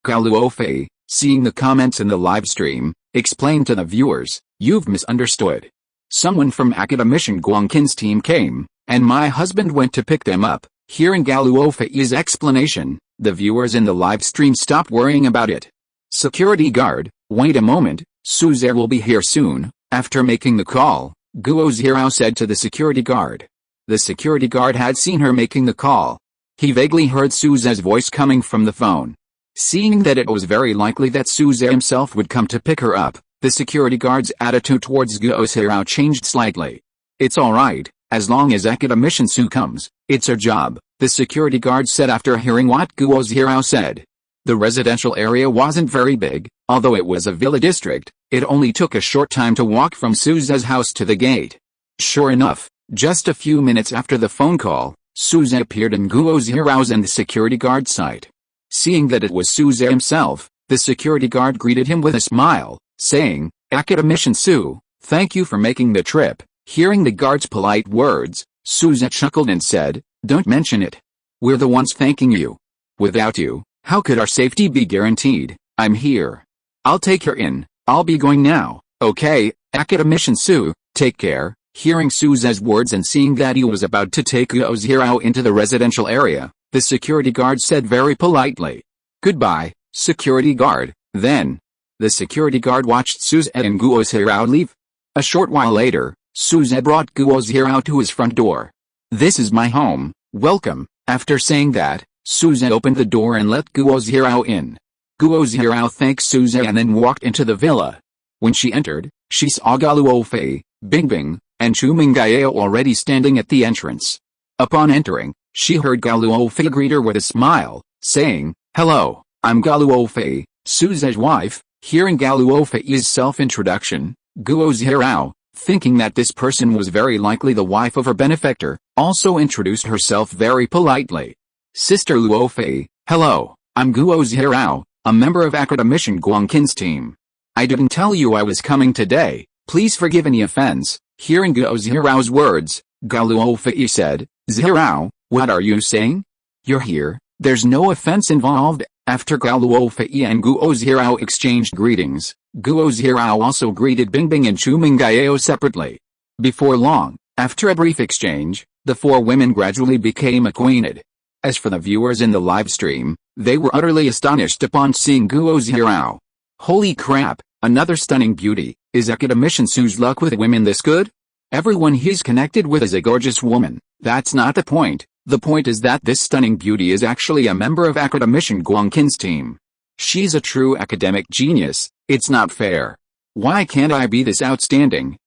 Luofei, seeing the comments in the live stream, explained to the viewers, you've misunderstood. Someone from Academician Guangqin's team came, and my husband went to pick them up. Hearing Gao Luofei's explanation, the viewers in the live stream stopped worrying about it. Security guard, wait a moment, Su Zhe will be here soon. After making the call, Gao Zhirao said to the security guard. The security guard had seen her making the call. He vaguely heard Su Zhe's voice coming from the phone. Seeing that it was very likely that Su Zhe himself would come to pick her up, the security guard's attitude towards Gao Zhirao changed slightly. It's alright, as long as Academician Su comes, it's her job, the security guard said after hearing what Gao Zhirao said. The residential area wasn't very big, although it was a villa district. It only took a short time to walk from Su Zhe's house to the gate. Sure enough, just a few minutes after the phone call, Su Zhe appeared in Gao Zhirao's and the security guard's sight. Seeing that it was Su Zhe himself, the security guard greeted him with a smile, saying, Academician Su, thank you for making the trip. Hearing the guard's polite words, Su Zhe chuckled and said, don't mention it. We're the ones thanking you. Without you, how could our safety be guaranteed? I'm here. I'll take her in. I'll be going now. Okay, Academician Su, take care. Hearing Su Zhe's words and seeing that he was about to take Gao Zhirao into the residential area, the security guard said very politely, goodbye, security guard. Then, the security guard watched Su Zhe and Gao Zhirao leave. A short while later, Su Zhe brought Gao Zhirao to his front door. This is my home, welcome. After saying that, Su Zhe opened the door and let Gao Zhirao in. Gao Zhirao thanked Su Zhe and then walked into the villa. When she entered, she saw Gao Luofei, Bingbing, and Chu Mingao already standing at the entrance. Upon entering, she heard Gao Luofei greet her with a smile, saying, hello, I'm Gao Luofei, Su Zhe's wife. Hearing Gao Luofei's self-introduction, Gao Zhirao, thinking that this person was very likely the wife of her benefactor, also introduced herself very politely. Sister Luofei, hello, I'm Guo Zhirao, a member of Academician Guangqin's team. I didn't tell you I was coming today, please forgive any offense. Hearing Gao Zhirao's words, Gao Luofei said, Zhirao, what are you saying? You're here, there's no offense involved. After Gao Luofei and Guo Zhirao exchanged greetings, Guo Zhirao also greeted Bingbing and Chu Mingyao separately. Before long, after a brief exchange, the four women gradually became acquainted. As for the viewers in the live stream, they were utterly astonished upon seeing Guo Zhirao. Holy crap, another stunning beauty, is Academician Su's luck with women this good? Everyone he's connected with is a gorgeous woman, that's not the point. The point is that this stunning beauty is actually a member of Academician Guangqin's team. She's a true academic genius, it's not fair. Why can't I be this outstanding?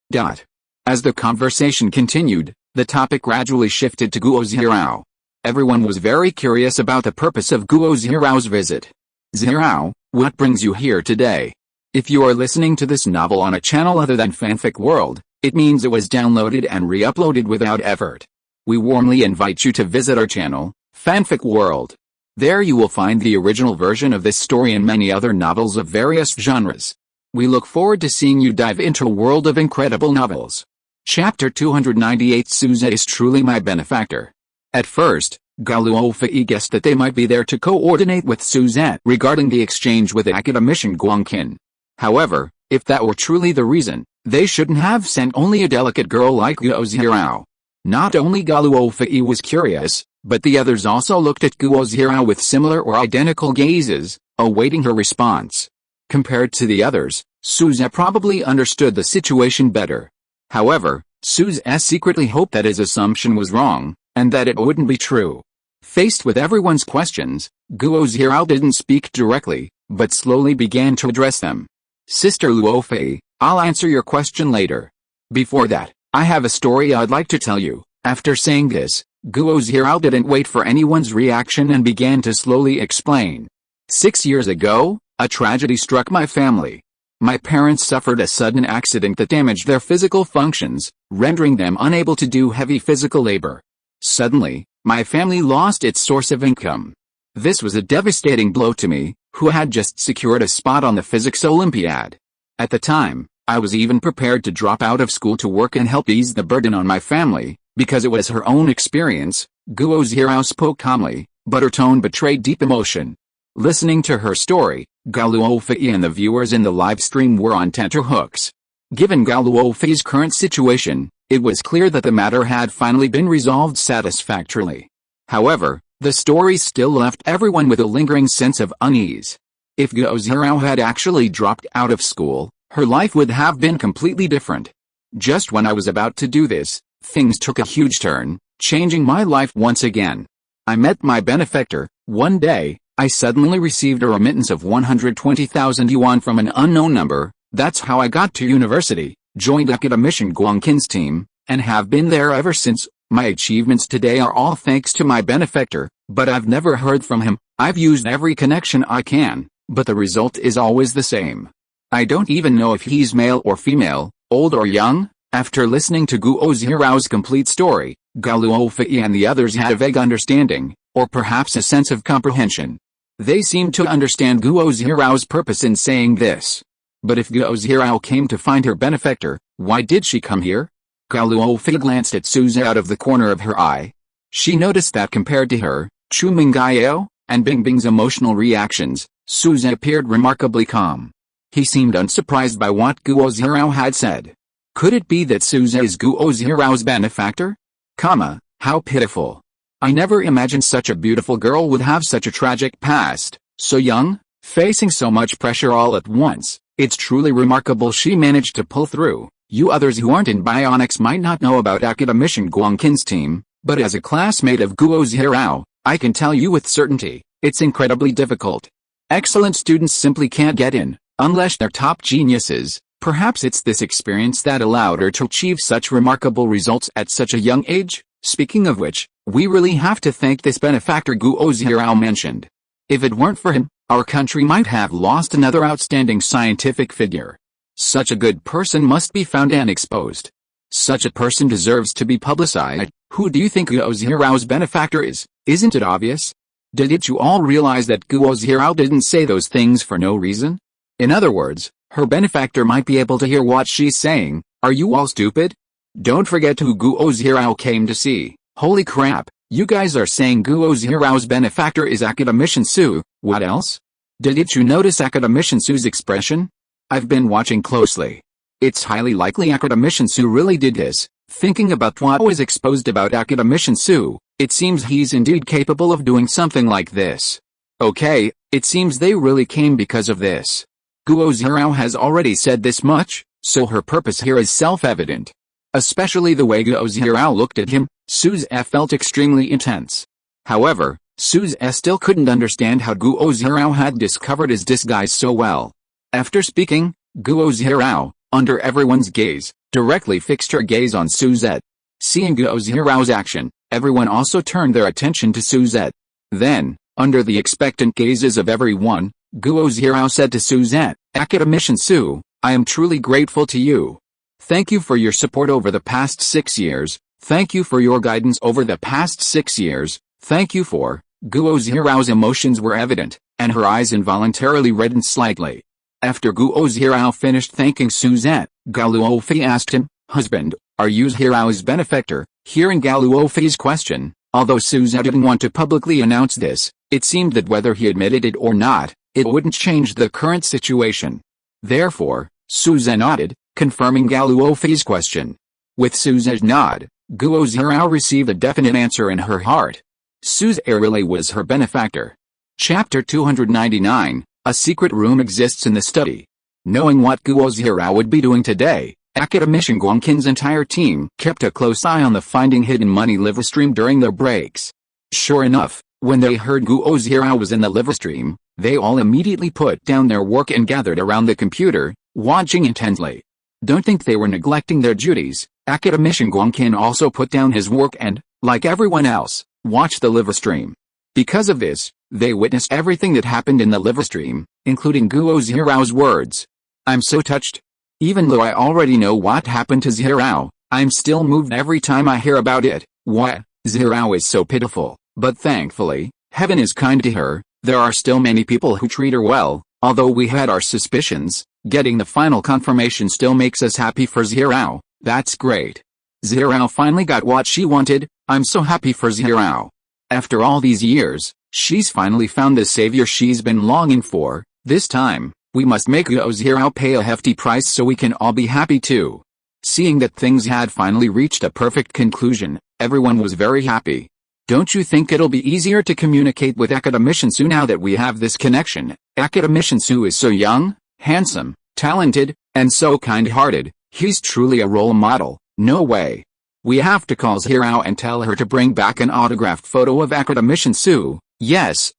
As the conversation continued, the topic gradually shifted to Guo Zhirao. Everyone was very curious about the purpose of Guo Zhirao's visit. Zhirao, what brings you here today? If you are listening to this novel on a channel other than Fanfic World, it means it was downloaded and re-uploaded without effort. We warmly invite you to visit our channel, Fanfic World. There you will find the original version of this story and many other novels of various genres. We look forward to seeing you dive into a world of incredible novels. Chapter 298 Suze is truly my benefactor. At first, Gao Luofei guessed that they might be there to coordinate with Suzette regarding the exchange with Academician Guangqin. However, if that were truly the reason, they shouldn't have sent only a delicate girl like Guo Zhirao. Not only Gao Luofei was curious, but the others also looked at Guo Zhirao with similar or identical gazes, awaiting her response. Compared to the others, Suze probably understood the situation better. However, Suze secretly hoped that his assumption was wrong, and that it wouldn't be true. Faced with everyone's questions, Guo Zhirao didn't speak directly, but slowly began to address them. Sister Luofei, I'll answer your question later. Before that, I have a story I'd like to tell you. After saying this, Guo Zhirao didn't wait for anyone's reaction and began to slowly explain. 6 years ago, a tragedy struck my family. My parents suffered a sudden accident that damaged their physical functions, rendering them unable to do heavy physical labor. Suddenly, my family lost its source of income. This was a devastating blow to me, who had just secured a spot on the physics Olympiad. At the time, I was even prepared to drop out of school to work and help ease the burden on my family, because it was her own experience. Guo Zhirao spoke calmly, but her tone betrayed deep emotion. Listening to her story, Gao Luofei and the viewers in the live stream were on tenterhooks. Given Gao Luofei's current situation, it was clear that the matter had finally been resolved satisfactorily. However, the story still left everyone with a lingering sense of unease. If Guo Zhirao had actually dropped out of school, her life would have been completely different. Just when I was about to do this, things took a huge turn, changing my life once again. I met my benefactor. One day, I suddenly received a remittance of 120,000 yuan from an unknown number. That's how I got to university, joined Academician Guangqin's team, and have been there ever since. My achievements today are all thanks to my benefactor, but I've never heard from him. I've used every connection I can, but the result is always the same. I don't even know if he's male or female, old or young. After listening to Guo Zhirao's complete story, Gao Luofei and the others had a vague understanding, or perhaps a sense of comprehension. They seemed to understand Guo Zhirao's purpose in saying this. But if Guo Zhirao came to find her benefactor, why did she come here? Gao Luofei glanced at Suze out of the corner of her eye. She noticed that compared to her, Chu Mingyao, and Bingbing's emotional reactions, Suze appeared remarkably calm. He seemed unsurprised by what Guo Zhirao had said. Could it be that Suze is Guo Zhirao's benefactor? How pitiful. I never imagined such a beautiful girl would have such a tragic past, so young, facing so much pressure all at once. It's truly remarkable she managed to pull through. You others who aren't in bionics might not know about Academician Guangqin's team, but as a classmate of Guo Zhirao, I can tell you with certainty, it's incredibly difficult. Excellent students simply can't get in, unless they're top geniuses. Perhaps it's this experience that allowed her to achieve such remarkable results at such a young age. Speaking of which, we really have to thank this benefactor Guo Zhirao mentioned. If it weren't for him, our country might have lost another outstanding scientific figure. Such a good person must be found and exposed. Such a person deserves to be publicized. Who do you think Gao Zhirao's benefactor is? Isn't it obvious? Didn't you all realize that Gao Zhirao didn't say those things for no reason? In other words, her benefactor might be able to hear what she's saying. Are you all stupid? Don't forget who Gao Zhirao came to see. Holy crap, you guys are saying Gao Zhirao's benefactor is Academician Su. What else? Didn't you notice Academician Su's expression? I've been watching closely. It's highly likely Academician Su really did this. Thinking about what was exposed about Academician Su, it seems he's indeed capable of doing something like this. Okay, it seems they really came because of this. Gao Zhirao has already said this much, so her purpose here is self-evident. Especially the way Gao Zhirao looked at him, Suze felt extremely intense. However, Suze still couldn't understand how Gao Zhirao had discovered his disguise so well. After speaking, Gao Zhirao, under everyone's gaze, directly fixed her gaze on Suzette. Seeing Gao Zhirao's action, everyone also turned their attention to Suzette. Then, under the expectant gazes of everyone, Gao Zhirao said to Suzette, "Academician Su, I am truly grateful to you. Thank you for your support over the past 6 years, thank you for your guidance over the past 6 years, thank you for..." Gao Zhirao's emotions were evident, and her eyes involuntarily reddened slightly. After Gao Zhirao finished thanking Suzette, Gao Luofei asked him, "Husband, are you Zhirao's benefactor?" Hearing Gao Luofei's question, although Suzette didn't want to publicly announce this, it seemed that whether he admitted it or not, it wouldn't change the current situation. Therefore, Suzette nodded, confirming Gao Luofei's question. With Suzette's nod, Gao Zhirao received a definite answer in her heart. Suzette really was her benefactor. Chapter 299, A secret room exists in the study. Knowing what Gao Zhirao would be doing today, Academician Guangqin's entire team kept a close eye on the Finding Hidden Money live stream during their breaks. Sure enough, when they heard Gao Zhirao was in the live stream, they all immediately put down their work and gathered around the computer, watching intently. Don't think they were neglecting their duties. Academician Guangqin also put down his work and, like everyone else, watched the live stream. Because of this, they witnessed everything that happened in the live stream, including Gao Zhirao's words. "I'm so touched. Even though I already know what happened to Zhirao, I'm still moved every time I hear about it. What? Zhirao is so pitiful, but thankfully, heaven is kind to her. There are still many people who treat her well, although we had our suspicions. Getting the final confirmation still makes us happy for Zhirao. That's great. Zhirao finally got what she wanted. I'm so happy for Zhirao. After all these years, she's finally found the savior she's been longing for. This time, we must make Gao Zhirao pay a hefty price so we can all be happy too." Seeing that things had finally reached a perfect conclusion, everyone was very happy. "Don't you think it'll be easier to communicate with Academician Su now that we have this connection? Academician Su is so young, handsome, talented, and so kind-hearted. He's truly a role model. No way. We have to call Zhirao and tell her to bring back an autographed photo of Academician Su. Yes,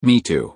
me too.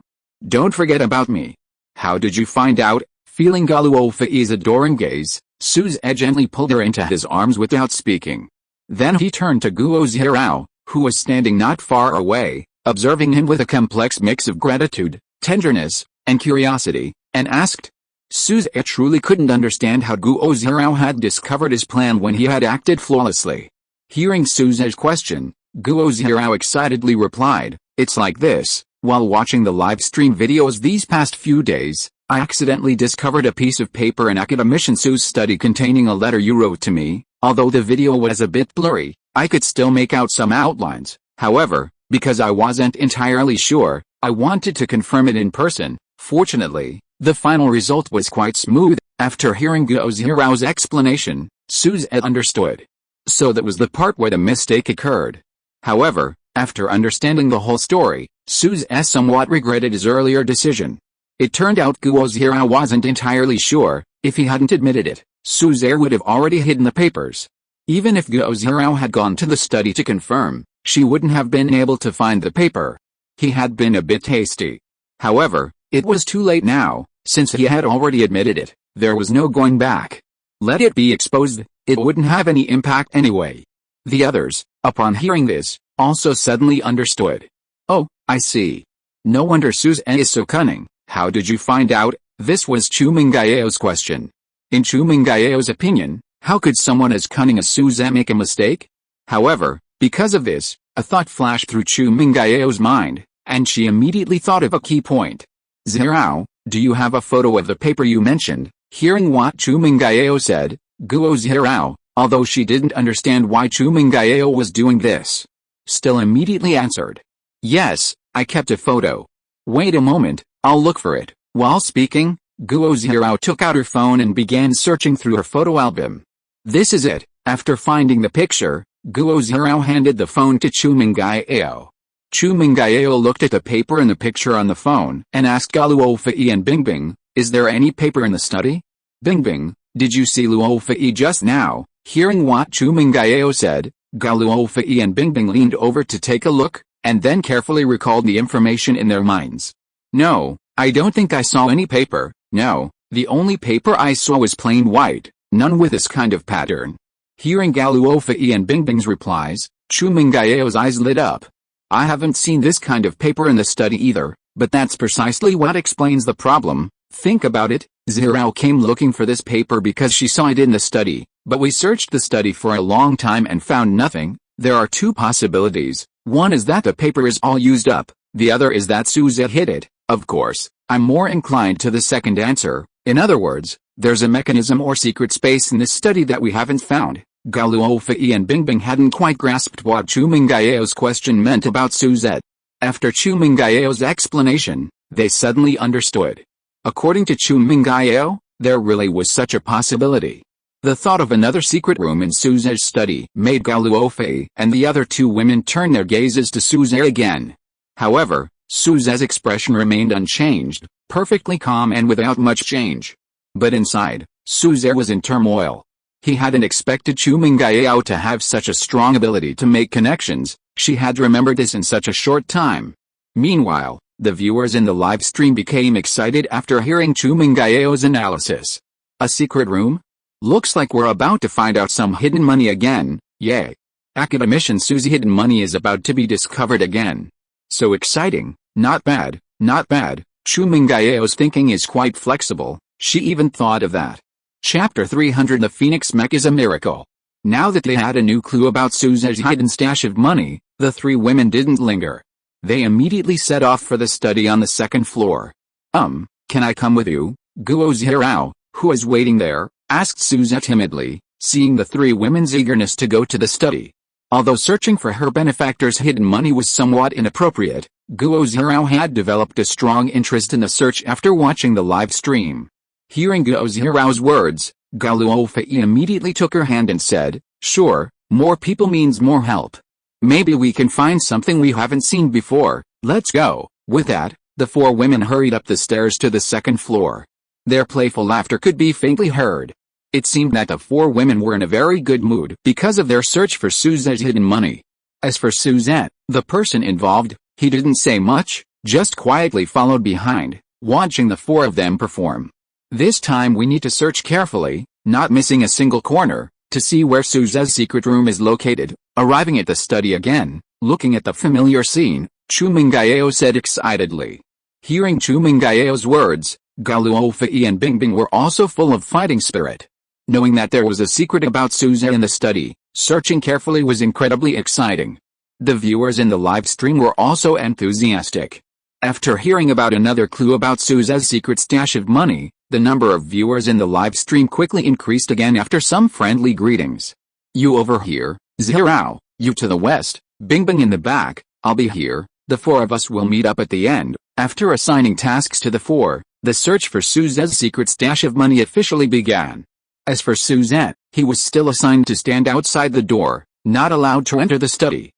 Don't forget about me." "How did you find out?" Feeling Gao Luofei's adoring gaze, Suze gently pulled her into his arms without speaking. Then he turned to Gao Zhirao, who was standing not far away, observing him with a complex mix of gratitude, tenderness, and curiosity, and asked. Suze truly couldn't understand how Gao Zhirao had discovered his plan when he had acted flawlessly. Hearing Suze's question, Gao Zhirao excitedly replied, "It's like this. While watching the live stream videos these past few days, I accidentally discovered a piece of paper in Academician Su's study containing a letter you wrote to me. Although the video was a bit blurry, I could still make out some outlines. However, because I wasn't entirely sure, I wanted to confirm it in person. Fortunately, the final result was quite smooth." After hearing Gao Zhirao's explanation, Suze understood. So that was the part where the mistake occurred. However, after understanding the whole story, Suze somewhat regretted his earlier decision. It turned out Gao Zhirao wasn't entirely sure. If he hadn't admitted it, Suze would have already hidden the papers. Even if Gao Zhirao had gone to the study to confirm, she wouldn't have been able to find the paper. He had been a bit hasty. However, it was too late now. Since he had already admitted it, there was no going back. Let it be exposed, it wouldn't have any impact anyway. The others, upon hearing this, also suddenly understood. "Oh, I see. No wonder Suze is so cunning. How did you find out?" This was Chu Mingayo's question. In Chu Mingayo's opinion, how could someone as cunning as Suzette make a mistake? However, because of this, a thought flashed through Chu Mingayo's mind, and she immediately thought of a key point. Zhao, do you have a photo of the paper you mentioned? Hearing what Chu Mingayo said, Guo Zhao, although she didn't understand why Chu Mingayo was doing this, still immediately answered. Yes, I kept a photo. Wait a moment, I'll look for it. While speaking, Guo Zhao took out her phone and began searching through her photo album. This is it. After finding the picture, Guo Zhao handed the phone to Chu Mingayo. Chu Mingayo looked at the paper and the picture on the phone and asked Gao Luofei and Bingbing, is there any paper in the study? Bingbing, did you see Luofei just now? Hearing what Chu Mingayo said, Gao Luofei and Bingbing leaned over to take a look, and then carefully recalled the information in their minds. No, I don't think I saw any paper. No, the only paper I saw was plain white, none with this kind of pattern. Hearing Gao Luofei and Bingbing's replies, Chu Mingayo's eyes lit up. I haven't seen this kind of paper in the study either, but that's precisely what explains the problem. Think about it, Zhao came looking for this paper because she saw it in the study, but we searched the study for a long time and found nothing. There are two possibilities. One is that the paper is all used up, the other is that Suzette hid it. Of course, I'm more inclined to the second answer. In other words, there's a mechanism or secret space in this study that we haven't found. Gao Luofei and Bingbing hadn't quite grasped what Chu Mingayo's question meant about Suzette. After Chu Mingayo's explanation, they suddenly understood. According to Chu Mingayo, there really was such a possibility. The thought of another secret room in Suzette's study made Gao Luofei and the other two women turn their gazes to Suzette again. However, Suzette's expression remained unchanged, perfectly calm and without much change. But inside, Suzette was in turmoil. He hadn't expected Chu Mingayo to have such a strong ability to make connections. She had remembered this in such a short time. Meanwhile, the viewers in the live stream became excited after hearing Chu Mingayo's analysis. A secret room? Looks like we're about to find out some hidden money again. Yay! Academician Suzy hidden money is about to be discovered again. So exciting, not bad, not bad. Chu Mingayo's thinking is quite flexible, she even thought of that. Chapter 300 The Phoenix Mech is a miracle. Now that they had a new clue about Suzette's hidden stash of money, the three women didn't linger. They immediately set off for the study on the second floor. Can I come with you? Guo Zhao, who is waiting there, asked Suzette timidly, seeing the three women's eagerness to go to the study. Although searching for her benefactor's hidden money was somewhat inappropriate, Guo Zhao had developed a strong interest in the search after watching the live stream. Hearing Guo Zhao's words, Gao Luofei immediately took her hand and said, sure, more people means more help. Maybe we can find something we haven't seen before, let's go. With that, the four women hurried up the stairs to the second floor. Their playful laughter could be faintly heard. It seemed that the four women were in a very good mood because of their search for Suzette's hidden money. As for Suzette, the person involved, he didn't say much, just quietly followed behind, watching the four of them perform. This time we need to search carefully, not missing a single corner, to see where Suzette's secret room is located. Arriving at the study again, looking at the familiar scene, Chu Mingayo said excitedly. Hearing Chu Mingayo's words, Gao Luofei and Bingbing were also full of fighting spirit. Knowing that there was a secret about Suzette in the study, searching carefully was incredibly exciting. The viewers in the live stream were also enthusiastic. After hearing about another clue about Suzette's secret stash of money, the number of viewers in the live stream quickly increased again after some friendly greetings. You over here, Zhao, you to the west, Bingbing in the back, I'll be here, the four of us will meet up at the end. After assigning tasks to the four, the search for Suzette's secret stash of money officially began. As for Suzette, he was still assigned to stand outside the door, not allowed to enter the study.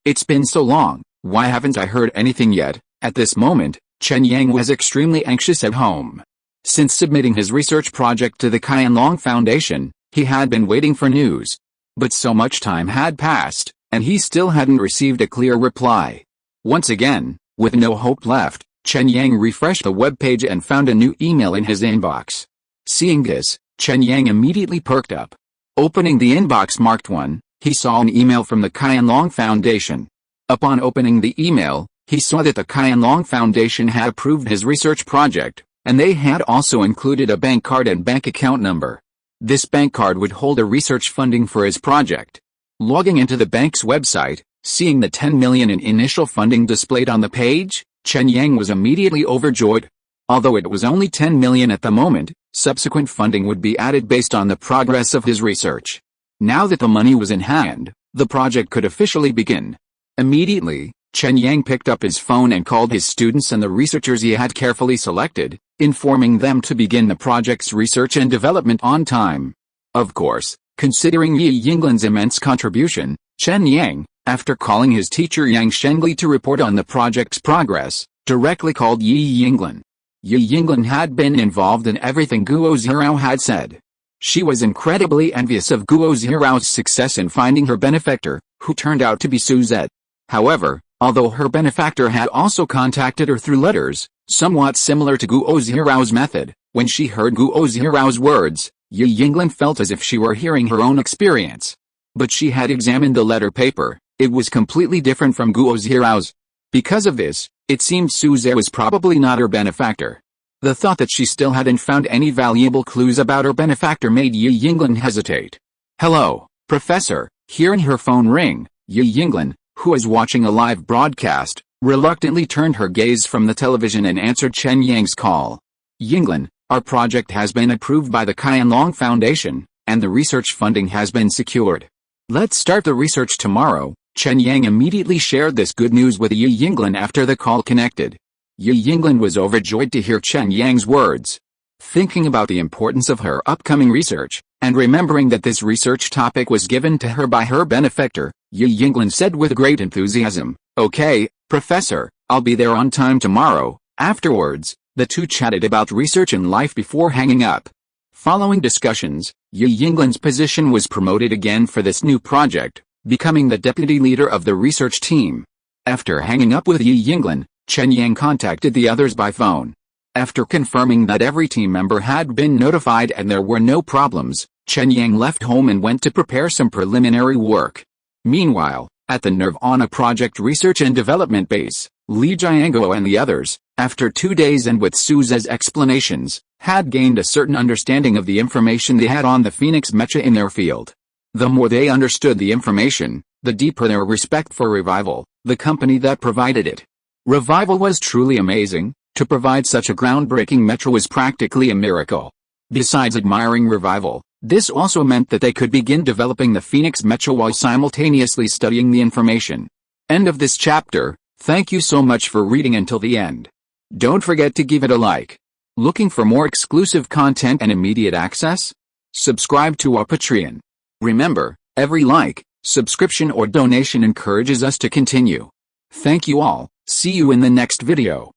It's been so long, why haven't I heard anything yet? At this moment, Chen Yang was extremely anxious at home. Since submitting his research project to the Qianlong Foundation, he had been waiting for news. But so much time had passed, and he still hadn't received a clear reply. Once again, with no hope left, Chen Yang refreshed the web page and found a new email in his inbox. Seeing this, Chen Yang immediately perked up. Opening the inbox marked 1, he saw an email from the Qianlong Foundation. Upon opening the email, he saw that the Qianlong Foundation had approved his research project, and they had also included a bank card and bank account number. This bank card would hold a research funding for his project. Logging into the bank's website, seeing the 10 million in initial funding displayed on the page, Chen Yang was immediately overjoyed. Although it was only 10 million at the moment, subsequent funding would be added based on the progress of his research. Now that the money was in hand, the project could officially begin. Immediately, Chen Yang picked up his phone and called his students and the researchers he had carefully selected, informing them to begin the project's research and development on time. Of course, considering Yi Yinglin's immense contribution, Chen Yang, after calling his teacher Yang Shengli to report on the project's progress, directly called Yi Yinglin. Yi Yinglin had been involved in everything Guo Zirao had said. She was incredibly envious of Guo Zirao's success in finding her benefactor, who turned out to be Su Zhe. However, although her benefactor had also contacted her through letters, somewhat similar to Guo Zirao's method, when she heard Guo Zirao's words, Yi Yinglin felt as if she were hearing her own experience. But she had examined the letter paper. It was completely different from Guo Zirao's. Because of this, it seemed Su Zhe was probably not her benefactor. The thought that she still hadn't found any valuable clues about her benefactor made Yi Yinglin hesitate. "Hello, Professor." Hearing her phone ring, Yi Yinglin, who was watching a live broadcast, reluctantly turned her gaze from the television and answered Chen Yang's call. "Yinglin, our project has been approved by the Qianlong Foundation, and the research funding has been secured. Let's start the research tomorrow." Chen Yang immediately shared this good news with Yi Yinglin after the call connected. Yi Yinglin was overjoyed to hear Chen Yang's words. Thinking about the importance of her upcoming research, and remembering that this research topic was given to her by her benefactor, Yi Yinglin said with great enthusiasm, "Okay, Professor, I'll be there on time tomorrow." Afterwards, the two chatted about research and life before hanging up. Following discussions, Yi Yinglin's position was promoted again for this new project, becoming the deputy leader of the research team. After hanging up with Yi Yinglin, Chen Yang contacted the others by phone. After confirming that every team member had been notified and there were no problems, Chen Yang left home and went to prepare some preliminary work. Meanwhile, at the Nirvana Project Research and Development Base, Li Jianguo and the others, after 2 days and with Su Zhe's explanations, had gained a certain understanding of the information they had on the Phoenix Mecha in their field. The more they understood the information, the deeper their respect for Revival, the company that provided it. Revival was truly amazing. To provide such a groundbreaking mecha was practically a miracle. Besides admiring Revival, this also meant that they could begin developing the Phoenix Mecha while simultaneously studying the information. End of this chapter. Thank you so much for reading until the end. Don't forget to give it a like. Looking for more exclusive content and immediate access? Subscribe to our Patreon. Remember, every like, subscription or donation encourages us to continue. Thank you all. See you in the next video.